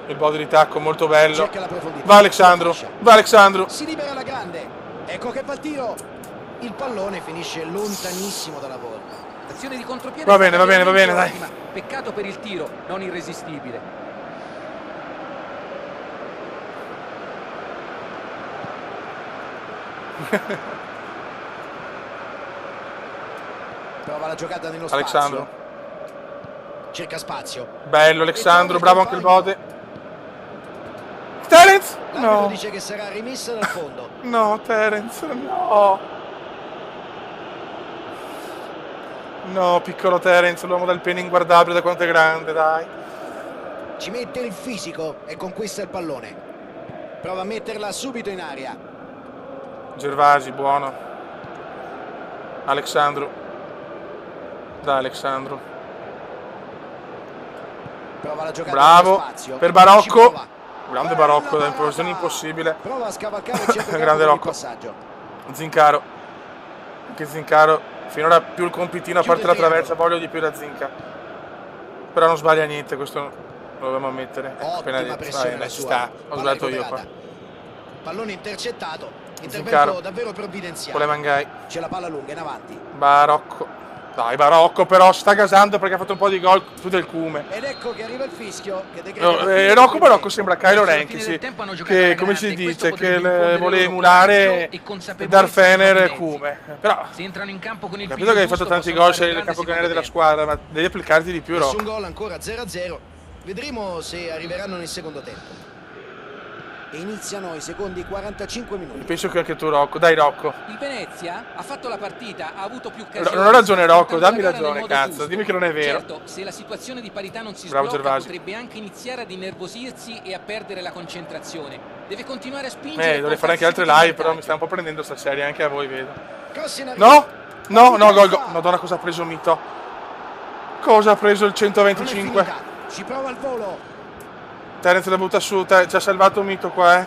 A: Il Bode di tacco, molto bello.
B: Cerca la profondità.
A: Va Alexandru, va Alexandru.
B: Si libera la grande. Ecco che fa il tiro. Il pallone finisce lontanissimo dalla porta.
C: L'azione di contropiede
A: Va
C: è
A: bene,
C: stata
A: va bene, va bene,
C: veramente
A: dai.
C: ottima. Peccato per il tiro, non irresistibile.
B: Prova la giocata nello
A: Alexandru.
B: spazio. Cerca spazio.
A: Bello Alexandru, bravo anche il Bode. Terence?
B: L'arbitro
A: No,
B: dice che sarà rimessa dal fondo.
A: no, Terence, no. No, piccolo Terence, l'uomo dal pene inguardabile, da quanto è grande, dai.
B: Ci mette il fisico e conquista il pallone. Prova a metterla subito in aria.
A: Gervasi, buono. Alexandru. Dai Alexandru.
B: Prova la giocata
A: Bravo.
B: nello spazio.
A: Per
B: Ci
A: Barocco.
B: prova.
A: Grande
B: Bella
A: Barocco, da
B: parata.
A: imposizione impossibile.
B: Prova a scavalcare il centrocampo
A: Grande
B: per il
A: Rocco.
B: passaggio.
A: Zincaro. Anche Zincaro. Finora più il compitino a parte la
B: Chiude il
A: traversa, voglio di più da Zinca. Però non sbaglia niente, questo lo dobbiamo ammettere. Appena
B: Ottima
A: detto,
B: pressione la
A: dai, ci
B: sua.
A: sta. Ho
B: Palla
A: sbagliato io qua.
B: recuperata. Pallone intercettato.
A: Zincaro.
B: Intervento davvero
A: Con le
B: provvidenziale.
A: mangai.
B: C'è la palla lunga in avanti.
A: Barocco. Dai, Barocco però sta gasando perché ha fatto un po' di gol più del Cume.
B: Ed ecco che arriva il fischio che decreta
A: No,
B: la fine del
A: Rocco
B: primo
A: Barocco
B: tempo.
A: sembra Kylo
C: Verso la
A: Ren
C: fine
A: che,
C: del tempo hanno giocato alla
A: come
C: grande
A: si
C: e questo
A: dice, che
C: potrebbe infondere
A: vuole
C: loro
A: emulare
C: coraggio e consapevolezza
A: Darth Fener
C: nei
A: e
C: propri
A: Cume. Però
C: Se entrano in campo con il
A: capito che hai fatto tanti gol, sei il capocannoniere della squadra, ma devi applicarti di più,
B: Nessun
A: Rocco.
B: gol ancora 0-0. Vedremo se arriveranno nel secondo tempo. E iniziano i secondi 45 minuti.
A: Penso che anche tu, Rocco. Dai, Rocco.
C: Il Venezia ha fatto la partita, ha avuto più
A: Non
C: occasioni.
A: ho ragione, Rocco,
C: affrontando
A: dammi
C: la gara nel
A: ragione,
C: modo
A: cazzo,
C: giusto.
A: dimmi che non è vero.
C: Certo, se la situazione di parità non si
A: Bravo,
C: sblocca,
A: Gervasi.
C: potrebbe anche iniziare ad innervosirsi e a perdere la concentrazione. Deve continuare a spingere. e
A: Dovrei fare anche
C: portarsi
A: altre
C: tutti in
A: live, però mi
C: vantaggio.
A: sta un po' prendendo sta serie, anche a voi, vedo.
B: Cross in arrivo.
A: No? No, gol, gol. Madonna, cosa ha preso Mito? Cosa ha preso il
B: Non è
A: 125?
B: finita. Ci prova il volo.
A: Terence la butta su, ci ha salvato Mito qua,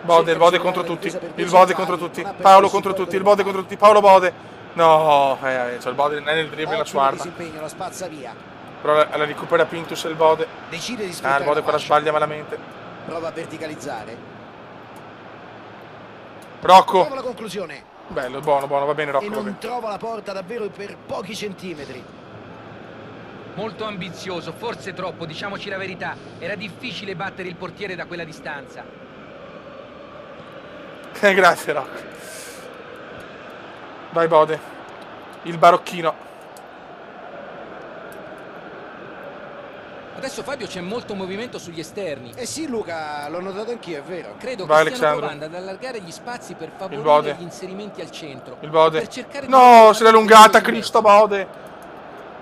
A: Bode, il Bode contro tutti, il Bode contro tutti, Paolo contro tutti, il Bode contro tutti, Paolo Bode. No, c'è il Bode nel dribbling la sua
B: Ottimo
A: arma.
B: disimpegno, la spazza via.
A: Però la recupera Pintus e il Bode.
B: Decide di
A: Il
B: sfruttare
A: Bode
B: la
A: qua la
B: fascia.
A: sbaglia malamente.
B: Prova a verticalizzare.
A: Rocco.
B: Trova la conclusione.
A: Bello, buono, va bene Rocco.
B: E
A: va
B: non
A: bene.
B: trova la porta davvero per pochi centimetri.
C: Molto ambizioso, forse troppo, diciamoci la verità. Era difficile battere il portiere da quella distanza.
A: Grazie Rocco. Vai Bode. Il barocchino.
D: Adesso Fabio c'è molto movimento sugli esterni.
B: Eh sì Luca, l'ho notato anch'io, è vero.
D: Credo
A: Vai,
D: che stiano
A: Alexandro.
D: provando ad allargare gli spazi per
A: Bode.
D: favorire gli inserimenti al centro.
A: Il Bode.
D: Per cercare di
A: No,
D: mettere
A: se l'è
D: un
A: allungata
D: attimo
A: Cristo Bode.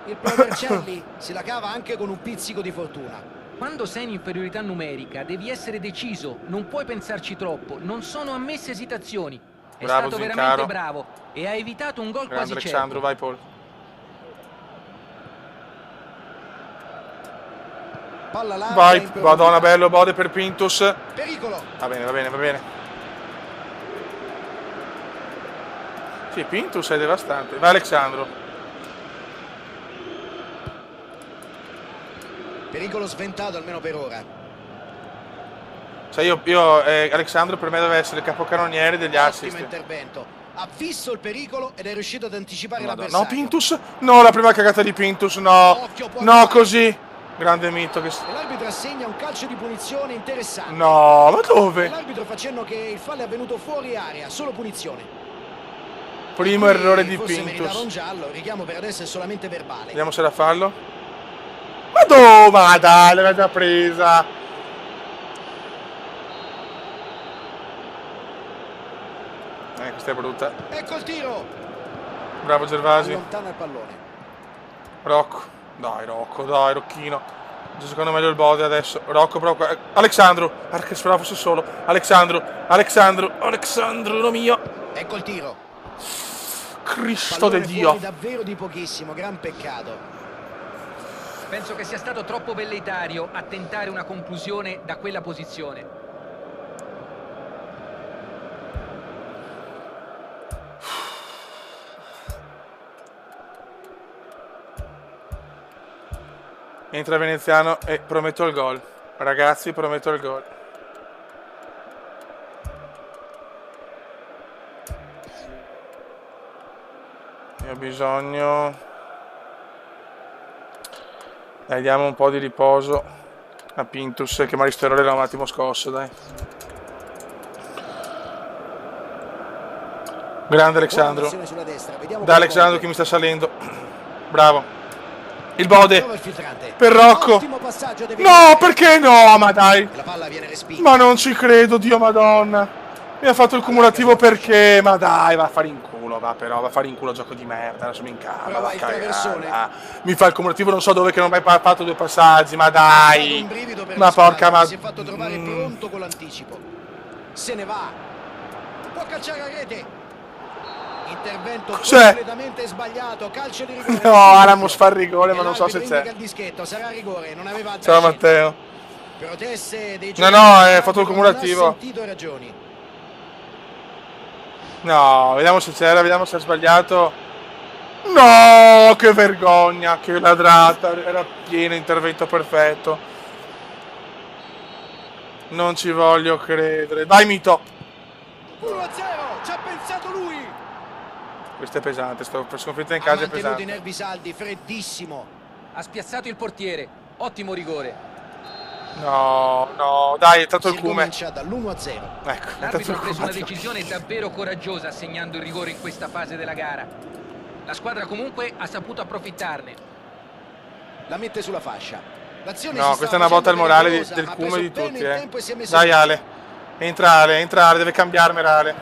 B: Il Provercelli se la cava anche con un pizzico di fortuna.
C: Quando sei in inferiorità numerica devi essere deciso, non puoi pensarci troppo, non sono ammesse esitazioni. È
A: Bravo,
C: stato
A: Zincaro.
C: veramente bravo e ha evitato un gol
A: Grande
C: quasi
A: Alexandro,
C: certo.
A: vai Paul.
B: Palla larga in
A: Vai,
B: profondità.
A: Madonna, bello Bode per Pintus.
B: Pericolo.
A: Va bene. Sì, Pintus è devastante. Vai Alexandro.
B: Pericolo sventato almeno per ora.
A: Cioè Alexandro per me deve essere il capocannoniere degli
B: Ottimo
A: assist.
B: intervento. Ha visto il pericolo ed è riuscito ad anticipare
A: No,
B: l'avversario.
A: Pintus. No, la prima cagata di Pintus, no.
B: Occhio, può
A: No,
B: arrivare.
A: così. Grande mito che...
B: E l'arbitro assegna un calcio di punizione interessante.
A: No, ma
B: E
A: dove?
B: l'arbitro fa cenno che il fallo è avvenuto fuori area, solo punizione.
A: Primo
B: Qui
A: errore di
B: forse meritava un
A: Pintus.
B: giallo, richiamo per adesso è solamente verbale.
A: Vediamo se la fallo. Ma dove? Ma dai, l'aveva già presa. Questa è brutta.
B: Ecco il tiro.
A: Bravo Gervasi.
B: Allontana il pallone.
A: Rocco. Dai, Rocchino. Sta giocando meglio il Bode adesso. Rocco proprio. Alexandro. Che speravo fosse solo. Alexandro, lo mio.
B: Ecco il tiro.
A: Cristo
B: Pallone
A: del Dio.
B: fuori davvero di pochissimo, gran peccato.
C: Penso che sia stato troppo velleitario a tentare una conclusione da quella posizione.
A: Entra Veneziano e prometto il gol. Ragazzi, prometto il gol. Io ho bisogno... Dai, diamo un po' di riposo a Pintus, che Maristerole l'ha un attimo scosso, dai. Grande Alexandro.
B: Buona azione sulla destra, vediamo
A: Da
B: come
A: Alexandro
B: volge.
A: che mi sta salendo. Bravo. Il Bode.
B: Trova il filtrante.
A: Per Rocco.
B: Ottimo passaggio, deve
A: No,
B: vincere.
A: perché no? Ma dai.
B: E la palla viene respinta.
A: Ma non ci credo, Dio madonna. Mi ha fatto il cumulativo perché? Ma dai, va a fare in culo, va a fare in culo gioco di merda, adesso mi incava,
B: Prova
A: va a
B: il
A: cagare.
B: traversone.
A: Mi fa il cumulativo non so dove che non mi hai fatto 2 passaggi, ma
B: È stato
A: dai.
B: un brivido per
A: Ma
B: la squadra,
A: porca ma...
B: si è fatto trovare pronto con l'anticipo. Se ne va. Può calciare a rete. Intervento
A: Cos'è?
B: completamente sbagliato, calcio di rigore.
A: No, Alamos fa il rigore, ma
B: E
A: non so se
B: l'arbitro
A: c'è.
B: indica il dischetto, sarà rigore, non aveva altra
A: Ciao
B: scelta.
A: Matteo.
B: Proteste dei
A: No,
B: giocatori,
A: hai fatto il
B: l'arbitro
A: cumulativo.
B: non ha sentito ragioni.
A: No, vediamo se c'era, vediamo se ha sbagliato. No, che vergogna, che ladrata, era pieno, intervento perfetto. Non ci voglio credere. Vai Mito.
B: 1-0, ci ha pensato lui.
A: Questo è pesante, sto per sconfitta in
B: Ha
A: casa è
B: mantenuto i
A: pesante.
B: nervi saldi, freddissimo.
D: Ha spiazzato il portiere. Ottimo rigore.
A: No, dai, è stato il
B: Si
A: cume.
B: ricomincia dall'1-0.
A: Ecco, è stato
C: L'arbitro
A: il
C: ha preso una
A: cume.
C: decisione davvero coraggiosa assegnando il rigore in questa fase della gara. La squadra comunque ha saputo approfittarne.
B: La mette sulla fascia. L'azione
A: No,
B: si
A: questa è
B: sta
A: una botta al
B: facendo
A: morale
B: pericolosa,
A: del
B: ha
A: cume
B: preso
A: di
B: bene
A: tutti,
B: il tempo e si è messo
A: Dai
B: in
A: Ale, entrare, deve cambiarmi Ale.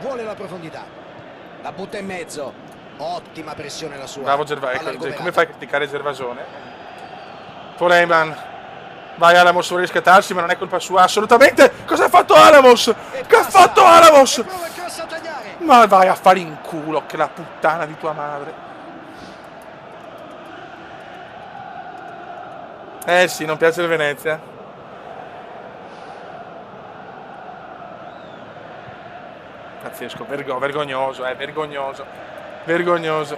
B: vuole la profondità. La butta in mezzo. Ottima pressione la sua.
A: Bravo Gervasone,
B: Palla
A: ecco, come
B: recuperata.
A: fai a criticare Gervasone? Foreman. Vai Alamos, vuole riscattarsi, ma non è colpa sua, assolutamente! Cosa ha fatto Alamos?
B: E
A: Che ha
B: passa.
A: fatto Alamos?
B: E prova il cross a tagliare.
A: Ma vai a fare in culo, che la puttana di tua madre. Eh sì, non piace il Venezia. Pazzesco, vergognoso, vergognoso. Vergognoso.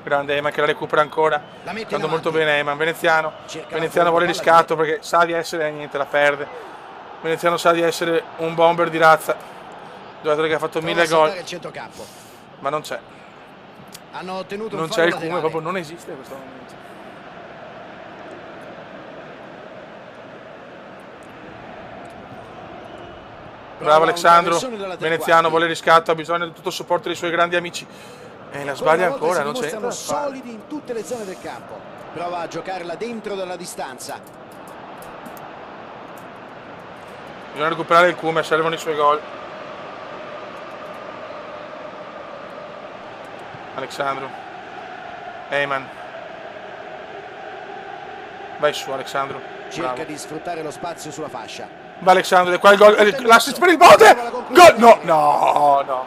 A: Grande Eman che la recupera ancora.
B: La mette in
A: Andando molto
B: avanti.
A: bene Eman. Veneziano.
B: Cerca
A: Veneziano
B: la
A: vuole
B: palla
A: riscatto perché sa di essere niente, la perde. Veneziano sa di essere un bomber di razza. Giocatore che ha fatto
B: prova
A: 1000
B: a saltare
A: gol.
B: il centrocampo.
A: Ma non c'è.
B: Hanno ottenuto
A: Non
B: un
A: c'è
B: fallo
A: il Cume,
B: laterale.
A: proprio non esiste in questo momento.
B: Prova
A: Bravo
B: un
A: Alexandro.
B: traversone dalla tre
A: Veneziano
B: quarti.
A: vuole riscatto, ha bisogno di tutto il supporto dei suoi grandi amici. E la sbaglia ancora, non c'è.
B: Sono solidi in tutte le zone del campo. Prova a giocarla dentro dalla distanza.
A: Bisogna recuperare il Cume, servono i suoi gol. Alexandro. Eyman. Vai su Alexandro.
B: Cerca
A: Bravo.
B: di sfruttare lo spazio sulla fascia.
A: Va Alexandro, e qua il gol. L'assist per il Bode! Gol! No, no, no.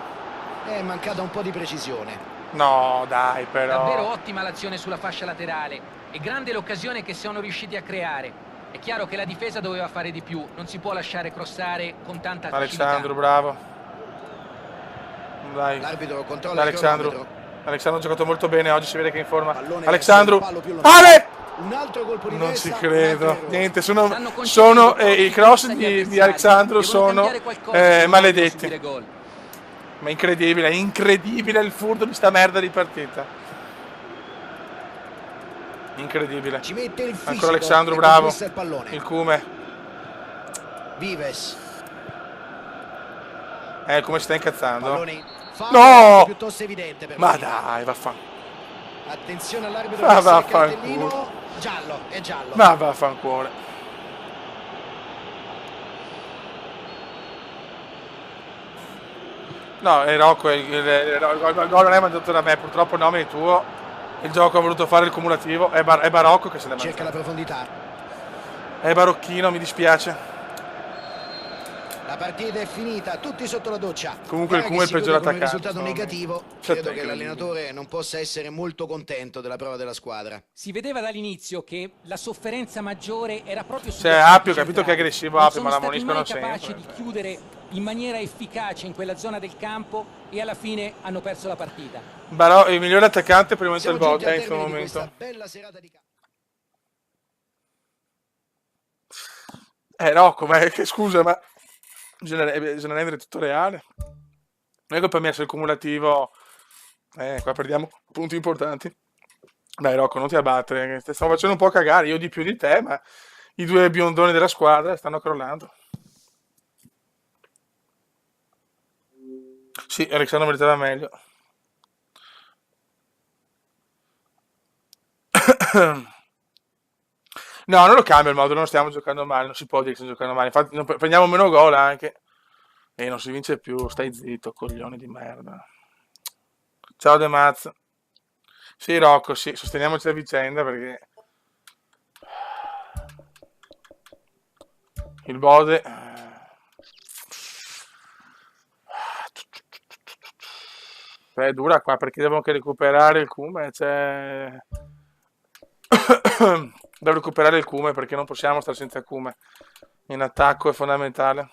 B: È mancata un po' di precisione.
A: No, dai, però.
C: Davvero ottima l'azione sulla fascia laterale e grande l'occasione che sono riusciti a creare. È chiaro che la difesa doveva fare di più, non si può lasciare crossare con tanta
A: Alexandro,
C: facilità.
A: bravo. Dai.
B: L'arbitro controlla
A: Dai,
B: il
A: Alexandro.
B: cronometro.
A: Alexandro ha giocato molto bene, oggi si vede che è in forma.
B: Pallone
A: Alexandro.
B: verso il palo più lontano.
A: Ale!
B: Un altro colpo di
A: Non
B: testa,
A: ci
B: un altro
A: credo.
B: errore.
A: Niente,
C: Stanno
A: sono
C: concedendo
A: i
C: pochi
A: cross
C: agli
A: di
C: avversari.
A: Alexandro
C: Devono
A: sono
C: cambiare qualcosa se non
A: maledetti.
C: vogliono subire gol.
A: Ma incredibile, incredibile il furto di sta merda di partita. Incredibile.
B: Ci mette il fisico.
A: Ancora Alexandro,
B: e
A: bravo.
B: conquista il pallone.
A: Il Cume.
B: Vives.
A: Come si sta incazzando.
B: Pallone.
A: No!
B: Piuttosto evidente per
A: Ma
B: lui.
A: dai, vaffanculo.
B: Attenzione all'arbitro
A: Ma
B: che sa il
A: vaffanculo.
B: cartellino. Giallo, è giallo.
A: Ma vaffanculo. No, Rocco, il gol non è mandato da me, purtroppo il nome è tuo. Il gioco ha voluto fare il cumulativo, è Barocco che se l'è
B: Cerca la
A: mandato.
B: profondità.
A: È Barocchino, mi dispiace.
B: La partita è finita, tutti sotto la doccia.
A: Comunque il
B: Gara
A: Cume è
B: che
A: il
B: si
A: peggior
B: chiude con un
A: attaccante,
B: risultato
A: secondo me.
B: negativo.
A: Cioè,
B: Credo che
A: incredibile.
B: l'allenatore non possa essere molto contento della prova della squadra.
D: Si vedeva dall'inizio che la sofferenza maggiore era proprio su
A: Cioè, Appio, ho capito che è aggressivo Appio, ma la
D: sono stati
A: ammoniscono
D: mai capaci
A: sempre.
D: di chiudere in maniera efficace in quella zona del campo e alla fine hanno perso la partita.
A: Il migliore attaccante per il momento
B: Siamo
A: del
B: giunti
A: Bode
B: al
A: in questo
B: termine di
A: momento.
B: questa bella serata di calcio.
A: Rocco, ma che scusa, ma bisogna rendere tutto reale. Non è colpa mia se il cumulativo. Qua perdiamo punti importanti. Dai, Rocco, non ti abbattere. Ti stiamo facendo un po' cagare. Io di più di te, ma i due biondoni della squadra stanno crollando. Sì, Alexandro meritava meglio. No, non lo cambia il modo, non stiamo giocando male, non si può dire che stiamo giocando male. Infatti prendiamo meno gol anche. E non si vince più, stai zitto, coglione di merda. Ciao De Maz. Sì, Rocco, sì, sosteniamoci a vicenda perché il Bode è dura qua perché devo anche recuperare il Cume, cioè devo recuperare il Cume perché non possiamo stare senza Cume. In attacco è fondamentale.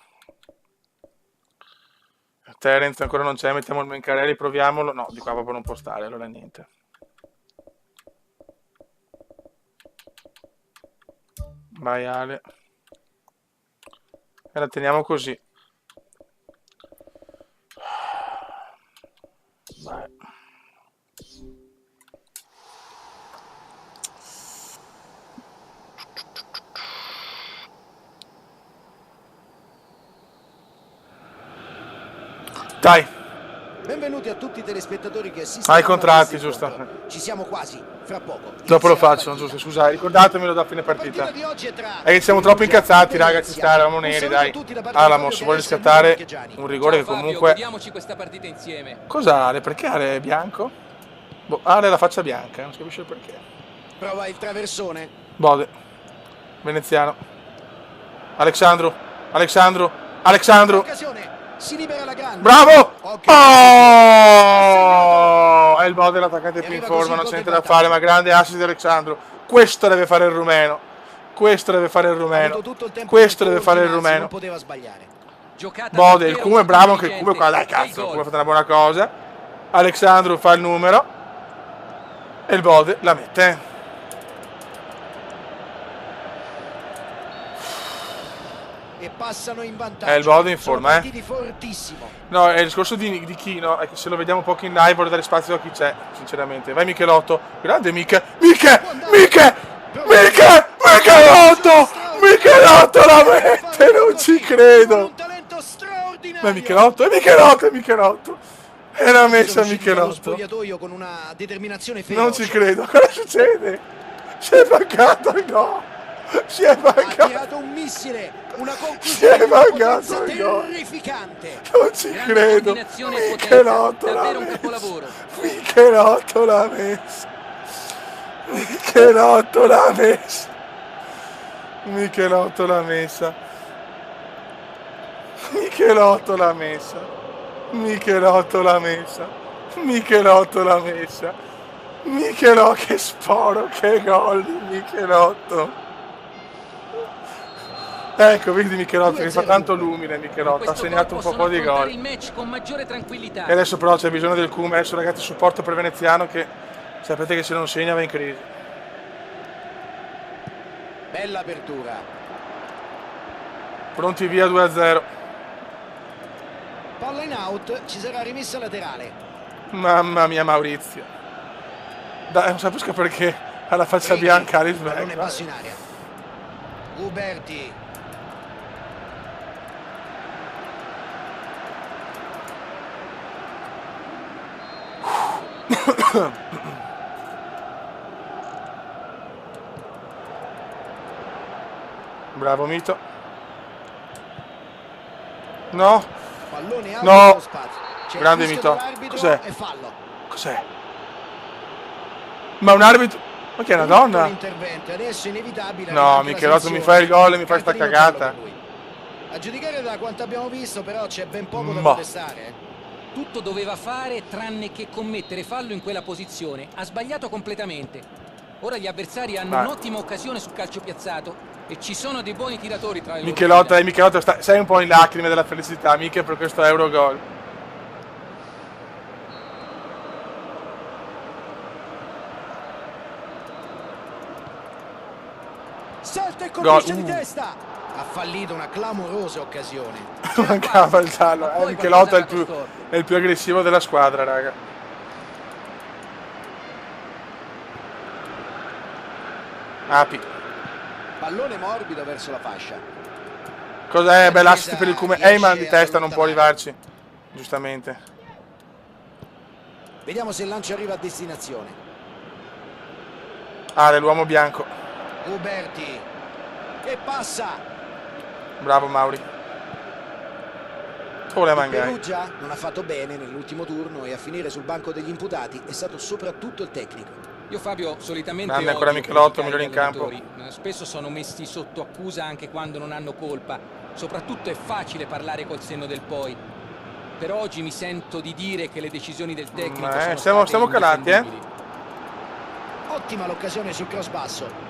A: Terence ancora non c'è, mettiamo il Mencarelli, proviamolo. No, di qua proprio non può stare, allora niente. Vai Ale. E la teniamo così. Vai. Dai.
B: Benvenuti a tutti i telespettatori che assistono.
A: Ai contratti,
B: a questo
A: giusto.
B: incontro. Ci siamo quasi, fra poco.
A: Dopo lo
B: Inizierà la
A: faccio,
B: partita.
A: giusto, scusate, ricordatemelo da fine
B: La partita
A: partita.
B: di oggi è tra
A: È che siamo troppo
B: Perugia
A: incazzati,
B: e
A: raga, ci
B: Venezia.
A: sta, eravamo
B: Un
A: neri,
B: saluto
A: dai.
B: a tutti da parte di
A: Alamo,
B: Fabio
A: se vuole
B: Perez e
A: riscattare
B: Luca Marchegiani.
A: un rigore
D: Ciao
A: che
D: Fabio,
A: comunque.
D: godiamoci questa partita insieme.
A: Cosa Ale? Perché Ale è bianco? Boh, Ale ha la faccia bianca, non si capisce il perché.
B: Prova il traversone.
A: Bode. Veneziano. Alexandro. Alexandro.
B: Occasione. Si libera la grande.
A: Bravo!
B: Occhio.
A: Oh! È il Bode l'attaccante più in
B: arriva
A: forma,
B: così
A: non
B: il
A: c'è
B: gol
A: niente
B: del
A: da fare, ma grande assist di Alexandro. Questo deve fare il rumeno. Questo deve fare il
B: Ha
A: rumeno.
B: avuto tutto il tempo
A: Questo
B: per
A: deve fare il
B: coordinarsi,
A: rumeno.
B: Non poteva sbagliare.
D: Giocata
A: Bode, il
D: davvero
A: Cume è bravo anche il
D: intelligente.
A: Cume qua, dai
D: Bel
A: cazzo, il
D: gol.
A: Cume ha fatto una buona cosa. Alexandro fa il numero. E il Bode la mette.
B: E passano in vantaggio.
A: Il Bode in forma,
B: fortissimo.
A: No, è il discorso di Chino, è che se lo vediamo un po' in live vuole dare spazio a chi c'è, sinceramente. Vai Michelotto, grande Michelotto, la mette, non ci credo. Ma Michelotto, è una messa Michelotto.
B: Con una determinazione feroce.
A: Non ci credo, cosa succede? Si è mancato il gol.
B: Ha tirato un missile, una conclusione terrificante.
A: Non ci credo. Michelotto
C: davvero un capolavoro.
A: Michelotto l'ha messa. Michelotto l'ha messa. Michelotto l'ha messa. Michelotto l'ha messa. Michelotto l'ha messa. Michelotto l'ha messa. Michelotto, che sporo, che gol di Michelotto. Ecco, vedi Michelotto che fa tanto lumine. Michelotto ha segnato un po' di gol.
C: Il match con maggiore tranquillità.
A: E adesso però c'è bisogno del Cume. Adesso ragazzi, supporto per Veneziano, che sapete che se non segna va in crisi.
B: Bella apertura.
A: Pronti via 2-0.
B: Palla in out, ci sarà rimessa laterale.
A: Mamma mia Maurizio. Dai, non capisco perché ha la faccia bianca Arisberg.
B: Pallone passo in aria. Uberti.
A: Bravo Mito. No.
B: Pallone alto
A: No.
B: nello spazio.
A: Grande Mito. Cos'è?
B: E fallo.
A: Cos'è? Ma un arbitro? Ma che è una donna?
B: Intervento. Adesso è inevitabile.
A: No, Michelotto mi fa il gol e mi fa sta cagata.
B: A giudicare da quanto abbiamo visto, però c'è ben poco da protestare.
C: Tutto doveva fare tranne che commettere fallo in quella posizione. Ha sbagliato completamente. Ora gli avversari hanno un'ottima occasione sul calcio piazzato e ci sono dei buoni tiratori tra i loro.
A: Michelotto sei un po' in lacrime della felicità, Miche, per questo Eurogol.
B: Salta e colpisce di testa. Ha fallito una clamorosa occasione.
A: Mancava il giallo. Michelotto è il più aggressivo della squadra, raga. Api.
B: Pallone morbido verso la fascia.
A: Cos'è? Beh, l'assist per il Cume. Eyman di testa non può arrivarci. Giustamente.
B: Vediamo se il lancio arriva a destinazione.
A: L'uomo bianco.
B: Uberti. E passa.
A: Bravo Mauri.
B: Perugia non ha fatto bene nell'ultimo turno e a finire sul banco degli imputati è stato soprattutto il tecnico.
C: Io Fabio solitamente
A: Grande ancora Michelotto, migliore in campo.
C: Spesso sono messi sotto accusa anche quando non hanno colpa. Soprattutto è facile parlare col senno del poi. Però oggi mi sento di dire che le decisioni del tecnico
A: stiamo calati,
B: Ottima l'occasione sul cross basso.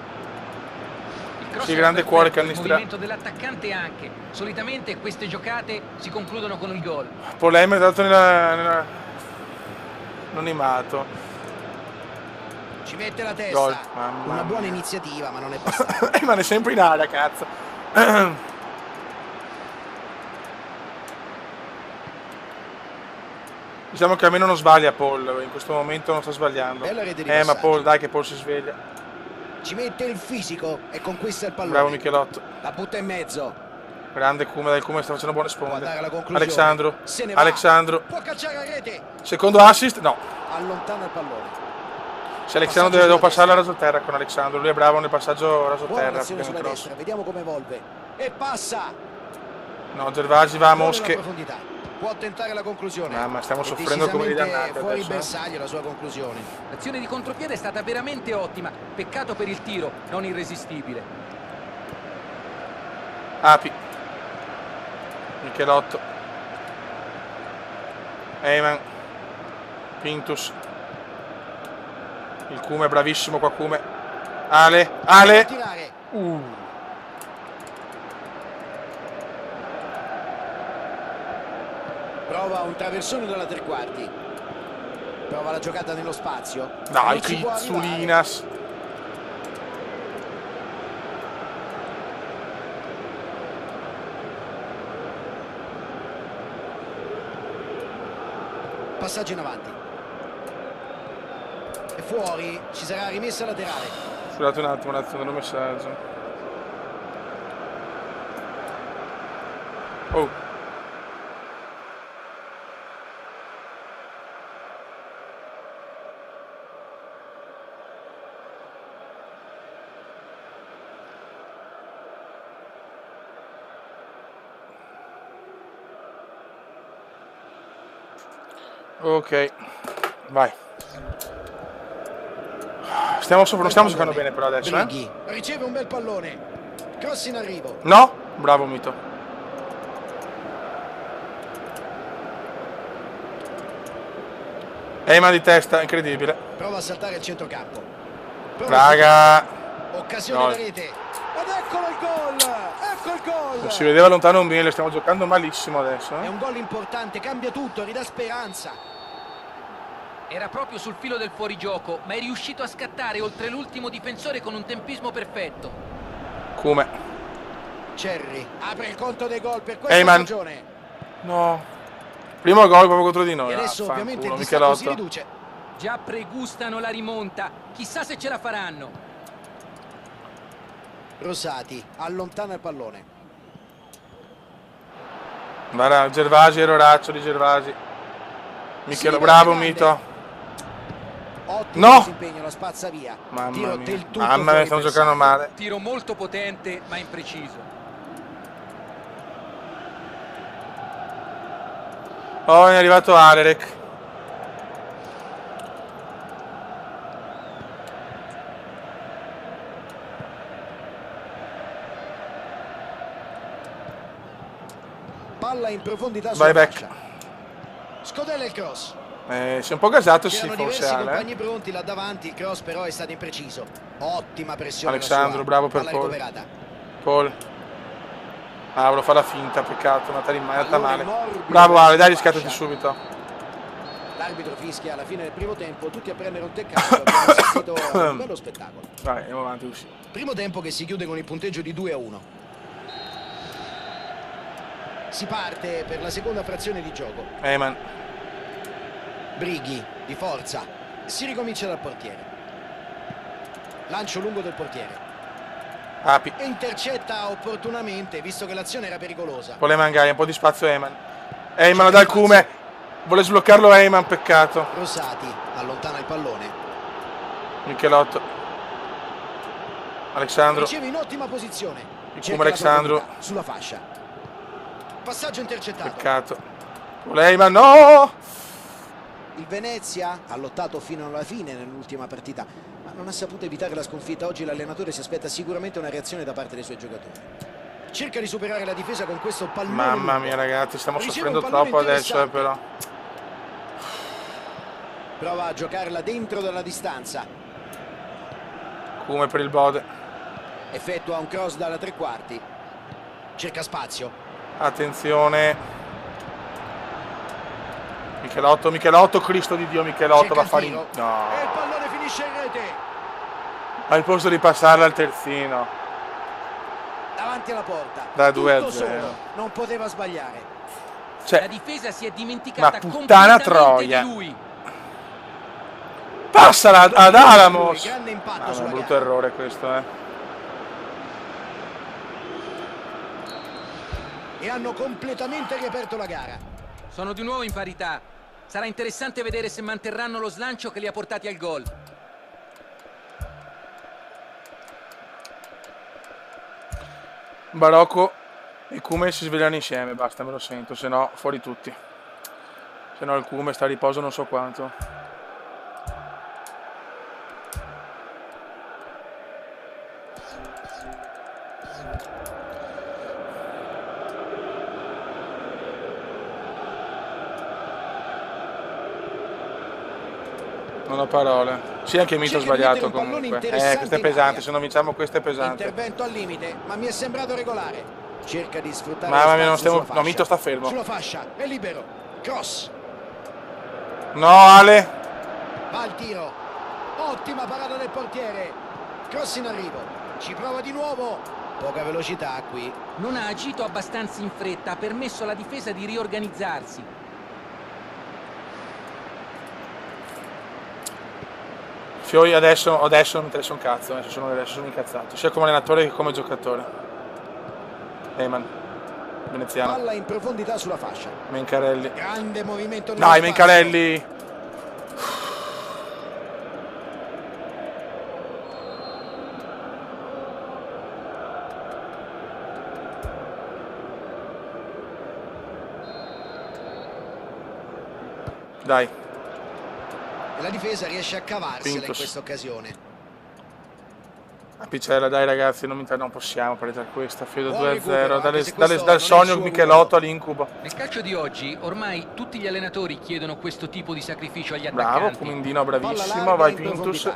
A: Sì, grande cuore Cannistra.
C: Il movimento dell'attaccante anche. Solitamente queste giocate si concludono con il gol.
A: Polemica dato nell'anonimato.
B: Ci mette la testa.
A: Gol.
B: Una buona iniziativa, ma non è bastata.
A: Rimane sempre in aria, cazzo. Diciamo che almeno non sbaglia Paul. In questo momento non sta sbagliando.
B: Bella rete di
A: ma Paul, dai che Paul si sveglia.
B: Ci mette il fisico e conquista il pallone.
A: Bravo Michelotto.
B: La butta in mezzo.
A: Grande Cume, dal Cume sta facendo buone sponde.
B: Alexandro.
A: Alexandro.
B: Può calciare a rete.
A: Secondo assist? No.
B: Allontana il pallone.
A: Se Alexandro devo passare la rasoterra con Alexandro. Lui è bravo nel passaggio rasoterra.
B: Sulla destra. Vediamo come evolve. E passa.
A: No, Gervasi va a mosche.
B: Può tentare la conclusione.
A: Ma stiamo soffrendo come dei dannati
B: fuori
A: adesso.
B: bersaglio la sua conclusione.
C: L'azione di contropiede è stata veramente ottima. Peccato per il tiro, non irresistibile.
A: Api. Michelotto. Eyman. Pintus. Il Cume è bravissimo qua Cume. Ale.
B: Prova un traversone dalla tre quarti. Prova la giocata nello spazio.
A: Dai, Crizzulinas.
B: Passaggio in avanti. È fuori, ci sarà rimessa laterale.
A: Scusate un attimo, un messaggio. Oh. Ok, vai. Non stiamo giocando bene però adesso,
B: Brighi riceve un bel pallone. Cross in arrivo.
A: No? Bravo Mito. Eyman di testa, incredibile.
B: Prova a saltare il centrocampo.
A: Raga.
B: Occasione da rete. Ed eccolo il gol! Ecco il gol!
A: Non si vedeva lontano un bene, stiamo giocando malissimo adesso.
B: È un gol importante, cambia tutto, ridà speranza.
C: Era proprio sul filo del fuorigioco, ma è riuscito a scattare oltre l'ultimo difensore con un tempismo perfetto.
A: Come?
B: Cerri apre il conto dei gol per questa
A: Eyman.
B: stagione.
A: No. Primo gol proprio contro di noi.
B: E adesso ovviamente il distacco
A: Michelotto
B: si riduce.
C: Già pregustano la rimonta, chissà se ce la faranno.
B: Rosati allontana il pallone.
A: Guarda, Gervasi, eroraccio di Gervasi. Michelotto, bravo Mito.
B: Ottimo
A: No!
B: disimpegno, la spazza via.
A: Mamma
B: Tiro
A: mia,
B: del tutto
A: mamma mia,
B: fuori
A: stiamo
B: bersaglio.
A: giocando male.
C: Tiro molto potente, ma impreciso.
A: Oh, è arrivato Alerek.
B: Palla in profondità
A: Vai
B: sulla
A: back.
B: fascia. Scodella il cross.
A: Si è un po' gasato, sì,
B: C'erano
A: forse
B: diversi
A: Ale.
B: compagni pronti là davanti, il cross però è stato impreciso. Ottima pressione.
A: Alexandro,
B: la sua.
A: bravo per
B: Palla
A: Paul.
B: recuperata.
A: Paul. Ah, volevo fare la finta, peccato, una tarimata
B: Pallone
A: male.
B: morbido
A: Bravo Ale, dai,
B: verso la
A: riscattati
B: fascia.
A: subito.
B: L'arbitro fischia alla fine del primo tempo, tutti a prendere un teccato. Abbiamo assistito a un bello spettacolo.
A: Vai, andiamo avanti così.
B: Primo tempo che si chiude con il punteggio di 2-1. Si parte per la seconda frazione di gioco.
A: Eyman.
B: Brighi di forza. Si ricomincia dal portiere. Lancio lungo del portiere.
A: Api.
B: E intercetta opportunamente, visto che l'azione era pericolosa.
A: Vuole Mangaya, un po' di spazio Eyman. Eyman dal Cume. Vuole sbloccarlo Eyman, peccato.
B: Rosati allontana il pallone.
A: Michelotto. Alexandro.
B: Riceve in ottima posizione.
A: Il
B: Cerca
A: Cume
B: la
A: Alexandro.
B: profondità sulla fascia. Passaggio intercettato.
A: Peccato. Vuole Eyman, no!
B: Il Venezia ha lottato fino alla fine nell'ultima partita, ma non ha saputo evitare la sconfitta. Oggi l'allenatore si aspetta sicuramente una reazione da parte dei suoi giocatori. Cerca di superare la difesa con questo pallone.
A: Mamma
B: lungo.
A: mia ragazzi, stiamo
B: Riceve
A: soffrendo
B: un pallone
A: troppo adesso
B: interessante.
A: però.
B: Prova a giocarla dentro dalla distanza.
A: Cume per il Bode.
B: Effettua un cross dalla tre quarti. Cerca spazio.
A: Attenzione. Michelotto, Cristo di Dio, Michelotto
B: Cerca
A: va a
B: il
A: fare
B: tiro.
A: no.
B: E il pallone finisce in rete.
A: Al posto di passarla al terzino.
B: Davanti alla porta.
A: Da
B: Tutto
A: 2-0.
B: solo. Non poteva sbagliare.
C: La
A: Cioè,
C: difesa si è dimenticata
A: ma puttana
C: completamente
A: troia.
C: di lui.
A: passala ad Alamos.
B: Grande impatto
A: Ah, è
B: sulla
A: un brutto
B: gara.
A: errore questo,
B: E hanno completamente riaperto la gara.
C: Sono di nuovo in parità. Sarà interessante vedere se manterranno lo slancio che li ha portati al gol.
A: Barocco e Cume si svegliano insieme, basta, me lo sento, se no fuori tutti. Se no il Cume sta a riposo non so quanto. Non ho parole. Sì, anche Mito ha sbagliato comunque. Questo è pesante, se non vinciamo questo è pesante.
B: Intervento al limite, ma mi è sembrato regolare. Cerca di sfruttare
A: Mamma
B: lo
A: mia, non
B: spazio
A: stiamo...
B: sulla
A: No, Mito
B: fascia.
A: sta fermo.
B: Sulla fascia, è libero. Cross.
A: No, Ale.
B: Va al tiro. Ottima parata del portiere. Cross in arrivo. Ci prova di nuovo. Poca velocità qui.
C: Non ha agito abbastanza in fretta, ha permesso alla difesa di riorganizzarsi.
A: Fiori adesso non mi interessa un cazzo, adesso sono incazzato, sia come allenatore che come giocatore. Eyman, veneziano.
B: Palla in profondità sulla fascia.
A: Mencarelli.
B: Grande movimento.
A: Dai, Mencarelli! Dai.
B: E la difesa riesce a cavarsela in questa occasione.
A: A Picella, dai ragazzi, non possiamo perdere questa. Fiodo 2-0, dal sogno Michelotto all'incubo.
C: Nel calcio di oggi ormai tutti gli allenatori chiedono questo tipo di sacrificio agli
A: attaccanti. Bravo, Comindino, bravissimo, vai Pintus.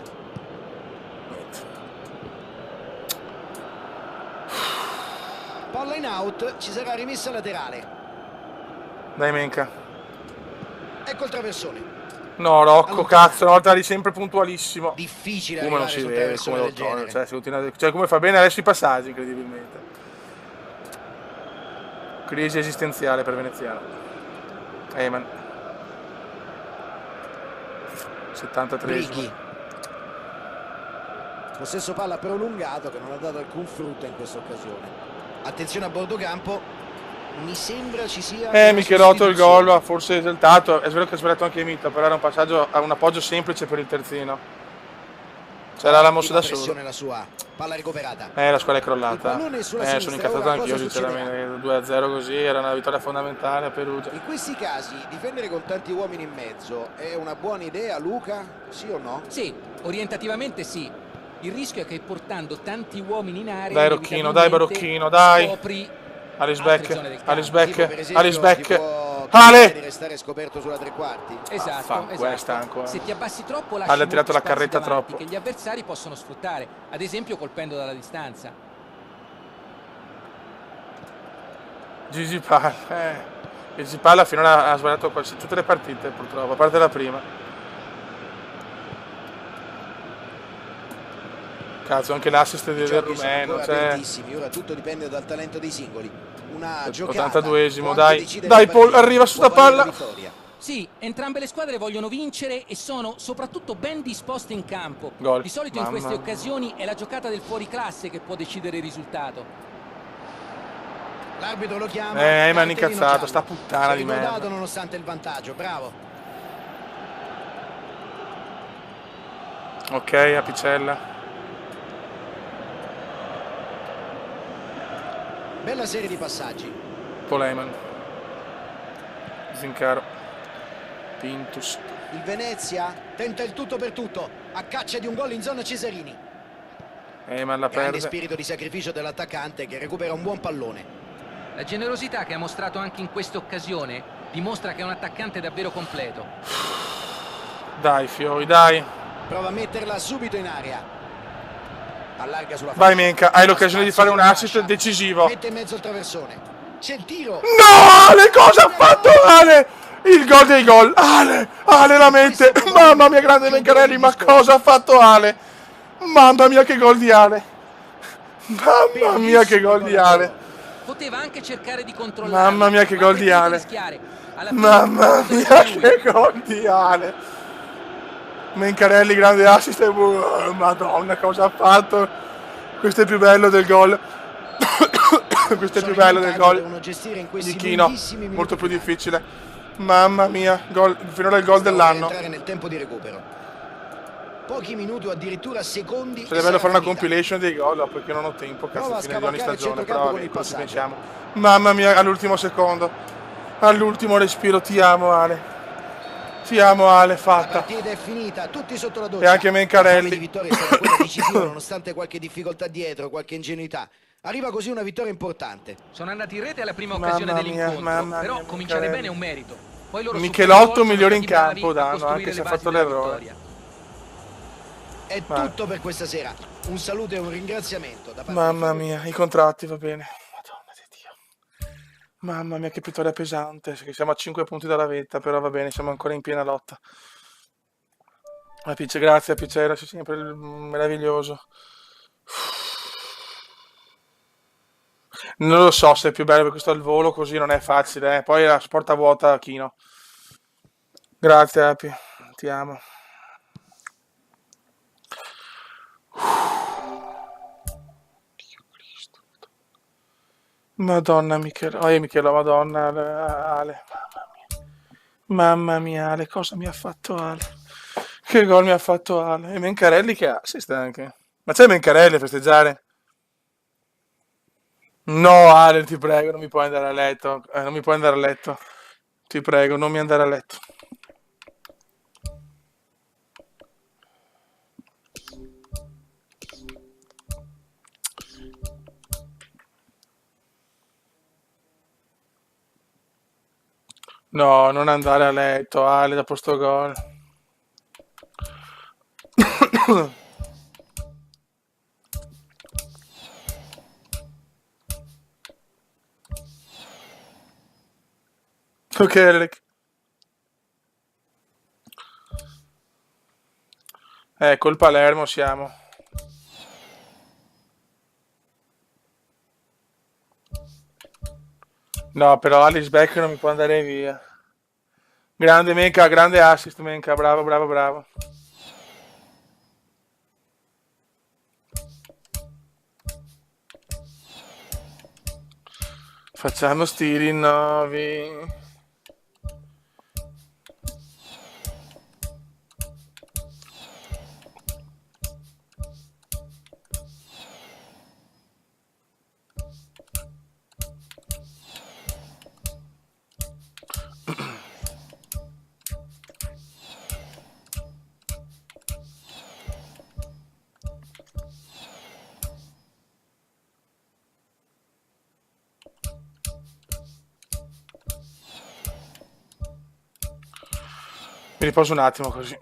B: Palla in out, ci sarà rimessa laterale.
A: Dai Menca.
B: Ecco il traversone.
A: No, Rocco, cazzo, una volta eri sempre puntualissimo.
B: Difficile
A: come non si vede, come
B: del genere.
A: Cioè, come fa bene adesso i passaggi, incredibilmente. Crisi esistenziale per Veneziano. Eyman. 73esimo.
B: Possesso palla prolungato che non ha dato alcun frutto in questa occasione. Attenzione a bordo campo. Mi sembra ci sia
A: Michelotto il gol, ha forse esaltato. È vero che ha sbagliato anche Mito, però era un passaggio a un appoggio semplice per il terzino. C'era la mossa da solo.
B: La sua palla recuperata.
A: La squadra è crollata. Sono incazzato anch'io sinceramente. 2-0 così, era una vittoria fondamentale a Perugia.
B: In questi casi difendere con tanti uomini in mezzo è una buona idea, Luca? Sì o no?
C: Sì, orientativamente sì. Il rischio è che portando tanti uomini in area,
A: dai Rocchino, dai Barocchino, dai.
C: Scopri
A: Alisbeck,
B: Ale! Di restare scoperto sulla tre quarti.
C: Esatto.
A: È stanco.
C: Se ti abbassi troppo lasci
A: ha tirato la carretta troppo
C: che gli avversari possono sfruttare, ad esempio colpendo dalla distanza.
A: Gigi Palla, Gigi Palla finora ha sbagliato quasi tutte le partite purtroppo, a parte la prima. Cazzo, anche l'assist del rumeno, cioè...
B: Ora tutto dipende dal talento dei singoli. Una giocata
A: 82esimo, dai Paul, arriva su da palla.
C: Sì, entrambe le squadre vogliono vincere e sono soprattutto ben disposte in campo.
A: Gol.
C: Di solito in queste occasioni è la giocata del fuoriclasse che può decidere il risultato.
B: L'arbitro lo chiama.
A: Mi hanno incazzato, sta puttana di merda.
B: Nonostante il vantaggio, bravo.
A: Ok, Apicella.
B: Bella serie di passaggi.
A: Paul Eyman. Zincaro. Pintus.
B: Il Venezia tenta il tutto per tutto, a caccia di un gol in zona Cesarini.
A: Eyman la perde.
B: Grande spirito di sacrificio dell'attaccante che recupera un buon pallone.
C: La generosità che ha mostrato anche in questa occasione dimostra che è un attaccante davvero completo.
A: Dai Fiori, dai.
B: Prova a metterla subito in area. Allarga sulla
A: vai Menca, hai l'occasione di fare un assist decisivo.
B: Mette in mezzo il traversone. C'è il tiro.
A: No, Ale, cosa ha fatto Ale? Il gol dei gol. Ale la mette. Mamma mia, grande Mencarelli, ma cosa ha fatto Ale? Mamma mia, che gol di Ale. Mamma mia, che gol di Ale.
C: Poteva anche cercare di controllare.
A: Mamma mia, che gol di Ale. Mamma mia, che gol di Ale. Mencarelli, grande assist. Madonna, cosa ha fatto? Questo è più bello del gol. Questo è più bello del gol di Chino. Molto più difficile. Mamma mia, finora il gol dell'anno.
B: Nel tempo di recupero. Pochi minuti o addirittura secondi.
A: Sarebbe bello fare una compilation dei gol, perché non ho tempo, cazzo, fine di ogni stagione. Però vabbè, così pensiamo. Mamma mia, all'ultimo secondo. All'ultimo respiro, ti amo Ale. Ti amo Ale, fatta.
B: La partita è finita, tutti sotto la doccia.
A: E anche Mencarelli.
B: La vittoria è stata quella decisiva, nonostante qualche difficoltà dietro, qualche ingenuità. Arriva così una vittoria importante.
C: Sono andati in rete alla prima occasione dell'incontro, però cominciare bene è un merito. Poi loro
A: Michelotto migliore in campo danno, anche se ha fatto l'errore.
B: È tutto per questa sera. Un saluto e un ringraziamento da parte
A: Mamma mia, i contratti, va bene. Madonna di Dio. Mamma mia, che vittoria pesante. Siamo a 5 punti dalla vetta, però va bene, siamo ancora in piena lotta. Apice, grazie Apicera, sei sempre meraviglioso. Non lo so se è più bello per questo al volo, così non è facile, eh. Poi la sporta vuota Kino. Grazie Api, ti amo. Madonna Michela, oh Michela, Madonna Ale, mamma mia Ale, cosa mi ha fatto Ale? Che gol mi ha fatto Ale? E Mencarelli che assist anche. Ma c'è Mencarelli a festeggiare? No Ale, ti prego, non mi puoi andare a letto, non mi puoi andare a letto, ti prego, non mi andare a letto. No, non andare a letto, Ale, dopo sto gol. Ok, Eric. Col Palermo siamo. No, però Alice Beck non mi può andare via. Grande Menca, grande assist Menca, bravo, bravo, bravo. Facciamo sti rinnovi. Mi riposo un attimo così.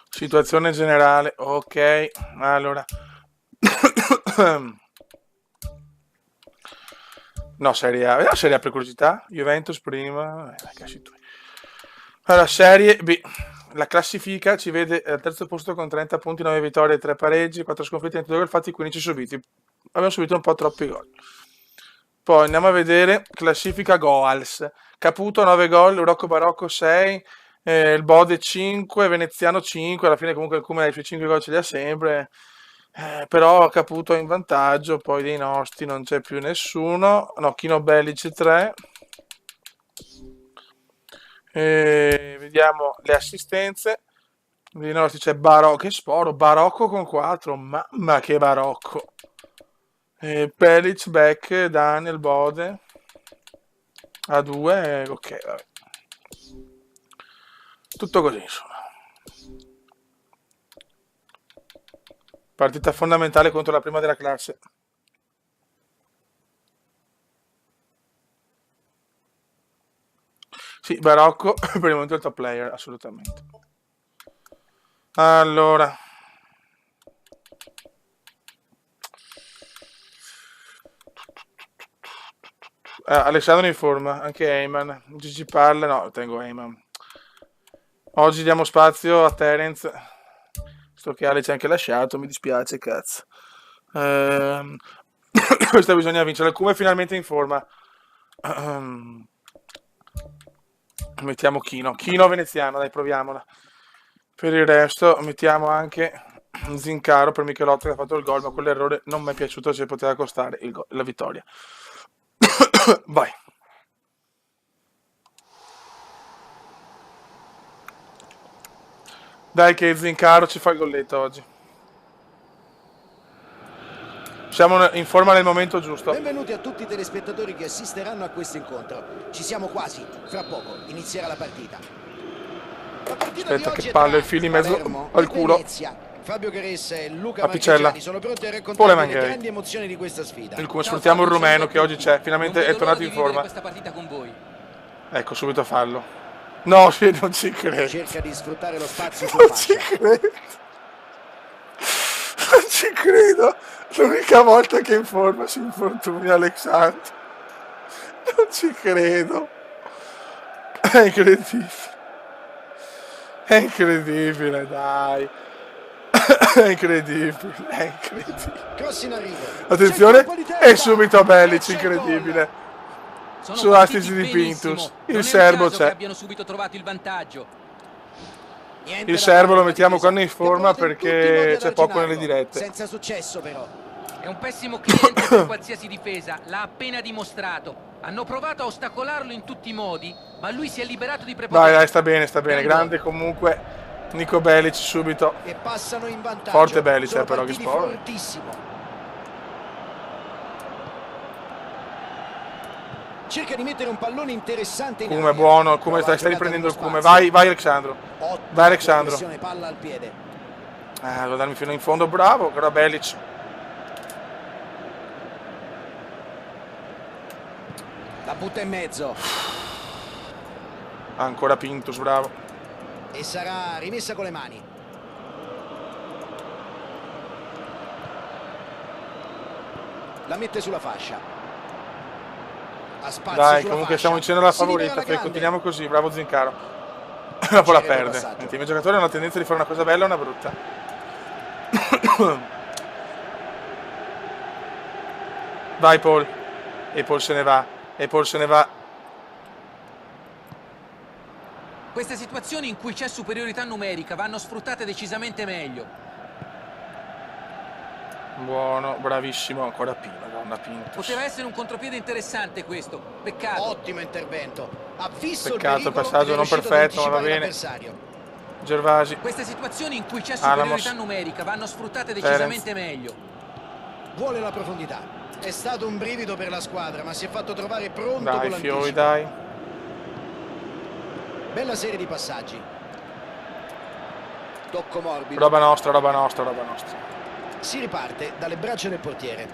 A: Situazione generale, ok. Allora. No, Serie A. Vediamo Serie A per curiosità. Juventus prima. Allora, Serie B. La classifica ci vede al terzo posto con 30 punti, 9 vittorie, 3 pareggi, 4 sconfitte, 22 gol fatti, 15 subiti. Abbiamo subito un po' troppi gol. Poi andiamo a vedere classifica goals. Caputo 9 gol, Rocco Barocco 6, il Bode 5, Veneziano 5. Alla fine comunque come i suoi 5 gol ce li ha sempre. Però Caputo è in vantaggio, poi dei nostri non c'è più nessuno. No, Chino Bellic 3. Vediamo le assistenze. Dei nostri c'è Barocco, che sporo, Barocco con 4, mamma che Barocco. Pelic, Beck, Daniel, Bode a 2, ok, vabbè. Tutto così, insomma. Partita fondamentale contro la prima della classe. Sì, Barocco per il momento è il top player, assolutamente. Allora. Alessandro in forma, anche Eyman. Gigi Palle, no, tengo Eyman. Oggi diamo spazio a Terence. Sto che Ale ci ha anche lasciato, mi dispiace, cazzo. Questa bisogna vincere. Come finalmente in forma. Mettiamo Chino Veneziano, dai, proviamola. Per il resto mettiamo anche Zincaro per Michelotto che ha fatto il gol, ma quell'errore non mi è piaciuto, ci poteva costare la vittoria. Vai. Dai che Zincaro ci fa il golletto oggi. Siamo in forma nel momento giusto.
B: Benvenuti a tutti i telespettatori che assisteranno a questo incontro. Ci siamo quasi, fra poco inizierà la partita.
A: Aspetta che palle, il filo in mezzo al culo.
B: Fabio Caressa e Luca
A: Apicella.
B: Marchegiani sono pronti a raccontare le
A: Mangari.
B: grandi emozioni di questa sfida.
A: Come sfruttiamo il rumeno che oggi c'è, finalmente è tornato in forma.
C: Questa partita con voi.
A: Ecco, subito fallo. No, non ci credo.
B: Cerca di sfruttare lo spazio
A: Non
B: sulla
A: ci
B: fascia.
A: credo. Non ci credo. L'unica volta che in forma si infortuna Alexandro. Non ci credo. È incredibile. È incredibile, dai. È incredibile, è incredibile.
B: Cross in arrivo.
A: Attenzione, e subito Belic, incredibile. Su assist di Pintus. Il serbo c'è.
C: Abbiano subito trovato il vantaggio.
A: Il serbo lo mettiamo quando è in forma perché c'è poco nelle dirette.
B: Senza successo però.
C: È un pessimo cliente per qualsiasi difesa, l'ha appena dimostrato. Hanno provato a ostacolarlo in tutti i modi, ma lui si è liberato di prepotenza.
A: Dai, sta bene, sta bene. Grande comunque Nico Belic subito.
B: E passano in vantaggio.
A: Forte Belic,
B: Sono
A: però che
B: partiti
A: sport.
B: fortissimo. Cerca di mettere un pallone interessante in
A: Come
B: aria.
A: buono, come
B: Prova
A: stai
B: a giocare
A: riprendendo il
B: nello
A: come.
B: spazio.
A: Vai Alexandro.
B: Ottima
A: Vai Alexandro.
B: progressione, palla al piede.
A: Devo darmi fino in fondo, bravo. Ora Belic.
B: La butta in mezzo.
A: Ancora Pintus, bravo.
B: E sarà rimessa con le mani. La mette sulla fascia. A spazio
A: Dai,
B: sulla
A: comunque
B: fascia.
A: stiamo vincendo la
B: Si libera
A: favorita,
B: la
A: Fede,
B: grande.
A: continuiamo così, bravo Zincaro. Dopo la
B: Genere di
A: perde.
B: passaggio.
A: I miei giocatori hanno la tendenza di fare una cosa bella e una brutta. Vai Paul. E Paul se ne va. E Paul se ne va.
C: Queste situazioni in cui c'è superiorità numerica vanno sfruttate decisamente meglio.
A: Buono, bravissimo. Ancora Pino, madonna Pintus.
C: Poteva essere un contropiede interessante questo, peccato.
B: Ottimo intervento. Ha visto
A: Peccato,
B: il pericolo
A: passaggio
B: ed è
A: non
B: riuscito ad
A: perfetto, ma va
B: anticipare
A: bene.
B: l'avversario.
A: Gervasi.
C: Queste situazioni in cui c'è
A: Alamos.
C: superiorità numerica vanno sfruttate decisamente meglio.
B: Vuole la profondità. È stato un brivido per la squadra, ma si è fatto trovare pronto
A: Dai,
B: con l'anticipo.
A: Fiori, dai.
B: Bella serie di passaggi. Tocco morbido.
A: Roba nostra, roba nostra, roba nostra.
B: Si riparte dalle braccia del portiere.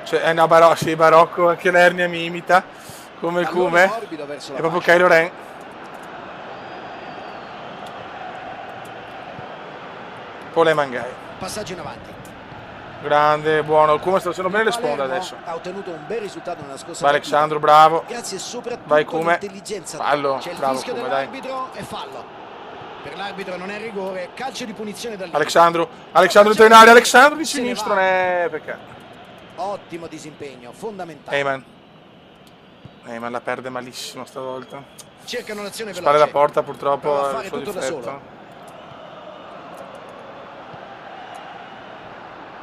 A: Cioè, è una barocco, sì, barocco, anche l'ernia mi imita. Come il
B: Pallone
A: Cume.
B: morbido verso la
A: È proprio
B: fascia.
A: Kylo Ren. Pole Mangai.
B: Passaggio in avanti.
A: Grande, buono. Il Cume sta facendo bene le sponde
B: Palermo
A: adesso.
B: ha ottenuto un bel risultato nella scorsa
A: Vai
B: partita.
A: Alexandro, bravo.
B: Grazie soprattutto
A: Vai Cume.
B: all'intelligenza.
A: Fallo,
B: C'è il
A: bravo
B: fischio
A: Cume, dai.
B: dell'arbitro e fallo. Per l'arbitro non è rigore, calcio di punizione dal limite.
A: Alexandro entra in area, Alexandro di
B: Se ne
A: sinistro,
B: va.
A: peccato.
B: Ottimo disimpegno, fondamentale.
A: Eyman la perde malissimo stavolta.
B: Cercano l'azione veloce.
A: Spalle la porta purtroppo
B: Prova a
A: è il
B: fare
A: suo
B: tutto da
A: difetto.
B: solo.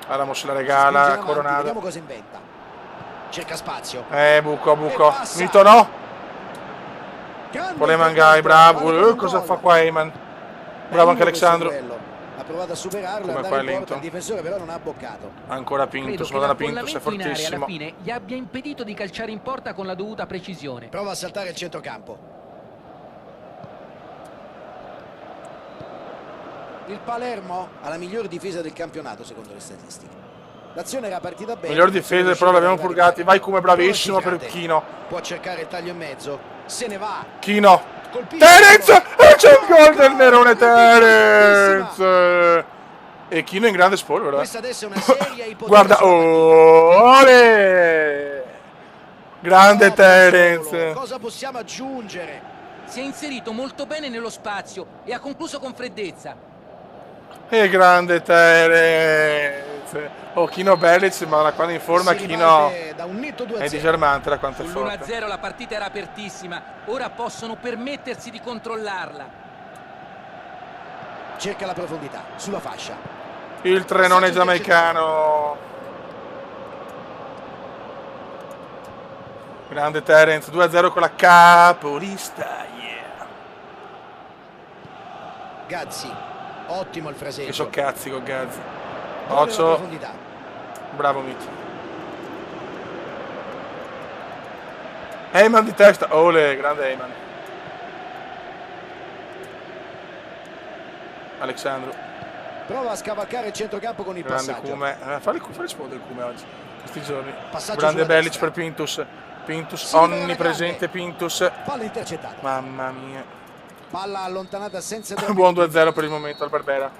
A: Ramos la
B: Spinge in
A: regala,
B: avanti,
A: Coronado.
B: vediamo cosa inventa. Cerca spazio.
A: Buco.
B: E passa.
A: Mito no.
B: Grande
A: Pole Mangai,
B: intervento,
A: bravo.
B: vale per un
A: Cosa
B: gol.
A: fa qua Eyman? Bravo anche
B: Bello questo
A: Alexandro.
B: duello. Ha provato a superarlo e
A: Come
B: andare
A: qua è
B: in porta,
A: lento.
B: il difensore però non ha boccato.
A: Ancora
C: Credo
A: Pintus,
C: che
A: madonna Pintus è
C: l'affollamento in area alla
A: fortissimo.
C: fine gli abbia impedito di calciare in porta con la dovuta precisione.
B: Prova a saltare il centrocampo. Il Palermo ha la miglior difesa del campionato secondo le statistiche. L'azione era partita bene.
A: Miglior
B: non sono
A: difesa,
B: riusciti
A: però
B: ad
A: l'abbiamo
B: arrivare
A: purgati.
B: in
A: Vai
B: mezzo.
A: come bravissimo per
B: Velocità.
A: Chino.
B: Può cercare il taglio in mezzo. Se ne va.
A: Chino.
B: Colpisce.
A: Terence! E c'è il gol del Nerone
B: Bellissima.
A: Terence! E Chino in grande spolvero.
B: Questa adesso è una seria ipotetica.
A: Guarda,
B: sulla partita.
A: ole! Grande
B: Troppo solo.
A: Terence.
B: Cosa possiamo aggiungere?
C: Si è inserito molto bene nello spazio e ha concluso con freddezza.
A: E grande Terence. Oh, Chino Belic, ma da quando in forma
B: Si
A: Chino
B: riparte da un netto 2-0.
A: è disarmante da quanto è forte.
C: Sull'1-0 la partita era apertissima, ora possono permettersi di controllarla.
B: Cerca la profondità sulla fascia.
A: Il trenone giamaicano. Grande Terence, 2-0 con la capolista. Yeah.
B: Gazzi. Ottimo il fraseggio.
A: Che so cazzi con Gazzi.
B: Vuole la
A: Occio,
B: profondità.
A: bravo Mito. Eyman di testa. Ole, grande Eyman. Alexandro.
B: Prova a scavalcare il centrocampo con il
A: Grande
B: passaggio.
A: Cume. Fai risponde il Cume oggi, questi giorni.
B: Passaggio
A: Grande
B: sulla
A: Belic
B: destra.
A: per Pintus. Pintus,
B: Si libera la
A: onnipresente
B: grande.
A: Pintus.
B: Palla intercettata.
A: Mamma mia.
B: Palla allontanata senza troppi
A: Buon
B: dubbi.
A: 2-0 per il momento al Barbera.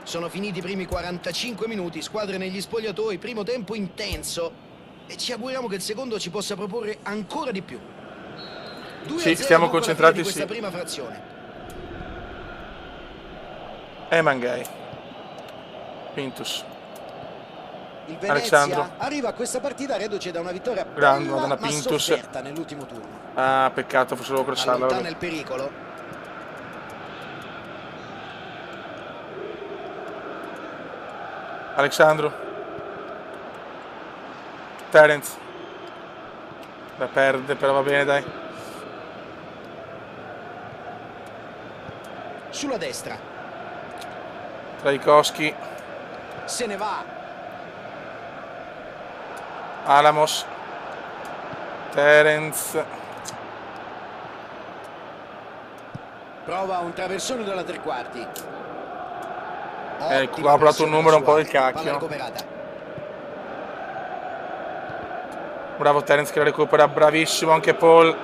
B: Sono finiti i primi 45 minuti, squadre negli spogliatoi, primo tempo intenso e ci auguriamo che il secondo ci possa proporre ancora di più. 2-0
A: Sì, stiamo
B: dopo la fine
A: concentrati,
B: di questa
A: sì.
B: prima frazione.
A: Mangai. Pintus.
B: Il Venezia
A: Alexandro.
B: arriva a questa partita reduce da una vittoria
A: Grande,
B: bella
A: Madonna,
B: ma
A: Pintus.
B: sofferta nell'ultimo turno.
A: Ah, peccato, fosse solo crossarla.
B: Allontana il pericolo.
A: Alexandro. Terence. La perde, però va bene, dai.
B: Sulla destra.
A: Trajkovski.
B: Se ne va.
A: Alamos. Terence.
B: Prova un traversone dalla tre quarti.
A: Ha provato un numero un po' del
B: Palla
A: cacchio.
B: recuperata.
A: Bravo Terence che la recupera, bravissimo anche Paul.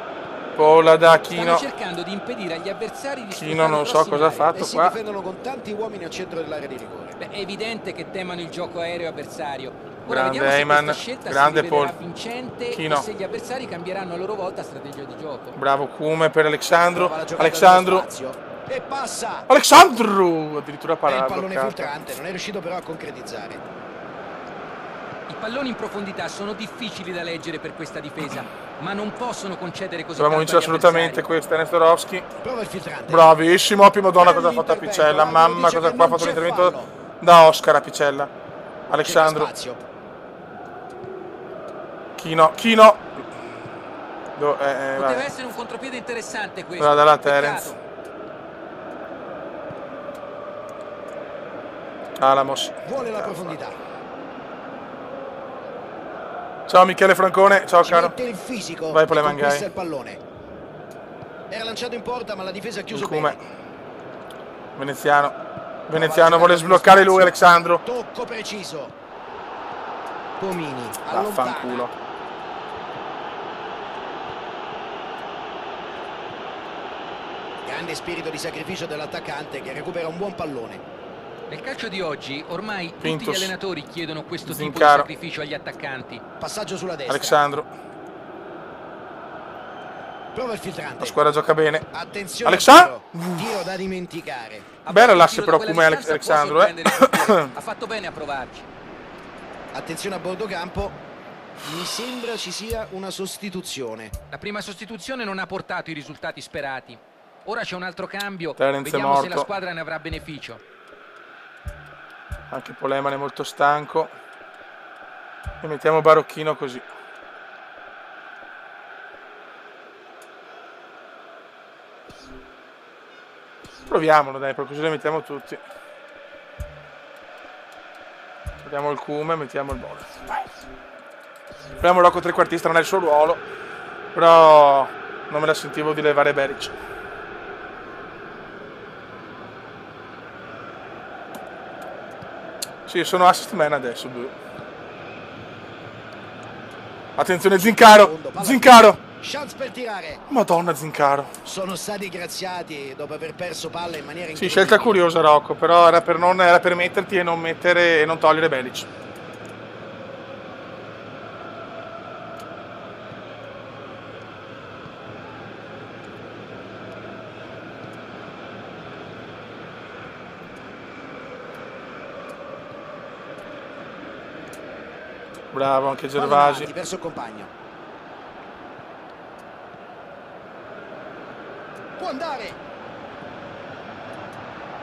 A: Paul da Chino.
C: Stanno cercando di impedire agli avversari di
A: Chino non so cosa ha fatto
B: Si
A: qua.
B: difendono con tanti uomini al centro dell'area di rigore.
C: Beh, è evidente che temano il gioco aereo avversario. Ora
A: Grande
C: vediamo se
A: Heyman,
C: questa scelta
A: grande
C: si rivelerà
A: Paul.
C: vincente
A: Chino.
C: e se gli avversari cambieranno a loro volta strategia di gioco.
A: Bravo Cume per Alexandro.
B: Prova la giocata
A: Alexandro.
B: nello spazio. E passa.
A: Alexandro! Addirittura
B: È il
A: parato.
B: pallone filtrante, non è riuscito però a concretizzare.
C: I palloni in profondità sono difficili da leggere per questa difesa, ma non possono concedere così
A: Dobbiamo
C: tanto
A: vincere
C: agli
A: assolutamente
C: avversari.
A: questa, Nestorovski.
B: Prova il filtrante.
A: Bravissimo, ottimo Madonna cosa ha fatto a
B: Bell'intervento,
A: Picella.
B: l'arbitro
A: Mamma
B: dice
A: cosa
B: che
A: qua ha
B: non
A: fatto
B: c'è
A: l'intervento
B: fallo.
A: da Oscar a Picella.
B: Cerca
A: Alexandro.
B: spazio.
A: Chino. Chino.
C: Poteva
A: Vai.
C: essere un contropiede interessante questo.
A: Guarda là,
C: Peccato.
A: Terence. Alamos.
B: Vuole la profondità.
A: Ciao Michele Francone, ciao
B: Ci
A: caro.
B: mette il fisico.
A: Vai, Pole
B: e
A: Mangai.
B: conquista il pallone. Era lanciato in porta ma la difesa ha chiuso
A: Cume.
B: bene.
A: Veneziano. Veneziano vuole sbloccare lui, Alexandro.
B: Tocco preciso. Pomini allontana.
A: Vaffanculo.
B: Grande spirito di sacrificio dell'attaccante che recupera un buon pallone.
C: Nel calcio di oggi ormai tutti
A: Pintus.
C: gli allenatori chiedono questo tipo di
A: Zincaro.
C: sacrificio agli attaccanti.
B: Passaggio sulla destra.
A: Alexandro.
B: Prova il filtrante.
A: La squadra gioca bene.
B: Attenzione.
A: Alexandro.
B: Tiro da dimenticare.
A: Bella
C: Un
A: l'asse
C: tiro
A: però
C: da quella
A: come
C: distanza può
A: Alexandro,
C: sorprendere il portiere. Ha fatto bene a provarci.
B: Attenzione a bordo campo. Mi sembra ci sia una sostituzione.
C: La prima sostituzione non ha portato i risultati sperati. Ora c'è un altro cambio.
A: Terence è
C: Vediamo se la
A: morto.
C: squadra ne avrà beneficio.
A: Anche Poleman è molto stanco. E mettiamo Barocchino così. Proviamolo dai, così le mettiamo tutti. Togliamo il Cume, mettiamo il Bolle. Vai. Proviamo Rocco trequartista, non è il suo ruolo. Però non me la sentivo di levare Beric. Sì, sono assist man adesso. Attenzione Zincaro. Zincaro.
B: Chance per tirare.
A: Madonna Zincaro.
B: Sono stati graziati dopo aver perso palla in maniera
A: Sì,
B: incredibile.
A: scelta curiosa Rocco, però era per metterti e non mettere e non togliere Belic. Bravo anche
B: Palla
A: Gervasi.
B: avanti, verso il compagno. Può andare.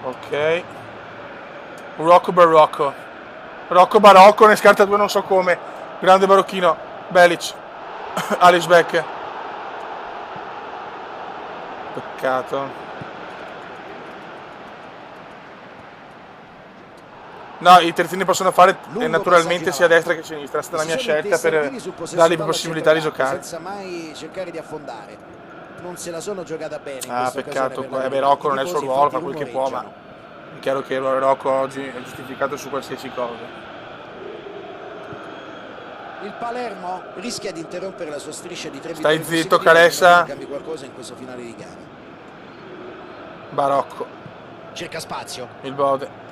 A: Ok. Rocco Barocco. Rocco Barocco ne scarta due non so come. Grande Barocchino. Belic. Alex Beck. Peccato. No, i terzini possono fare naturalmente sia a destra che a sinistra. È stata la mia scelta per dargli più possibilità di giocare.
B: Senza mai cercare di affondare. Non se la sono giocata bene.
A: Ah, peccato. Beh, Rocco non è il suo ruolo, fa quel che può, ma È chiaro che Rocco oggi è giustificato su qualsiasi cosa.
B: Il Palermo rischia di interrompere la sua striscia di 3
A: Stai
B: vittorie
A: zitto,
B: consecutive,
A: Caressa.
B: non cambi qualcosa in questo finale di gara.
A: Barocco.
B: Cerca spazio.
A: Il Bode.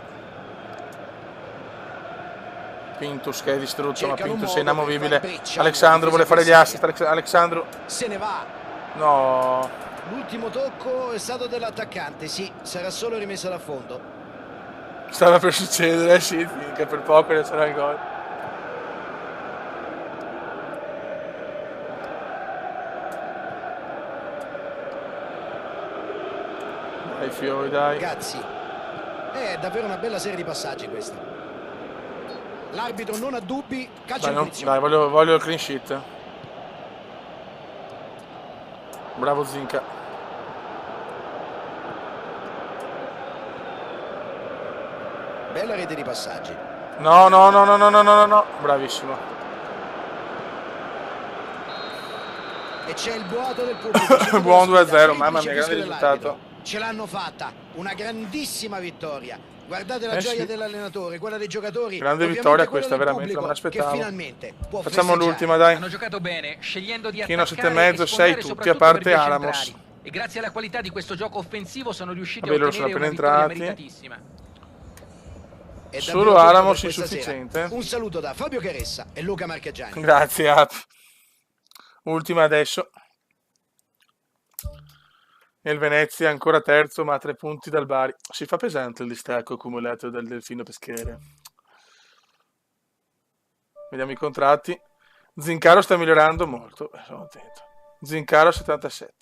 A: Pintus che è distrutto, ma Pintus è inamovibile. Alexandro vuole fare gli assist. Alexandro
B: se ne va.
A: No.
B: L'ultimo tocco è stato dell'attaccante. Sì, sarà solo rimessa da fondo.
A: Stava per succedere, sì, che per poco ne sarà il gol. Dai Fiori, dai.
B: Ragazzi, è davvero una bella serie di passaggi questa. L'arbitro non ha dubbi, calcio di punizione.
A: Dai, voglio il clean sheet. Bravo Zinca.
B: Bella rete di passaggi.
A: No. Bravissimo.
B: E c'è il boato del pubblico.
A: Buon 2-0, mamma mia, grande risultato.
B: Ce l'hanno fatta, una grandissima vittoria. Guardate la gioia dell'allenatore, quella dei giocatori.
A: Grande vittoria questa, veramente, non me l'aspettavo. Facciamo l'ultima, dai.
C: Hanno giocato bene, scegliendo di
A: Chino
C: attaccare
A: 7,5, 6 tutti, a parte Alamos.
C: E grazie alla qualità di questo gioco offensivo sono riusciti
A: Vabbè,
C: a ottenere una vittoria meritatissima.
A: Solo Alamos insufficiente.
B: Un saluto da Fabio Caressa e Luca Marchegiani.
A: Grazie, At. Ultima adesso. E il Venezia ancora terzo, ma a 3 punti dal Bari. Si fa pesante il distacco accumulato dal Delfino Peschiere. Vediamo i contratti. Zincaro sta migliorando molto. Sono attento. Zincaro 77.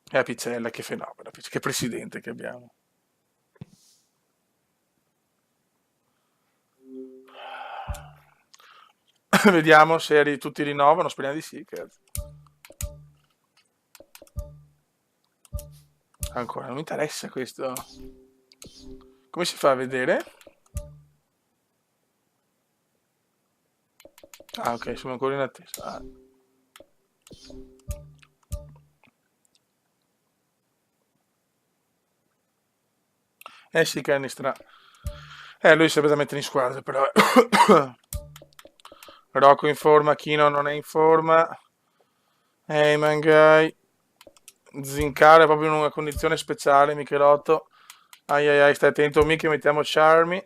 A: E a Picella, che fenomeno. Che presidente che abbiamo. Vediamo se tutti rinnovano. Speriamo di sì. Cazzo. Ancora, non mi interessa questo. Come si fa a vedere? Ah, ok, sono ancora in attesa. Ah. Sì, Canistra. Lui si deve mettere in squadra, però. Rocco in forma, Chino non è in forma. Mangai. Zincare è proprio in una condizione speciale, Michelotto. Ai, stai attento, Michi, mettiamo Charmy.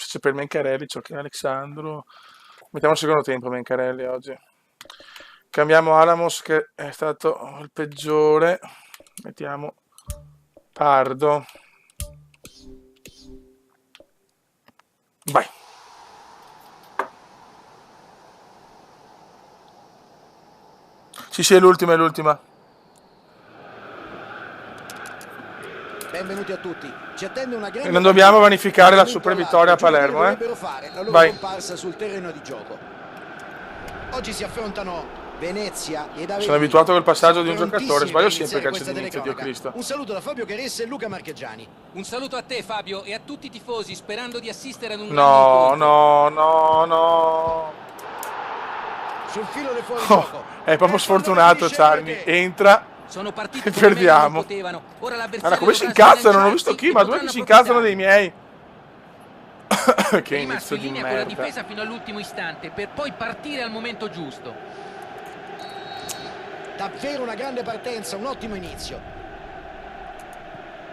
A: C'è per Mencarelli, c'è che Alexandro. Mettiamo il secondo tempo Mencarelli oggi. Cambiamo Alamos, che è stato il peggiore. Mettiamo Pardo. Vai. Sì, è l'ultima,
B: Benvenuti a tutti. Ci attende una grande.
A: E non dobbiamo vanificare la super vittoria a Palermo,
B: fare la loro comparsa sul terreno di gioco. Oggi si affrontano Venezia ed Avellino.
A: Sono abituato col passaggio di un giocatore, sbaglio sempre calcio d'inizio, Dio Cristo.
B: Un saluto da Fabio Caressa e Luca Marchegiani.
C: Un saluto a te Fabio e a tutti i tifosi, sperando di assistere ad un
A: No.
B: Sul filo del fuorigioco.
A: È proprio sfortunato Charmy, entra.
C: Sono partiti
A: e perdiamo. Allora, come si incazzano? Non ho visto chi, ma due che si incazzano dei miei. Che inizio di merda.
C: Con la difesa fino all'ultimo istante per poi partire al momento giusto.
B: Davvero una grande partenza, un ottimo inizio.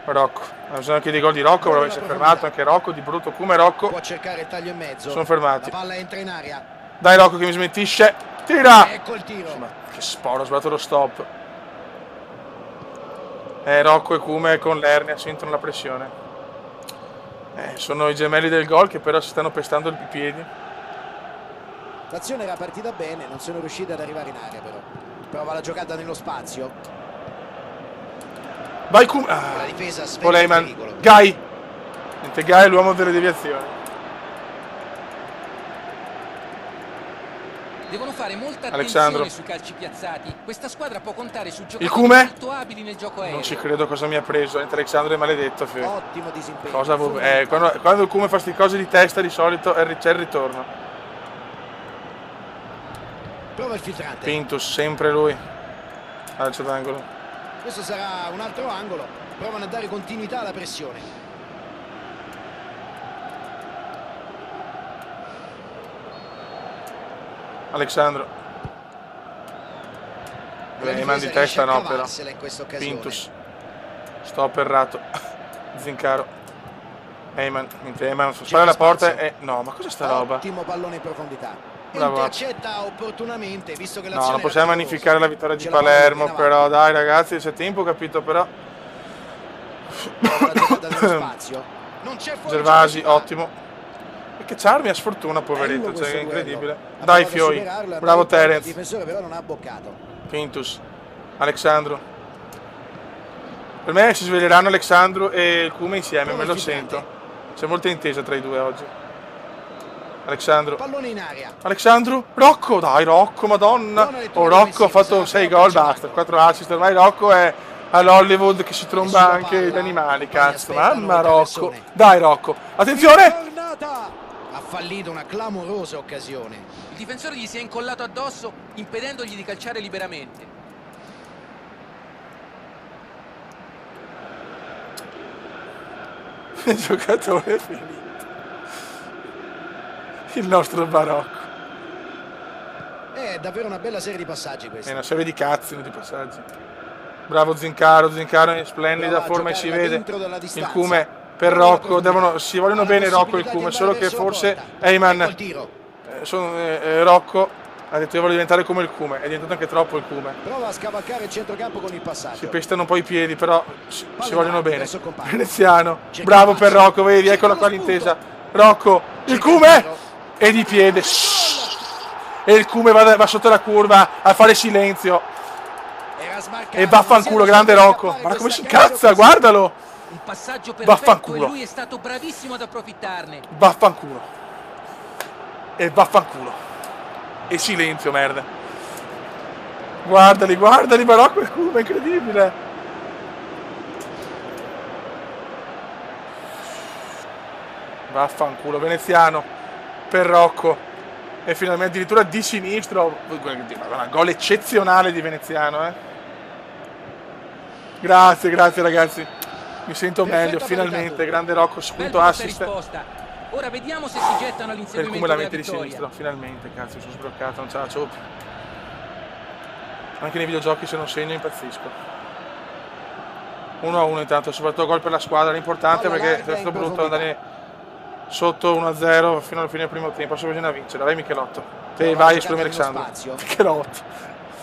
A: Rocco, bisogna che dei gol di Rocco, però si è fermato anche Rocco, di brutto come Rocco.
B: Può cercare il taglio in mezzo.
A: Sono fermati.
B: La palla entra in aria.
A: Dai Rocco che mi smentisce. Tira!
B: Ecco il tiro.
A: Ma che sporo, ho sbagliato lo stop. Rocco e Cume con l'ernia sentono la pressione. Sono i gemelli del gol che però si stanno pestando i piedi.
B: L'azione era partita bene, non sono riusciti ad arrivare in area però. Prova la giocata nello spazio.
A: Vai Cume!
B: La difesa
A: Poleiman. Gai! Niente, Gai è l'uomo delle deviazioni.
C: Devono fare molta
A: Alexandro.
C: attenzione sui calci piazzati. Questa squadra può contare su giocatori molto abili nel gioco aereo.
A: Non ci credo cosa mi ha preso. Entra Alexandro è maledetto.
B: Ottimo disimpegno.
A: Quando il Cume fa queste cose di testa di solito c'è il ritorno.
B: Prova il filtrante.
A: Pintus, sempre lui. Calcio d'angolo.
B: Questo sarà un altro angolo. Provano a dare continuità alla pressione.
A: Alexandro. Eyman di testa no però. Pintus. Stop errato. Zincaro. Eyman. Eyman spara la porta e... No, ma cos'è sta roba?
B: Ottimo pallone in profondità.
A: Bravo.
B: Intercetta opportunamente, visto che
A: no, non possiamo magnificare la vittoria di Palermo, però dai ragazzi, c'è tempo, capito, però... Gervasi, ottimo. E che Charmi ha sfortuna, poveretto, cioè è incredibile. Dai Fioi, bravo Terence.
B: Il difensore però non ha boccato.
A: Pintus, Alexandro. Per me si sveglieranno Alexandro e il Cume insieme, me lo sento. C'è molta intesa tra i due oggi. Alexandro.
B: Pallone in aria.
A: Alexandro. Rocco, dai Rocco, madonna. Oh, Rocco ha fatto 6 gol, basta, 4 assist. Ormai Rocco è all'Hollywood che si tromba anche gli animali, cazzo. Mamma Rocco. Dai Rocco. Attenzione.
B: Ha fallito una clamorosa occasione.
C: Il difensore gli si è incollato addosso, impedendogli di calciare liberamente.
A: Il giocatore è finito. Il nostro barocco.
B: È davvero una bella serie di passaggi questa.
A: È una serie di cazzi, di passaggi. Bravo Zincaro, Zincaro in splendida forma e si vede. Il Cume per Rocco, si vogliono bene Rocco e il Cume, solo che forse Eyman, Rocco ha detto io voglio diventare come il Cume, è diventato anche troppo il Cume.
B: Prova a scavalcare il centrocampo con il passaggio.
A: Si pestano un po' i piedi, però si vogliono bene. Veneziano, bravo per Rocco, vedi, eccola qua l'intesa. Rocco, il Cume e di piede. E il Cume va sotto la curva a fare silenzio. E vaffanculo, grande Rocco. Guarda come si incazza, guardalo.
C: Un passaggio perfetto e lui è stato bravissimo ad approfittarne.
A: Vaffanculo. E vaffanculo. E silenzio, merda. Guardali, Barocco e Cume, incredibile. Vaffanculo, Veneziano per Rocco. E finalmente addirittura di sinistro. Una gol eccezionale di Veneziano, Grazie ragazzi. Mi sento meglio, finalmente. Grande Rocco, spunto assist.
C: Ora vediamo se si gettano all'inseguimento
A: Come la
C: della
A: mette di
C: vittoria.
A: sinistro, finalmente, cazzo, sono sbloccato, non ce la faccio più. Anche nei videogiochi se non segno impazzisco. 1-1 intanto, soprattutto gol per la squadra, l'importante perché è stato brutto andare sotto 1-0 fino alla fine del primo tempo, adesso bisogna vincere. Vai Michelotto. Te vai, esprime Alexandro. Michelotto.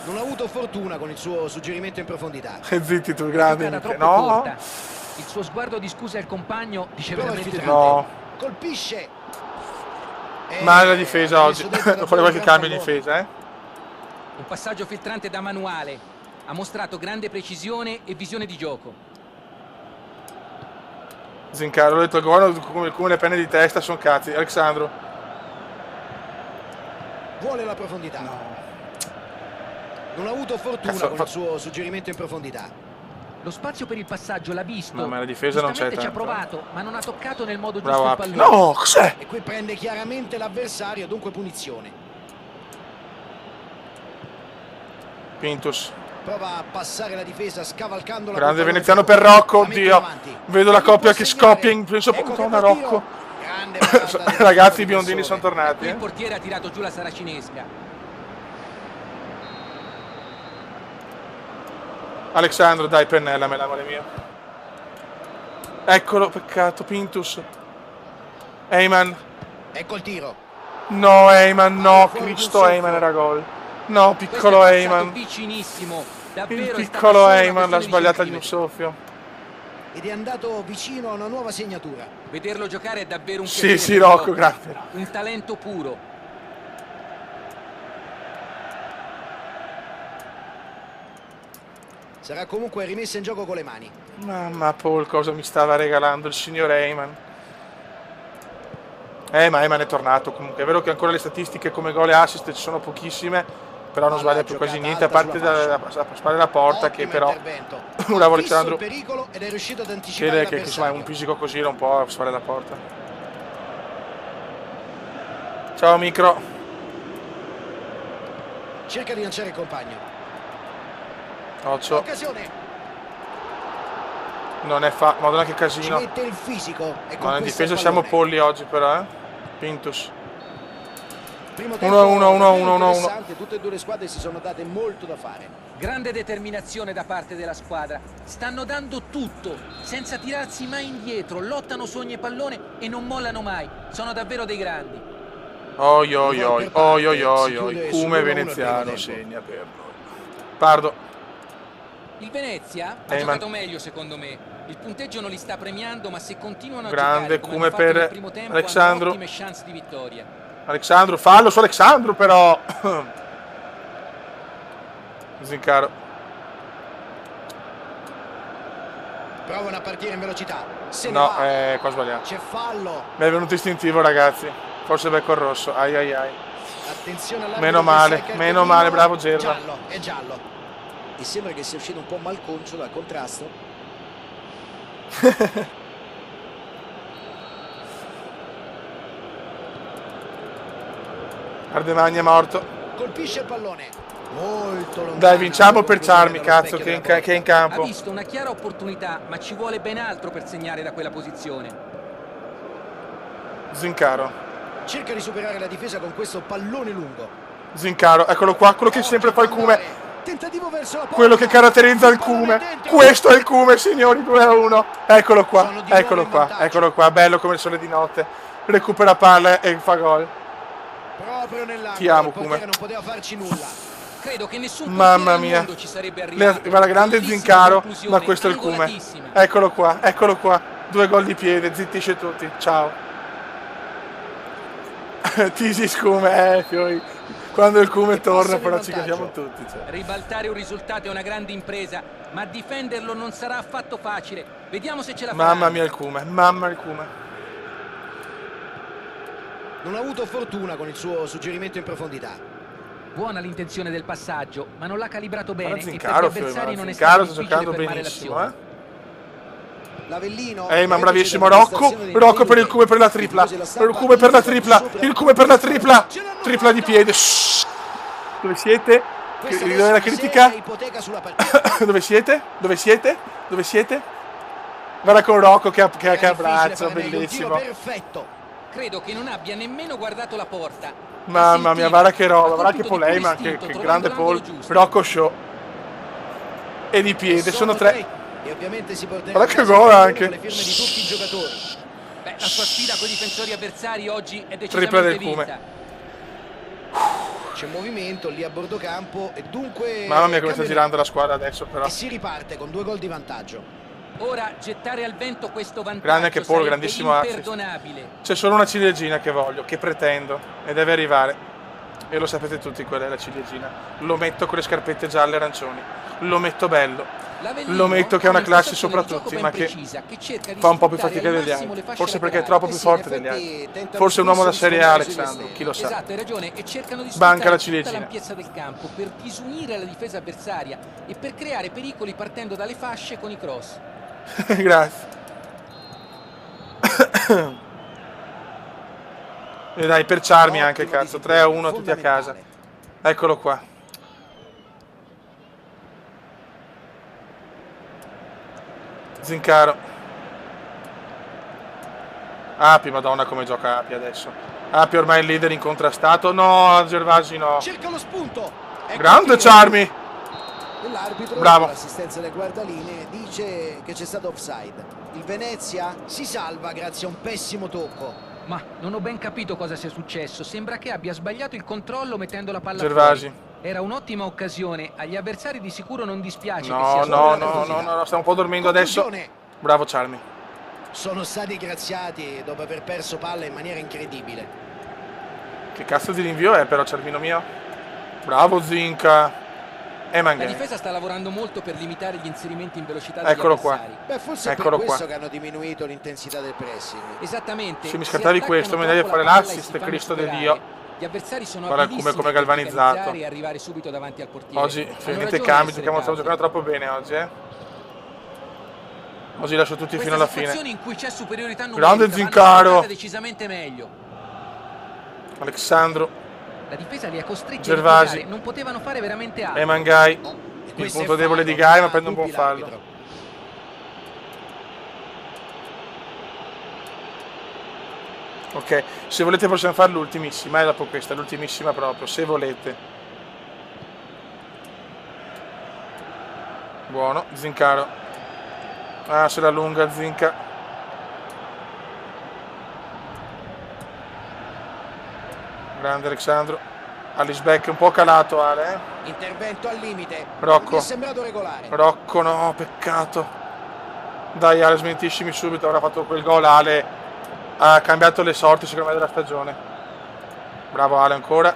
B: Non ha avuto fortuna con il suo suggerimento in profondità.
A: E zitti tu, grande Michele. No.
C: Il suo sguardo di scusa al compagno dice veramente
A: no.
B: Colpisce.
A: Male la difesa oggi. Devo fare qualche cambio in difesa,
C: Un passaggio filtrante da manuale. Ha mostrato grande precisione e visione di gioco.
A: Zincaro, ho detto il gol come le penne di testa sono cazzi. Alexandro.
B: Vuole la profondità.
A: No.
B: Non ha avuto fortuna con il suo suggerimento in profondità.
C: Lo spazio per il passaggio l'ha visto.
A: No, ma la difesa non c'è tanto.
C: Ci ha provato, ma non ha toccato nel modo giusto il pallone.
A: No, cos'è?
B: E qui prende chiaramente l'avversario, dunque punizione.
A: Pintus.
B: Prova a passare la difesa scavalcando la
A: grande Veneziano per Rocco, oddio. Vedo la coppia che scoppia in penso a Rocco. Ragazzi, i biondini sono tornati.
C: Il portiere ha tirato giù la saracinesca.
A: Alexandro, dai, pennellamela, amore mio. Eccolo, peccato, Pintus. Eyman.
B: Ecco il tiro.
A: No, Eyman, no, Cristo, Eyman era gol. No, piccolo Eyman. Il piccolo Eyman l'ha sbagliata di un soffio.
B: Ed è andato vicino a una nuova segnatura.
C: Vederlo giocare è davvero un piacere.
A: Sì, Rocco, grazie.
C: Un talento puro.
B: Sarà comunque rimessa in gioco con le mani.
A: Mamma Paul, cosa mi stava regalando il signor Eyman. Ma Eyman è tornato comunque. È vero che ancora le statistiche come gol e assist ci sono pochissime, però non sbaglia più quasi niente, a parte da sparare la porta. Ottimo, che però bravo Alexandro,
B: ed è riuscito ad anticipare
A: che insomma un fisico così non può sparare la porta. Ciao micro.
B: Cerca di lanciare il compagno.
A: Occhio.
B: Occasione.
A: Non è Madonna che
B: Ci
A: casino.
B: mette il fisico. E con
A: Ma in
B: questo
A: difesa
B: il
A: siamo
B: pallone.
A: polli oggi però, eh. Pintus.
B: Primo
A: 1-1,
B: interessante, tutte e due le squadre si sono date molto da fare.
C: Grande determinazione da parte della squadra. Stanno dando tutto, senza tirarsi mai indietro. Lottano su ogni pallone e non mollano mai. Sono davvero dei grandi.
A: Oi oi oi, oi oi oi oi. Come veneziano segna per noi. Pardo.
C: Il Venezia ha giocato meglio secondo me. Il punteggio non li sta premiando, ma se continuano a
A: grande
C: giocare come
A: come
C: hanno fatto nel
A: per
C: primo tempo,
A: Alexandro.
C: hanno ottime chance di vittoria.
A: Alexandro, fallo su Alexandro però. Zincaro.
B: Provano a partire in velocità. Se ne
A: No,
B: va.
A: qua sbagliato.
B: C'è fallo.
A: Mi è venuto istintivo, ragazzi. Forse becco il rosso. Ai ai ai.
B: Attenzione all'arbitro.
A: Meno male, bravo Gerva.
B: Giallo, è giallo. E sembra che sia uscito un po' malconcio dal contrasto.
A: Ardemagna è morto.
B: Colpisce il pallone. Molto lontano.
A: Dai, vinciamo per Charmi, cazzo, che è in campo.
C: Ha visto una chiara opportunità, ma ci vuole ben altro per segnare da quella posizione.
A: Zincaro.
B: Cerca di superare la difesa con questo pallone lungo.
A: Zincaro, eccolo qua, quello che sempre fa il cume.
B: Tentativo verso la porta.
A: Quello che caratterizza il cume. Questo è il cume, signori, 2-1. Eccolo qua, eccolo qua. Bello come il sole di notte. Recupera palla e fa gol.
B: Proprio nell'angolo.
A: Ti amo,
B: il portiere
A: Cume.
B: non poteva farci nulla.
C: Credo che nessun
A: Mamma
C: portiere al
A: mia.
C: mondo ci sarebbe arrivato.
A: Guarda, grande
C: Bellissima
A: Zincaro,
C: conclusione,
A: ma questo è il cume.
C: angolatissima.
A: Eccolo qua. 2 gol di piede, zittisce tutti. Ciao. Tisi scume, fioi. Quando il cume torna però ci capiamo tutti. Cioè.
C: Ribaltare un risultato è una grande impresa, ma difenderlo non sarà affatto facile. Vediamo se ce la fa.
A: Mamma mia il cume, mamma il cume.
B: Non ha avuto fortuna con il suo suggerimento in profondità.
C: Buona l'intenzione del passaggio, ma non l'ha calibrato bene.
A: Zincaro,
C: e per gli avversari non è
A: Zincaro
C: stato
A: sta
C: difficile
A: giocando
C: fermare
A: benissimo,
C: l'azione.
B: L'Avellino.
A: Ma bravissimo Rocco. Rocco per il cume per la tripla. Il cume per la tripla. Il cume per la tripla. Tripla di piede. Shhh. Dove siete? Dove la critica? Dove siete? Dove siete? Dove siete? Guarda con Rocco che abbraccio, bellissimo.
B: Perfetto.
C: Credo che non abbia nemmeno guardato la porta.
A: Mamma mia, guarda che roba, guarda che polema, che grande Paul. Rocco show. E di piede, sono 3.
B: E ovviamente si
A: guarda che gol anche.
B: Le firme di tutti i giocatori.
C: Beh, la sua sfida con i difensori avversari oggi è
A: Tripla
C: decisamente
A: del
C: vinta.
A: cume.
B: C'è movimento lì a bordo campo e dunque.
A: Mamma mia come sta girando la squadra adesso però.
B: E si riparte con 2 gol di vantaggio.
C: Ora gettare al vento questo vantaggio
A: grande anche Paul,
C: sarebbe
A: grandissimo assist.
C: imperdonabile.
A: C'è solo una ciliegina che voglio, che pretendo e deve arrivare. E lo sapete tutti qual è la ciliegina. Lo metto con le scarpette gialle e arancioni. Lo metto bello. Lo metto che è una classe sopra tutti, ma che fa un po' più fatica degli altri. Forse perché è troppo più forte degli altri. Forse è un uomo da Serie A, Alexandro, chi lo sa.
C: Esatto, hai ragione, e cercano di
A: Banca la
C: sfruttare tutta
A: ciliegina.
C: l'ampiezza del campo per disunire la difesa avversaria e per creare pericoli partendo dalle fasce con i cross.
A: Grazie. E dai, per Charmi anche, cazzo. 3-1 tutti a casa. Eccolo qua. Zincaro. Api, madonna come gioca Api adesso. Api ormai è il leader incontrastato. No, Gervasi no.
B: Cerca lo spunto.
A: Grande Charmi.
B: L'arbitro,
A: bravo.
B: L'assistenza del guardalinee dice che c'è stato offside. Il Venezia si salva grazie a un pessimo tocco.
C: Ma non ho ben capito cosa sia successo. Sembra che abbia sbagliato il controllo mettendo la palla
A: Gervasi.
C: fuori. Era un'ottima occasione. Agli avversari di sicuro non dispiace che
A: No,
C: sia
A: no,
C: solo
A: no, stiamo un po' dormendo adesso. Bravo Charmi.
B: Sono stati graziati dopo aver perso palla in maniera incredibile.
A: Che cazzo di rinvio è però, Charmino mio? Bravo Zinca.
C: La difesa sta lavorando molto per limitare gli inserimenti in velocità degli
A: Eccolo qua.
C: avversari.
B: Beh, forse è per questo che hanno diminuito l'intensità del pressing.
C: Esattamente.
A: Se mi scattavi questo, mi devi fare l'assist, Cristo di Dio.
C: Gli avversari sono
A: guarda come galvanizzato.
C: E arrivare subito davanti al portiere.
A: Oggi finalmente cambi, stiamo giocando troppo bene oggi, Oggi lascio tutti fino alla fine.
C: In cui c'è superiorità
A: grande Zincaro.
C: Decisamente meglio.
A: Alexandro.
D: La difesa li ha costretti
A: Gervasi.
D: a riposare, non potevano fare veramente altro.
A: E Mangai. Il punto debole di Gai, ma prende un buon fallo. Ok, se volete possiamo fare l'ultimissima, dopo questa, l'ultimissima proprio, se volete. Buono, Zincaro. Ah, se la lunga Zinca. Grande Alexandro. Alisbeck un po' calato, Ale.
B: Intervento al limite.
A: Rocco.
B: Mi è sembrato regolare.
A: Rocco, no, peccato. Dai, Ale, smentiscimi subito. Avrà fatto quel gol, Ale. Ha cambiato le sorti, secondo me, della stagione. Bravo, Ale, ancora.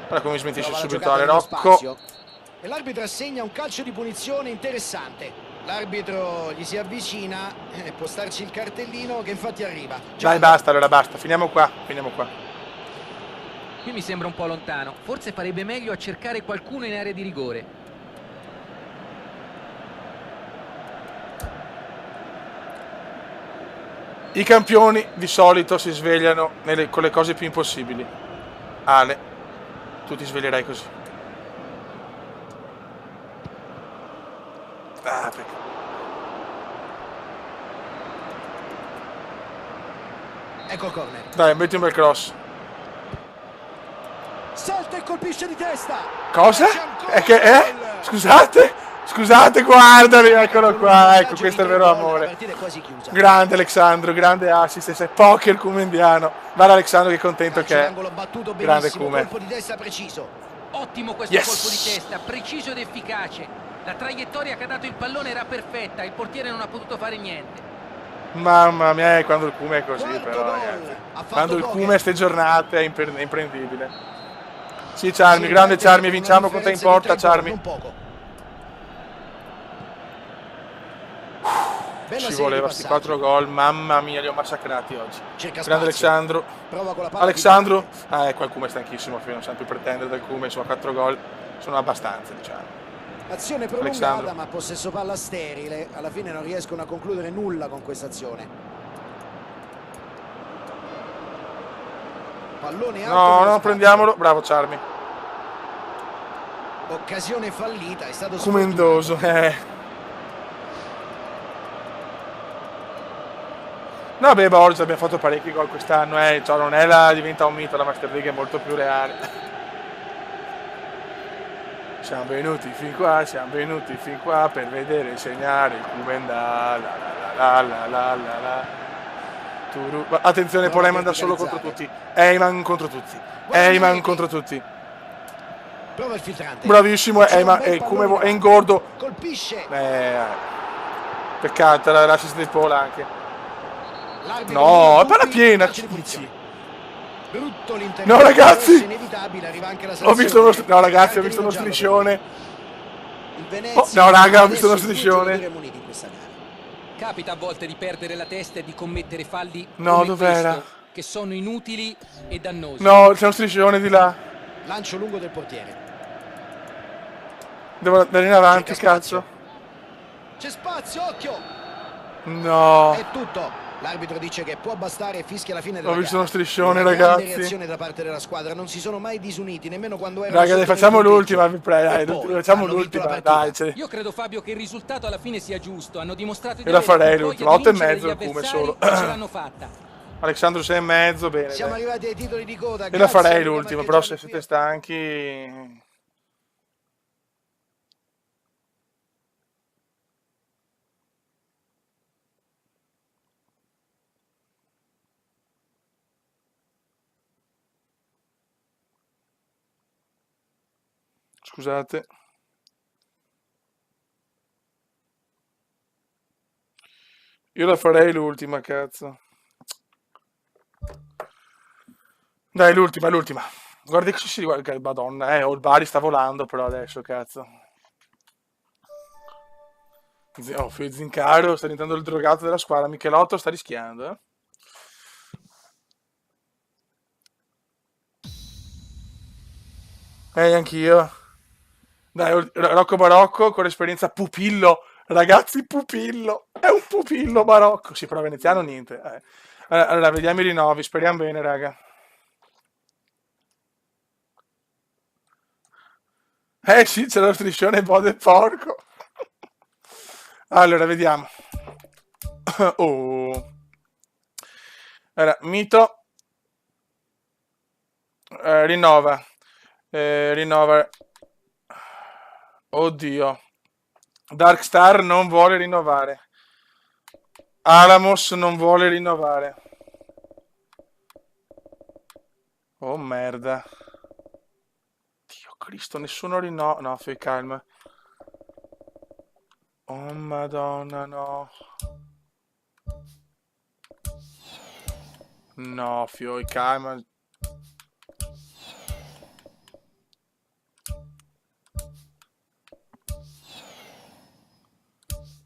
A: Ora come smentisce subito Ale Rocco.
B: E l'arbitro assegna un calcio di punizione interessante. L'arbitro gli si avvicina, può starci il cartellino che infatti arriva.
A: Dai, basta, allora basta. Finiamo qua, finiamo qua.
D: Qui mi sembra un po' lontano. Forse farebbe meglio a cercare qualcuno in area di rigore.
A: I campioni di solito si svegliano con le cose più impossibili. Ale, tu ti sveglierai così. Ah, perché?
B: Ecco il corner.
A: Dai, metti un bel cross.
B: Salta e colpisce di testa.
A: Cosa? È che Scusate? Scusate, guardali, eccolo qua, ecco, questo è il vero amore. Grande Alexandro, grande assist, sei poker cumendiano. Guarda Alexandro che contento che è. Grande Cume.
D: Ottimo questo colpo di testa, preciso ed efficace. La traiettoria che ha dato il pallone era perfetta, il portiere non ha potuto fare niente.
A: Mamma mia, quando il Cume è così però, ragazzi. Quando il Cume è ste giornate è imprendibile. Sì, Charmi, grande Charmi, vinciamo con te in porta, Charmi. Ci voleva sti 4 gol, mamma mia, li ho massacrati oggi. Grande Alexandro. Alexandro. Ah, ecco, il Cume è stanchissimo, non sa più pretendere dal Cume, insomma 4 gol sono abbastanza, diciamo.
B: Azione prolungata, ma possesso palla sterile. Alla fine non riescono a concludere nulla con questa azione. Pallone alto.
A: No, no, prendiamolo. Bravo Charmi.
B: Occasione fallita, è stato
A: Cumendoso, No, beh, oggi abbiamo fatto parecchi gol quest'anno, cioè non è diventa un mito, la Master League è molto più reale. Siamo venuti fin qua per vedere insegnare il Kumenda. Attenzione, Poleman da solo contro tutti. Eyman contro tutti. Eyman contro tutti.
B: Prova il filtrante.
A: Bravissimo, Eyman, come è ingordo.
B: Colpisce.
A: Peccato, l'assist di Pola anche. No, è palla piena, ci dici? No ragazzi, ho visto uno, no ragazzi, ho visto uno striscione. No raga, ho visto uno striscione.
D: Capita a volte di perdere la testa e di commettere falli
A: no, dov'era?
D: Che sono inutili e dannosi.
A: No, c'è uno striscione di là.
B: Lancio lungo del portiere.
A: Devo andare in avanti, cazzo.
B: C'è spazio, occhio.
A: No.
B: È tutto. L'arbitro dice che può bastare e fischia la fine della gara.
A: Ho visto uno striscione, ragazzi.
B: Reazione da parte della squadra, non si sono mai disuniti, nemmeno quando erano.
A: Raga, dai, facciamo l'ultima, vi prego, facciamo l'ultima, dai.
D: Io credo, Fabio, che il risultato alla fine sia giusto. Hanno dimostrato di
A: la farei l'ultima, 8,5 il Cume solo.
D: Ce l'hanno fatta.
A: Alexandro 6,5, bene.
B: Siamo arrivati ai titoli di coda.
A: E la farei l'ultima, però se siete stanchi. Scusate. Io la farei l'ultima, cazzo. Dai, l'ultima, l'ultima. Guardi che si guarda, madonna, il Bari sta volando però adesso, cazzo. Oh, Zincaro sta diventando il drogato della squadra. Michelotto sta rischiando, anch'io. Dai, Rocco Barocco con l'esperienza pupillo. Ragazzi, pupillo. È un pupillo Barocco. Sì, però veneziano niente. Allora, vediamo i rinnovi. Speriamo bene, raga. Eh sì, c'è lo striscione Bode porco. Allora, vediamo. Oh. Allora, Mito rinnova. Rinnova. Oddio. Darkstar non vuole rinnovare. Alamos non vuole rinnovare. Oh merda. Dio Cristo, nessuno rinnova. No, fai calma. Oh madonna, no. No, fioi, calma.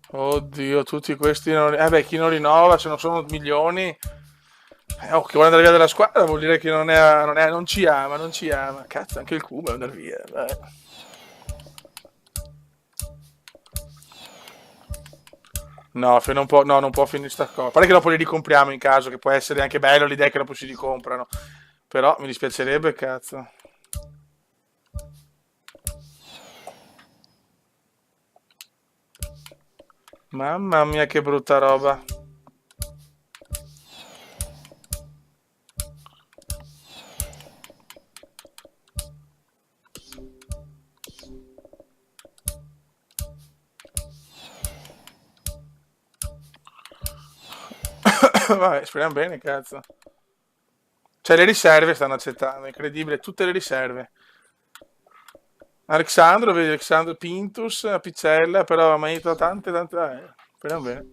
A: Oddio, tutti questi non... beh, chi non rinnova, se non sono milioni... oh, che vuole andare via dalla squadra vuol dire che non ci ama, non ci ama. Cazzo, anche il Kuma vuole andare via. No, non può finire sta cosa. Pare che dopo li ricompriamo in caso, che può essere anche bello l'idea che dopo si ricomprano. Però mi dispiacerebbe, cazzo. Mamma mia, che brutta roba. Vabbè, speriamo bene, cazzo. Cioè, le riserve stanno accettando, incredibile, tutte le riserve. Alexandro, vedi, Alexandro Pintus, Pizzella, però mi ha detto tante, speriamo bene.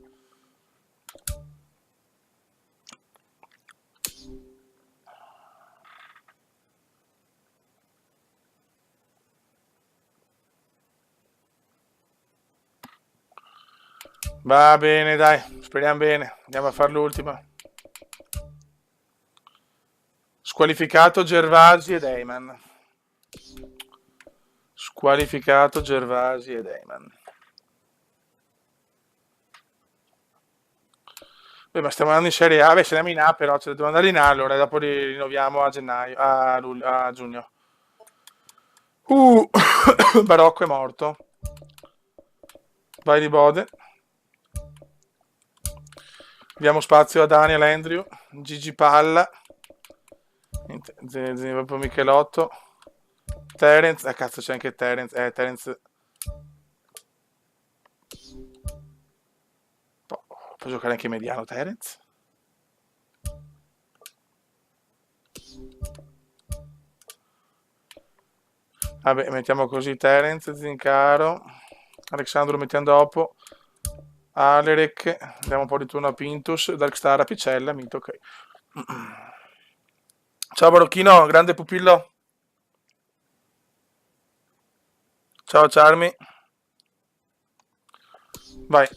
A: Va bene, dai, speriamo bene. Andiamo a fare l'ultima. Squalificato Gervasi ed Eyman. Squalificato Gervasi ed Eyman. Beh, ma stiamo andando in Serie A. Beh, se andiamo in A però, ce dobbiamo andare in A allora, dopo rinnoviamo a gennaio, a giugno. Barocco è morto. Vai di Bode. Diamo spazio a Daniel Andrew, Gigi Palla, proprio Michelotto, Terence, cazzo c'è anche Terence, Terence. Può giocare anche mediano Terence? Vabbè, mettiamo così Terence, Zincaro, Alexandro mettiamo dopo. Alerek, diamo un po' di turno a Pintus, Darkstar a Picella, Mito, ok. Ciao Barocchino, grande pupillo. Ciao Charmy. Vai.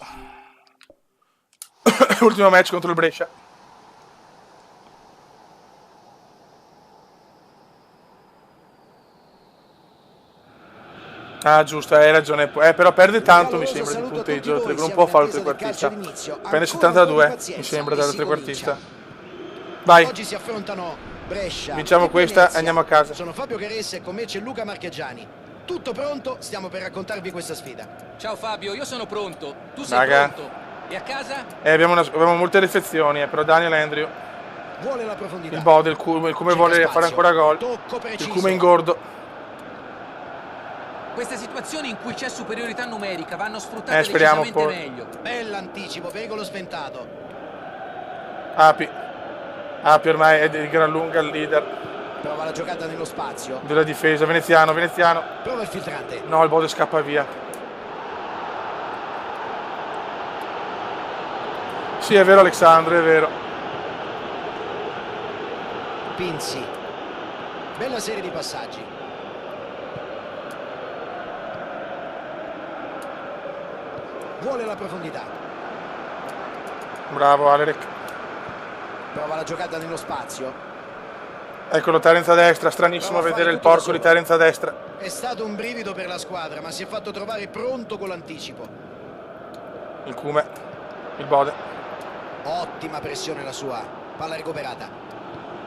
A: Ultimo match contro il Brescia. Ah, giusto, hai ragione. Però perde tanto, mi sembra, di punteggio. Non può fare il trequartista. Prende 72, mi sembra, dal trequartista. Vai.
B: Oggi si affrontano Brescia.
A: Vinciamo questa e andiamo a casa.
B: Sono Fabio Caressa e con me c'è Luca Marchegiani. Tutto pronto, stiamo per raccontarvi questa sfida.
C: Ciao Fabio, io sono pronto. Tu sei pronto? E a casa?
A: Abbiamo molte riflessioni, però Daniel Andrew.
B: Vuole la profondità.
A: Il Bode, il come vuole fare ancora gol. Il come ingordo.
C: Queste situazioni in cui c'è superiorità numerica vanno sfruttate
A: speriamo
C: decisamente meglio.
B: Bell'anticipo, pericolo sventato.
A: Api ormai è di gran lunga il leader.
B: Prova la giocata nello spazio.
A: Della difesa, Veneziano.
B: Prova il filtrante.
A: No, il Bode scappa via. Sì, è vero Alexandro, è vero.
B: Pinzi. Bella serie di passaggi. Vuole la profondità.
A: Bravo Alerek.
B: Prova la giocata nello spazio.
A: Eccolo, Terence a destra, stranissimo vedere il porco di Terence a destra.
B: È stato un brivido per la squadra, ma si è fatto trovare pronto con l'anticipo.
A: Il Cume, il Bode.
B: Ottima pressione la sua. Palla recuperata.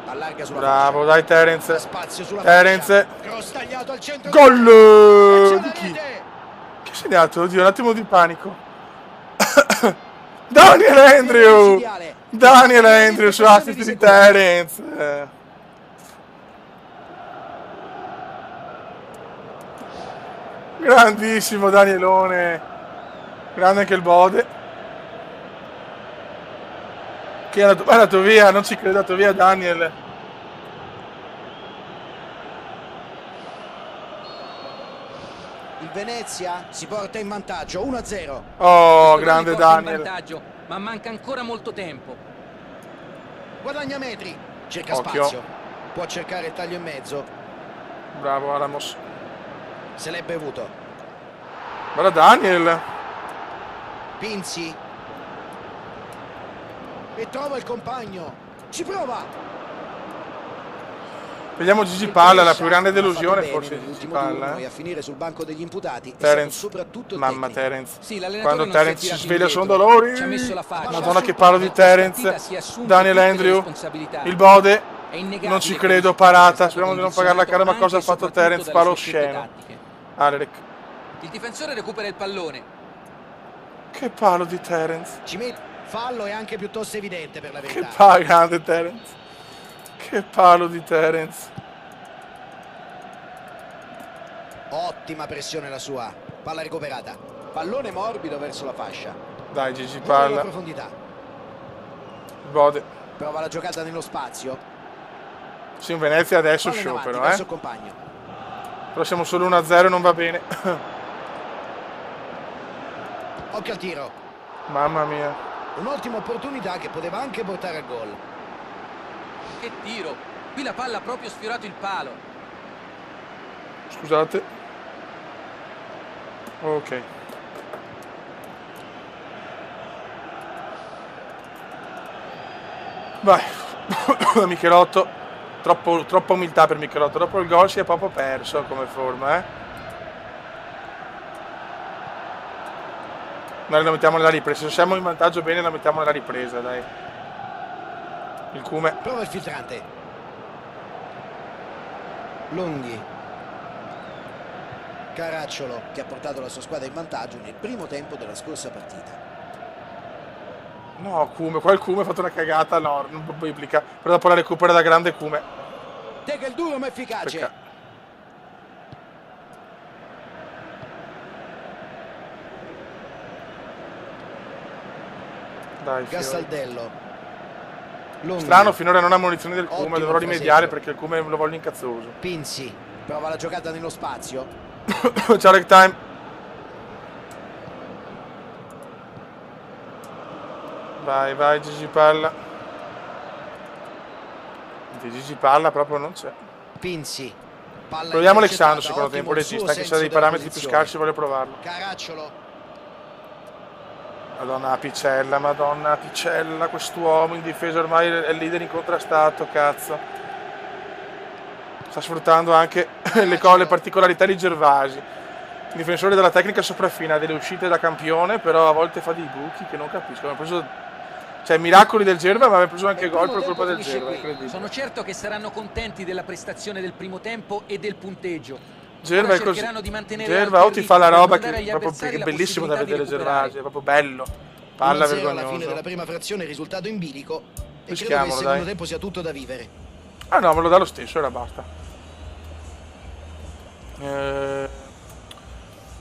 B: Allarga sulla
A: Bravo,
B: fascia.
A: dai Terence.
B: Spazio sulla
A: Terence.
B: fascia. Cross tagliato al centro.
A: Gol! Di chi? Che ha segnato? Oddio, un attimo di panico. Daniel Andrew! Daniel Andrew su assist di Terence. Grandissimo Danielone. Grande anche il Bode. Che è andato via, non ci credo, è andato via Daniel.
B: Il Venezia si porta in vantaggio 1-0.
A: Oh, grande Daniel.
C: In vantaggio, ma manca ancora molto tempo.
B: Guadagna metri, cerca
A: Occhio.
B: spazio. Può cercare il taglio in mezzo.
A: Bravo Ramos.
B: Se l'è bevuto.
A: Guarda Daniel.
B: Pinzi. E trova il compagno. Ci prova.
A: Vediamo Gigi Palla, la più grande delusione forse di Gigi Palla.
B: E a finire sul banco degli imputati
A: Terence,
B: soprattutto
A: mamma
B: tecnico.
A: Terence.
C: Sì, l'allenatore
A: Quando
C: non
A: Terence
C: si è
A: si
C: tirato
A: sveglia sono
C: indietro.
A: dolori.
C: Ci ha messo la faccia.
A: Madonna che palo di
C: Questa partita
A: Terence.
C: si assume
A: Daniel
C: tutte le
A: Andrew.
C: responsabilità.
A: Il Bode.
C: È innegabile
A: Non ci
C: che
A: credo,
C: lo
A: parata.
C: squadra sia
A: Speriamo di non
C: stato
A: pagarla cara, ma
C: anche
A: cosa ha
C: e
A: fatto
C: soprattutto
A: Terence?
C: dalle
A: Palo
C: sue scelte
A: osceno.
C: tattiche.
A: Aleric.
C: Il difensore recupera il pallone.
A: Che palo di Terence.
B: Ci mette fallo è anche piuttosto evidente per la
A: Che
B: verità.
A: palo, grande Terence. Che palo di Terence.
B: Ottima pressione la sua. Palla recuperata. Pallone morbido verso la fascia.
A: Dai Gigi
B: Vuole la
A: Palla.
B: profondità.
A: Il Bode.
B: Prova la giocata nello spazio.
A: Sì, in Venezia adesso
B: Palla in
A: show
B: avanti
A: però,
B: verso il compagno.
A: Però siamo solo 1-0 e non va bene.
B: Occhio al tiro.
A: Mamma mia.
B: Un'ottima opportunità che poteva anche portare al gol.
C: Che tiro! Qui la palla ha proprio sfiorato il palo.
A: Scusate. Ok. Vai. Michelotto. Troppa umiltà per Michelotto. Dopo il gol si è proprio perso come forma, Noi la mettiamo nella ripresa. Se siamo in vantaggio bene la mettiamo nella ripresa, dai. Il Cume.
B: Prova il filtrante. Lunghi. Caracciolo che ha portato la sua squadra in vantaggio nel primo tempo della scorsa partita.
A: No, Cume. Qua il Cume ha fatto una cagata. No, non biblica. Però dopo la recupera da grande Cume.
B: Tega il duro ma efficace.
A: Peccato. Dai, Fiori.
B: Gastaldello. Lunghi.
A: Strano, finora non ha munizioni del Cume,
B: Ottimo
A: dovrò rimediare
B: fraseggio.
A: perché il Cume lo voglio incazzoso.
B: Pinzi. Prova la giocata nello spazio.
A: Ciao Rec Time. Vai, vai Gigi Palla. Di Gigi Palla proprio non c'è.
B: Pinzi. Palla
A: Proviamo
B: intercettata.
A: Alexandro secondo
B: Ottimo
A: tempo
B: il suo
A: regista, anche se
B: senso
A: ha dei
B: della
A: parametri più
B: posizione.
A: scarsi voglio provarlo.
B: Caracciolo.
A: Madonna Picella, quest'uomo in difesa ormai è il leader incontrastato, cazzo. Sta sfruttando anche le particolarità di Gervasi. Il difensore della tecnica sopraffina, ha delle uscite da campione, però a volte fa dei buchi che non capisco. Ha preso, cioè, miracoli del Gerva, ma aveva preso anche gol per colpa del Gerva, incredibile.
C: Sono certo che saranno contenti della prestazione del primo tempo e del punteggio.
A: Gerva è così.
C: cercheranno di mantenere
A: Gerva
C: alto
A: o
C: il
A: ti fa la
C: ritmo
A: roba
C: per non dare
A: che
C: agli
A: proprio
C: avversari
A: che è
C: la
A: bellissimo da
C: possibilità
A: vedere
C: di recuperare.
A: Gervasi, è proprio bello. Palla
B: 1-0 alla fine
A: vergognoso.
B: della prima frazione, risultato in bilico. E credo che il
A: Rischiamolo,
B: secondo
A: dai.
B: tempo sia tutto da vivere.
A: Ah no, me lo dà lo stesso, era basta.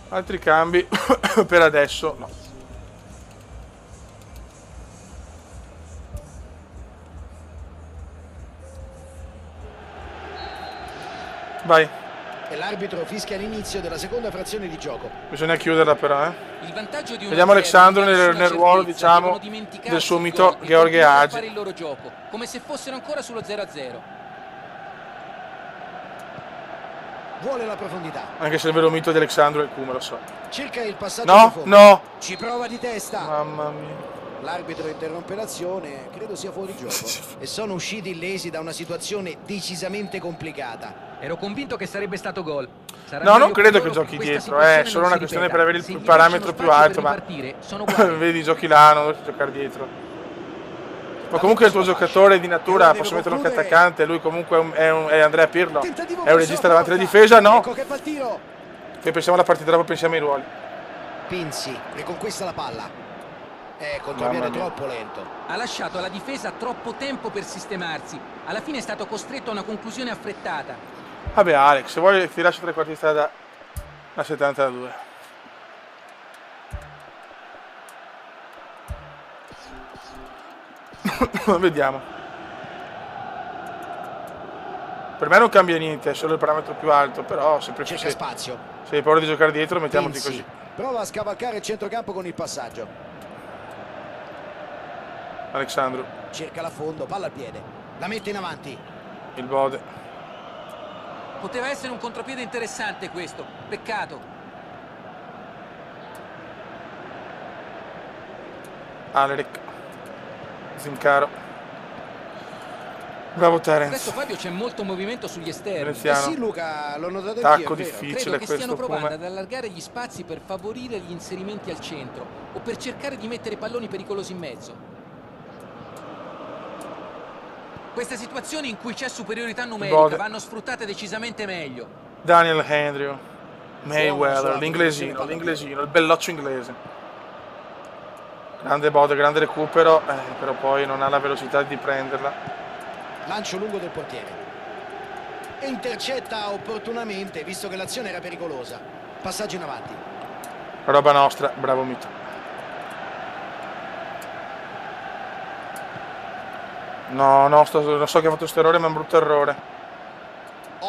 A: Altri cambi per adesso no. Vai,
B: E l'arbitro fischia l'inizio della seconda frazione di gioco.
A: bisogna chiuderla però,
C: Il vantaggio di
A: Vediamo
C: 1-0
A: Alexandro
C: non dà
A: nel
C: nessuna
A: ruolo,
C: certezza,
A: diciamo,
C: devono dimenticarsi
A: del suo
C: il
A: mito
C: gol e
A: Gheorghe
C: continuare a
A: Hagi.
C: fare il loro gioco, come se fossero ancora sullo 0-0.
B: Vuole la profondità.
A: Anche se il vero mito di Alexandro è il Cume, lo so.
B: Cerca il passaggio
A: No,
B: profondo.
A: no.
B: Ci prova di testa.
A: Mamma mia.
B: L'arbitro interrompe l'azione, credo sia fuori gioco. E sono usciti illesi da una situazione decisamente complicata.
C: Ero convinto che sarebbe stato gol. Sarà
A: No, non
C: meglio per
A: credo
C: loro
A: che giochi
C: questa
A: dietro,
C: situazione
A: è solo
C: non
A: una
C: si
A: questione
C: ripeta.
A: per avere
C: Se
A: il
C: gli
A: parametro
C: lasciano
A: più
C: spazio
A: alto,
C: per
A: ma
C: ripartire, sono guai.
A: vedi i giochi là, non devi giocare dietro. Ma comunque il tuo giocatore di natura, posso metterlo anche attaccante, lui comunque è Andrea Pirlo, è un regista davanti alla difesa, no?
B: Ecco che fa il tiro.
A: Che pensiamo alla partita, dopo pensiamo ai ruoli.
B: Pinzi riconquista la palla. Contropiede troppo lento.
C: Ha lasciato alla difesa troppo tempo per sistemarsi. Alla fine è stato costretto a una conclusione affrettata.
A: Vabbè Alex, se vuoi ti lascio 3 quarti di strada a 72. Vediamo. Per me non cambia niente, è solo il parametro più alto, però se
B: cerca spazio.
A: Se hai paura di giocare dietro, mettiamoti così.
B: Prova a scavalcare il centrocampo con il passaggio.
A: Alexandru
B: cerca la fondo, palla al piede, la mette in avanti.
A: Il Bode.
C: Poteva essere un contropiede interessante questo, peccato.
A: Aleric. Zincaro. Bravo Terence.
C: Adesso Fabio c'è molto movimento sugli esterni.
B: Sì Luca, l'ho notato
A: Tacco
B: anch'io,
A: difficile.
C: Credo che stiano provando ad allargare gli spazi per favorire gli inserimenti al centro o per cercare di mettere palloni pericolosi in mezzo. Queste situazioni in cui c'è superiorità numerica vanno sfruttate decisamente meglio.
A: Daniel Andrew, Mayweather, l'inglesino, il belloccio inglese. Grande Bode, grande recupero, però poi non ha la velocità di prenderla.
B: Lancio lungo del portiere. E intercetta opportunamente, visto che l'azione era pericolosa. Passaggio in avanti.
A: Roba nostra, bravo Mito. No, non so che ha fatto questo errore, ma è un brutto errore.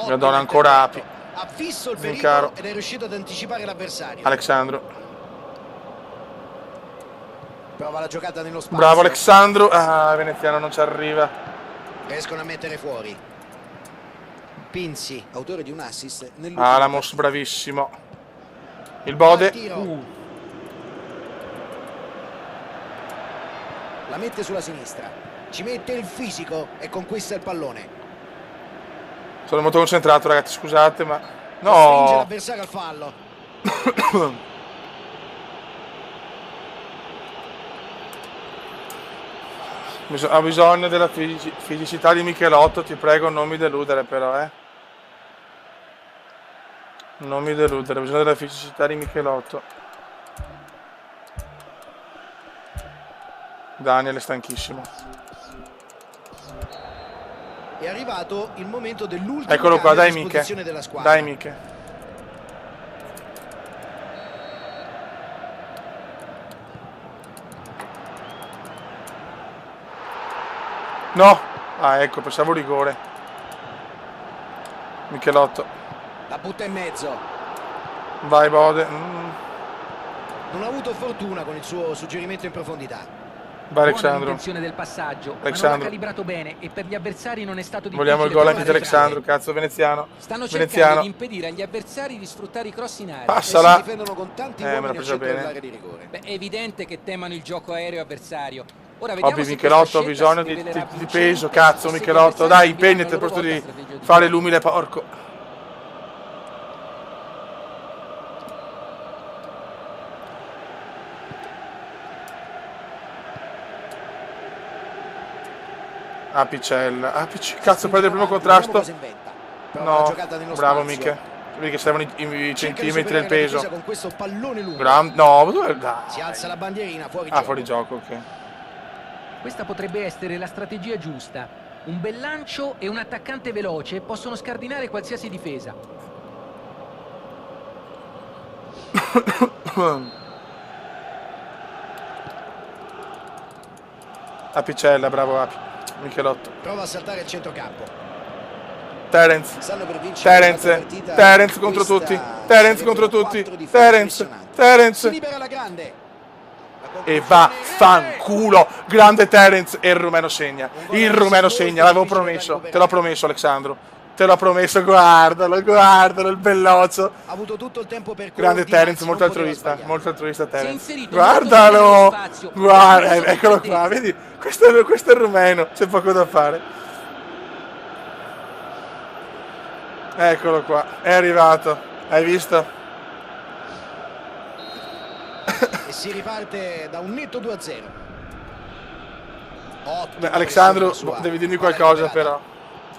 A: Madonna, ancora Api.
B: Ha visto il pericolo ed è riuscito ad anticipare l'avversario.
A: Alexandru.
B: Prova la giocata nello spazio.
A: Bravo Alexandru. Ah, Veneziano non ci arriva.
B: Riescono a mettere fuori. Pinzi, autore di un assist.
A: Alamos, bravissimo. Il Bode.
B: La mette sulla sinistra. Ci mette il fisico e conquista il pallone.
A: Sono molto concentrato, ragazzi, scusate, ma...
B: Spinge l'avversario al fallo.
A: Ha bisogno della fisicità di Michelotto, ti prego, non mi deludere però, Non mi deludere, ha bisogno della fisicità di Michelotto. Daniel è stanchissimo.
B: È arrivato il momento dell'ultimo.
A: Eccolo qua, dai Miche.
B: Della squadra.
A: Dai Miche. No! Ah, ecco, pensavo rigore. Michelotto.
B: La butta in mezzo.
A: Vai Bode.
B: Non ha avuto fortuna con il suo suggerimento in profondità.
A: Vai Alexandru.
C: L'intenzione del passaggio, ma non l'ha calibrato bene e per gli avversari non è stato difficile.
A: Vogliamo il gol anche di Alexandru, cazzo, veneziano.
C: Stanno cercando di impedire agli avversari di sfruttare i cross in aria.
A: Passala.
B: Si difendono con tanti uomini al centro dell'area di rigore.
C: Beh, è evidente che temano il gioco aereo avversario. Ora vediamo
A: Ovvio,
C: se
A: Michelotto ha bisogno di peso, cazzo, Michelotto. Dai, impegnati al posto di fare l'umile porco. Apicella, cazzo, prende il primo contrasto. No, bravo Miche. Vedi che servono i centimetri del peso. No, dove
B: si alza la bandierina, fuori
A: gioco. Ah, fuori gioco, ok.
C: Questa potrebbe essere la strategia giusta. Un bel lancio e un attaccante veloce possono scardinare qualsiasi difesa.
A: Apicella, bravo Api. Michelotto.
B: Prova a saltare il centrocampo.
A: Terence contro tutti. Terence contro tutti. Terence.
B: Libera la grande.
A: E va fanculo. Grande Terence. E il rumeno segna. L'avevo promesso. Te l'ho promesso, Alexandru. Te l'ho promesso, guardalo, il bellozzo.
B: Ha avuto tutto il tempo per
A: grande Terence, molto altruista Terence. Guardalo. Guarda, eccolo qua, vedi? Questo è il rumeno, c'è poco da fare. Eccolo qua, è arrivato. Hai visto?
B: E si riparte da un netto 2-0. Ottimo.
A: Alexandro, devi dirmi qualcosa però.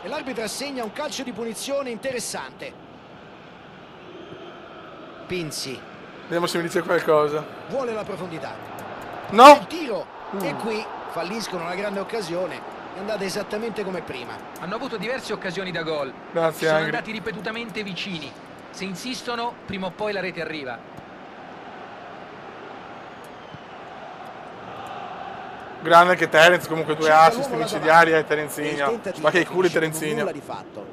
B: E l'arbitro assegna un calcio di punizione interessante. Pinzi.
A: Vediamo se mi dice qualcosa.
B: Vuole la profondità.
A: No!
B: Il tiro. E qui falliscono una grande occasione. È andata esattamente come prima.
C: Hanno avuto diverse occasioni da gol.
A: Grazie,
C: sono
A: Angri.
C: andati ripetutamente vicini. Se insistono, prima o poi la rete arriva.
A: Grande anche Terence, comunque 2
B: Cerca
A: assist
B: l'uomo là
A: micidiali
B: davanti.
A: Terenzino. Ma che culi Terenzino.
B: Nulla di fatto.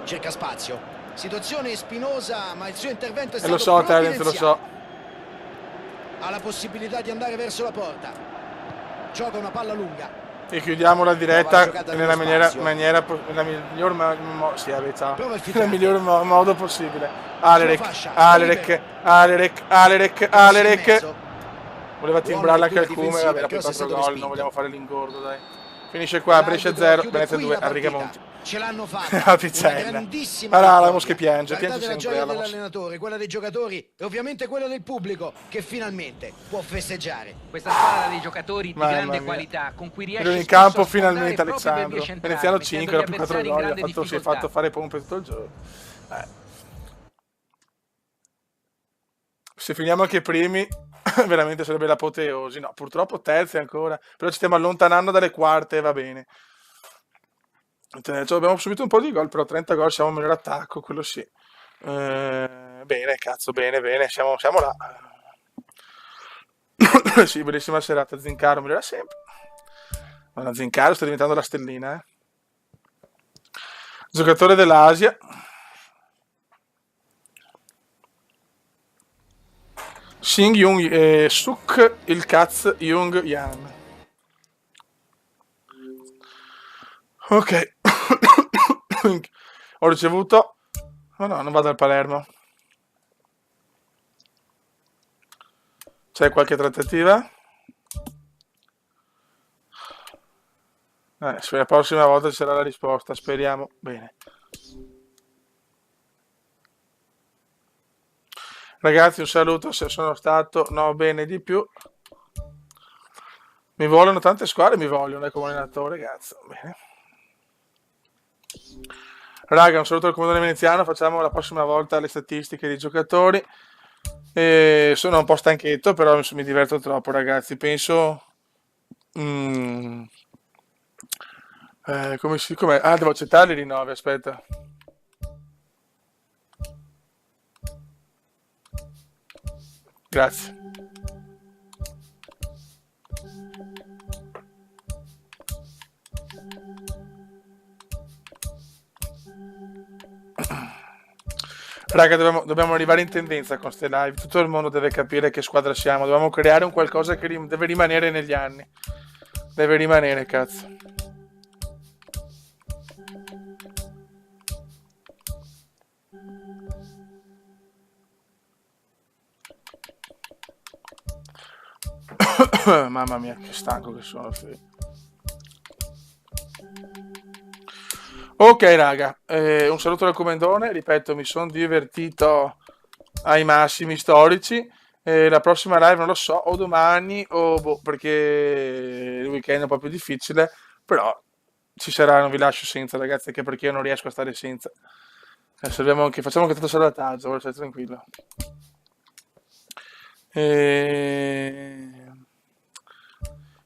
B: Cerca spazio. Situazione spinosa, ma il suo intervento è stato
A: Lo so, Terence, lo so.
B: Ha la possibilità di andare verso la porta. Gioca una palla lunga.
A: E chiudiamo la diretta nella
B: spazio.
A: nella miglior sì, vabbè, ciao.
B: Prova il
A: Nel
B: filtrato.
A: miglior modo possibile. Alerek,
B: fascia,
A: Alerek, Alerek, Alerek, Alerek.
B: Mezzo.
A: Voleva timbrarla anche al
B: lettura
A: Cume,
B: difensiva,
A: vabbè,
B: il
A: poi
B: cross è
A: 4
B: stato
A: gol, non
B: respinto.
A: vogliamo fare l'ingordo, dai. Finisce qua, Brescia
B: L'arbitro
A: 0,
B: chiude
A: Venezia
B: qui
A: 2,
B: la
A: a
B: partita.
A: Rigamonti.
B: Ce l'hanno
A: La
B: fatta.
A: pizzella.
B: Una grandissima
A: Allora,
B: vittoria.
A: Alamos che piange
B: Guardate la
A: sempre
B: gioia
A: Alamos.
B: dell'allenatore, quella dei giocatori e ovviamente quella del pubblico che finalmente può festeggiare.
C: Questa squadra ha dei giocatori di
A: Mamma
C: grande
A: mia.
C: qualità con cui riesce
A: Vedo in
C: spesso
A: campo
C: a sfondare
A: finalmente
C: proprio per vie
A: Alexandro.
C: centrali,
A: Veneziano
C: mettendo
A: 5,
C: gli
A: dopo 4
C: avversari in
A: gol,
C: grande
A: si è
C: difficoltà.
A: fatto fare pompe tutto il giorno. Se finiamo anche primi, veramente sarebbe l'apoteosi. No, purtroppo terzi ancora, però ci stiamo allontanando dalle quarte, va bene. Abbiamo subito un po' di gol, però 30 gol siamo miglior attacco, quello sì. Bene, cazzo, bene, siamo là. Sì, bellissima serata, Zincaro migliora sempre. Ma Zincaro sta diventando la stellina, Giocatore dell'Asia. Sing Jung, Suk il Kaz Jung Yan. Ok. Ho ricevuto. Oh no, non vado al Palermo. C'è qualche trattativa? La prossima volta ci sarà la risposta, speriamo. Bene. Ragazzi, un saluto se sono stato bene di più. Mi vogliono tante squadre, mi vogliono come allenatore, cazzo. Bene. Raga, un saluto al comandante veneziano, facciamo la prossima volta le statistiche dei giocatori. Sono un po' stanchetto, però mi diverto troppo, ragazzi. Penso... com'è? Ah, devo accettare i rinnovi, aspetta. Grazie. Raga, dobbiamo arrivare in tendenza con ste live. Tutto il mondo deve capire che squadra siamo. Dobbiamo creare un qualcosa che deve rimanere negli anni. Deve rimanere, cazzo. Mamma mia, che stanco che sono. Ok, raga, un saluto dal comandone. Ripeto, mi sono divertito ai massimi storici. La prossima live non lo so, o domani o perché il weekend è un po' più difficile, però ci sarà, non vi lascio senza, ragazzi, anche perché io non riesco a stare senza. Facciamo anche tanto salvataggio, voglio stare tranquillo.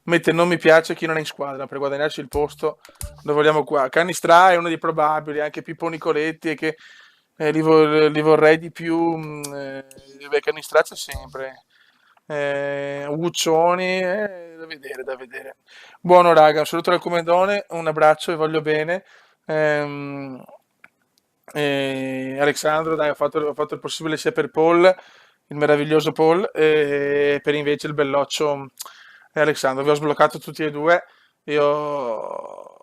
A: Mette non mi piace chi non è in squadra per guadagnarci il posto lo vogliamo qua. Cannistra è uno dei probabili, anche Pippo Nicoletti, e che li vorrei di più. Cannistra c'è sempre. Guccioni, da vedere. Buono, raga, un saluto dal comandone, un abbraccio, vi voglio bene. Alexandro, dai, ho fatto il possibile sia per Paul, il meraviglioso Paul, e per invece il belloccio Alexandro. Vi ho sbloccato tutti e due. Io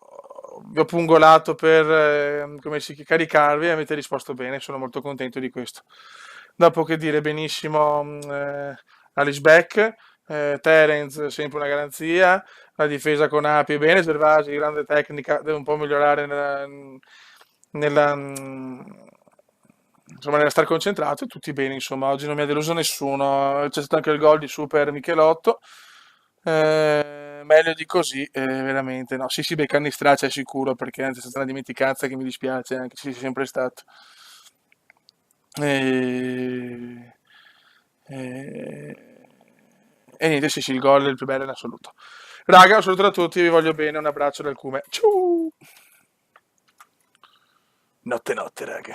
A: vi ho pungolato per caricarvi e avete risposto bene, sono molto contento di questo. Dopo che dire, benissimo Alice Beck, Terence sempre una garanzia, la difesa con Api bene, Gervasi grande tecnica, deve un po' migliorare nella star concentrato, e tutti bene, insomma. Oggi non mi ha deluso nessuno, c'è stato anche il gol di Super Michelotto. Meglio di così, veramente no. Sì, Beccani straccia è sicuro, perché anzi è stata una dimenticanza che mi dispiace, anche se sia sempre stato. E niente, sì, il gol è il più bello in assoluto. Raga, un saluto a tutti, vi voglio bene, un abbraccio dal Cume. Ciao! Notte, raga.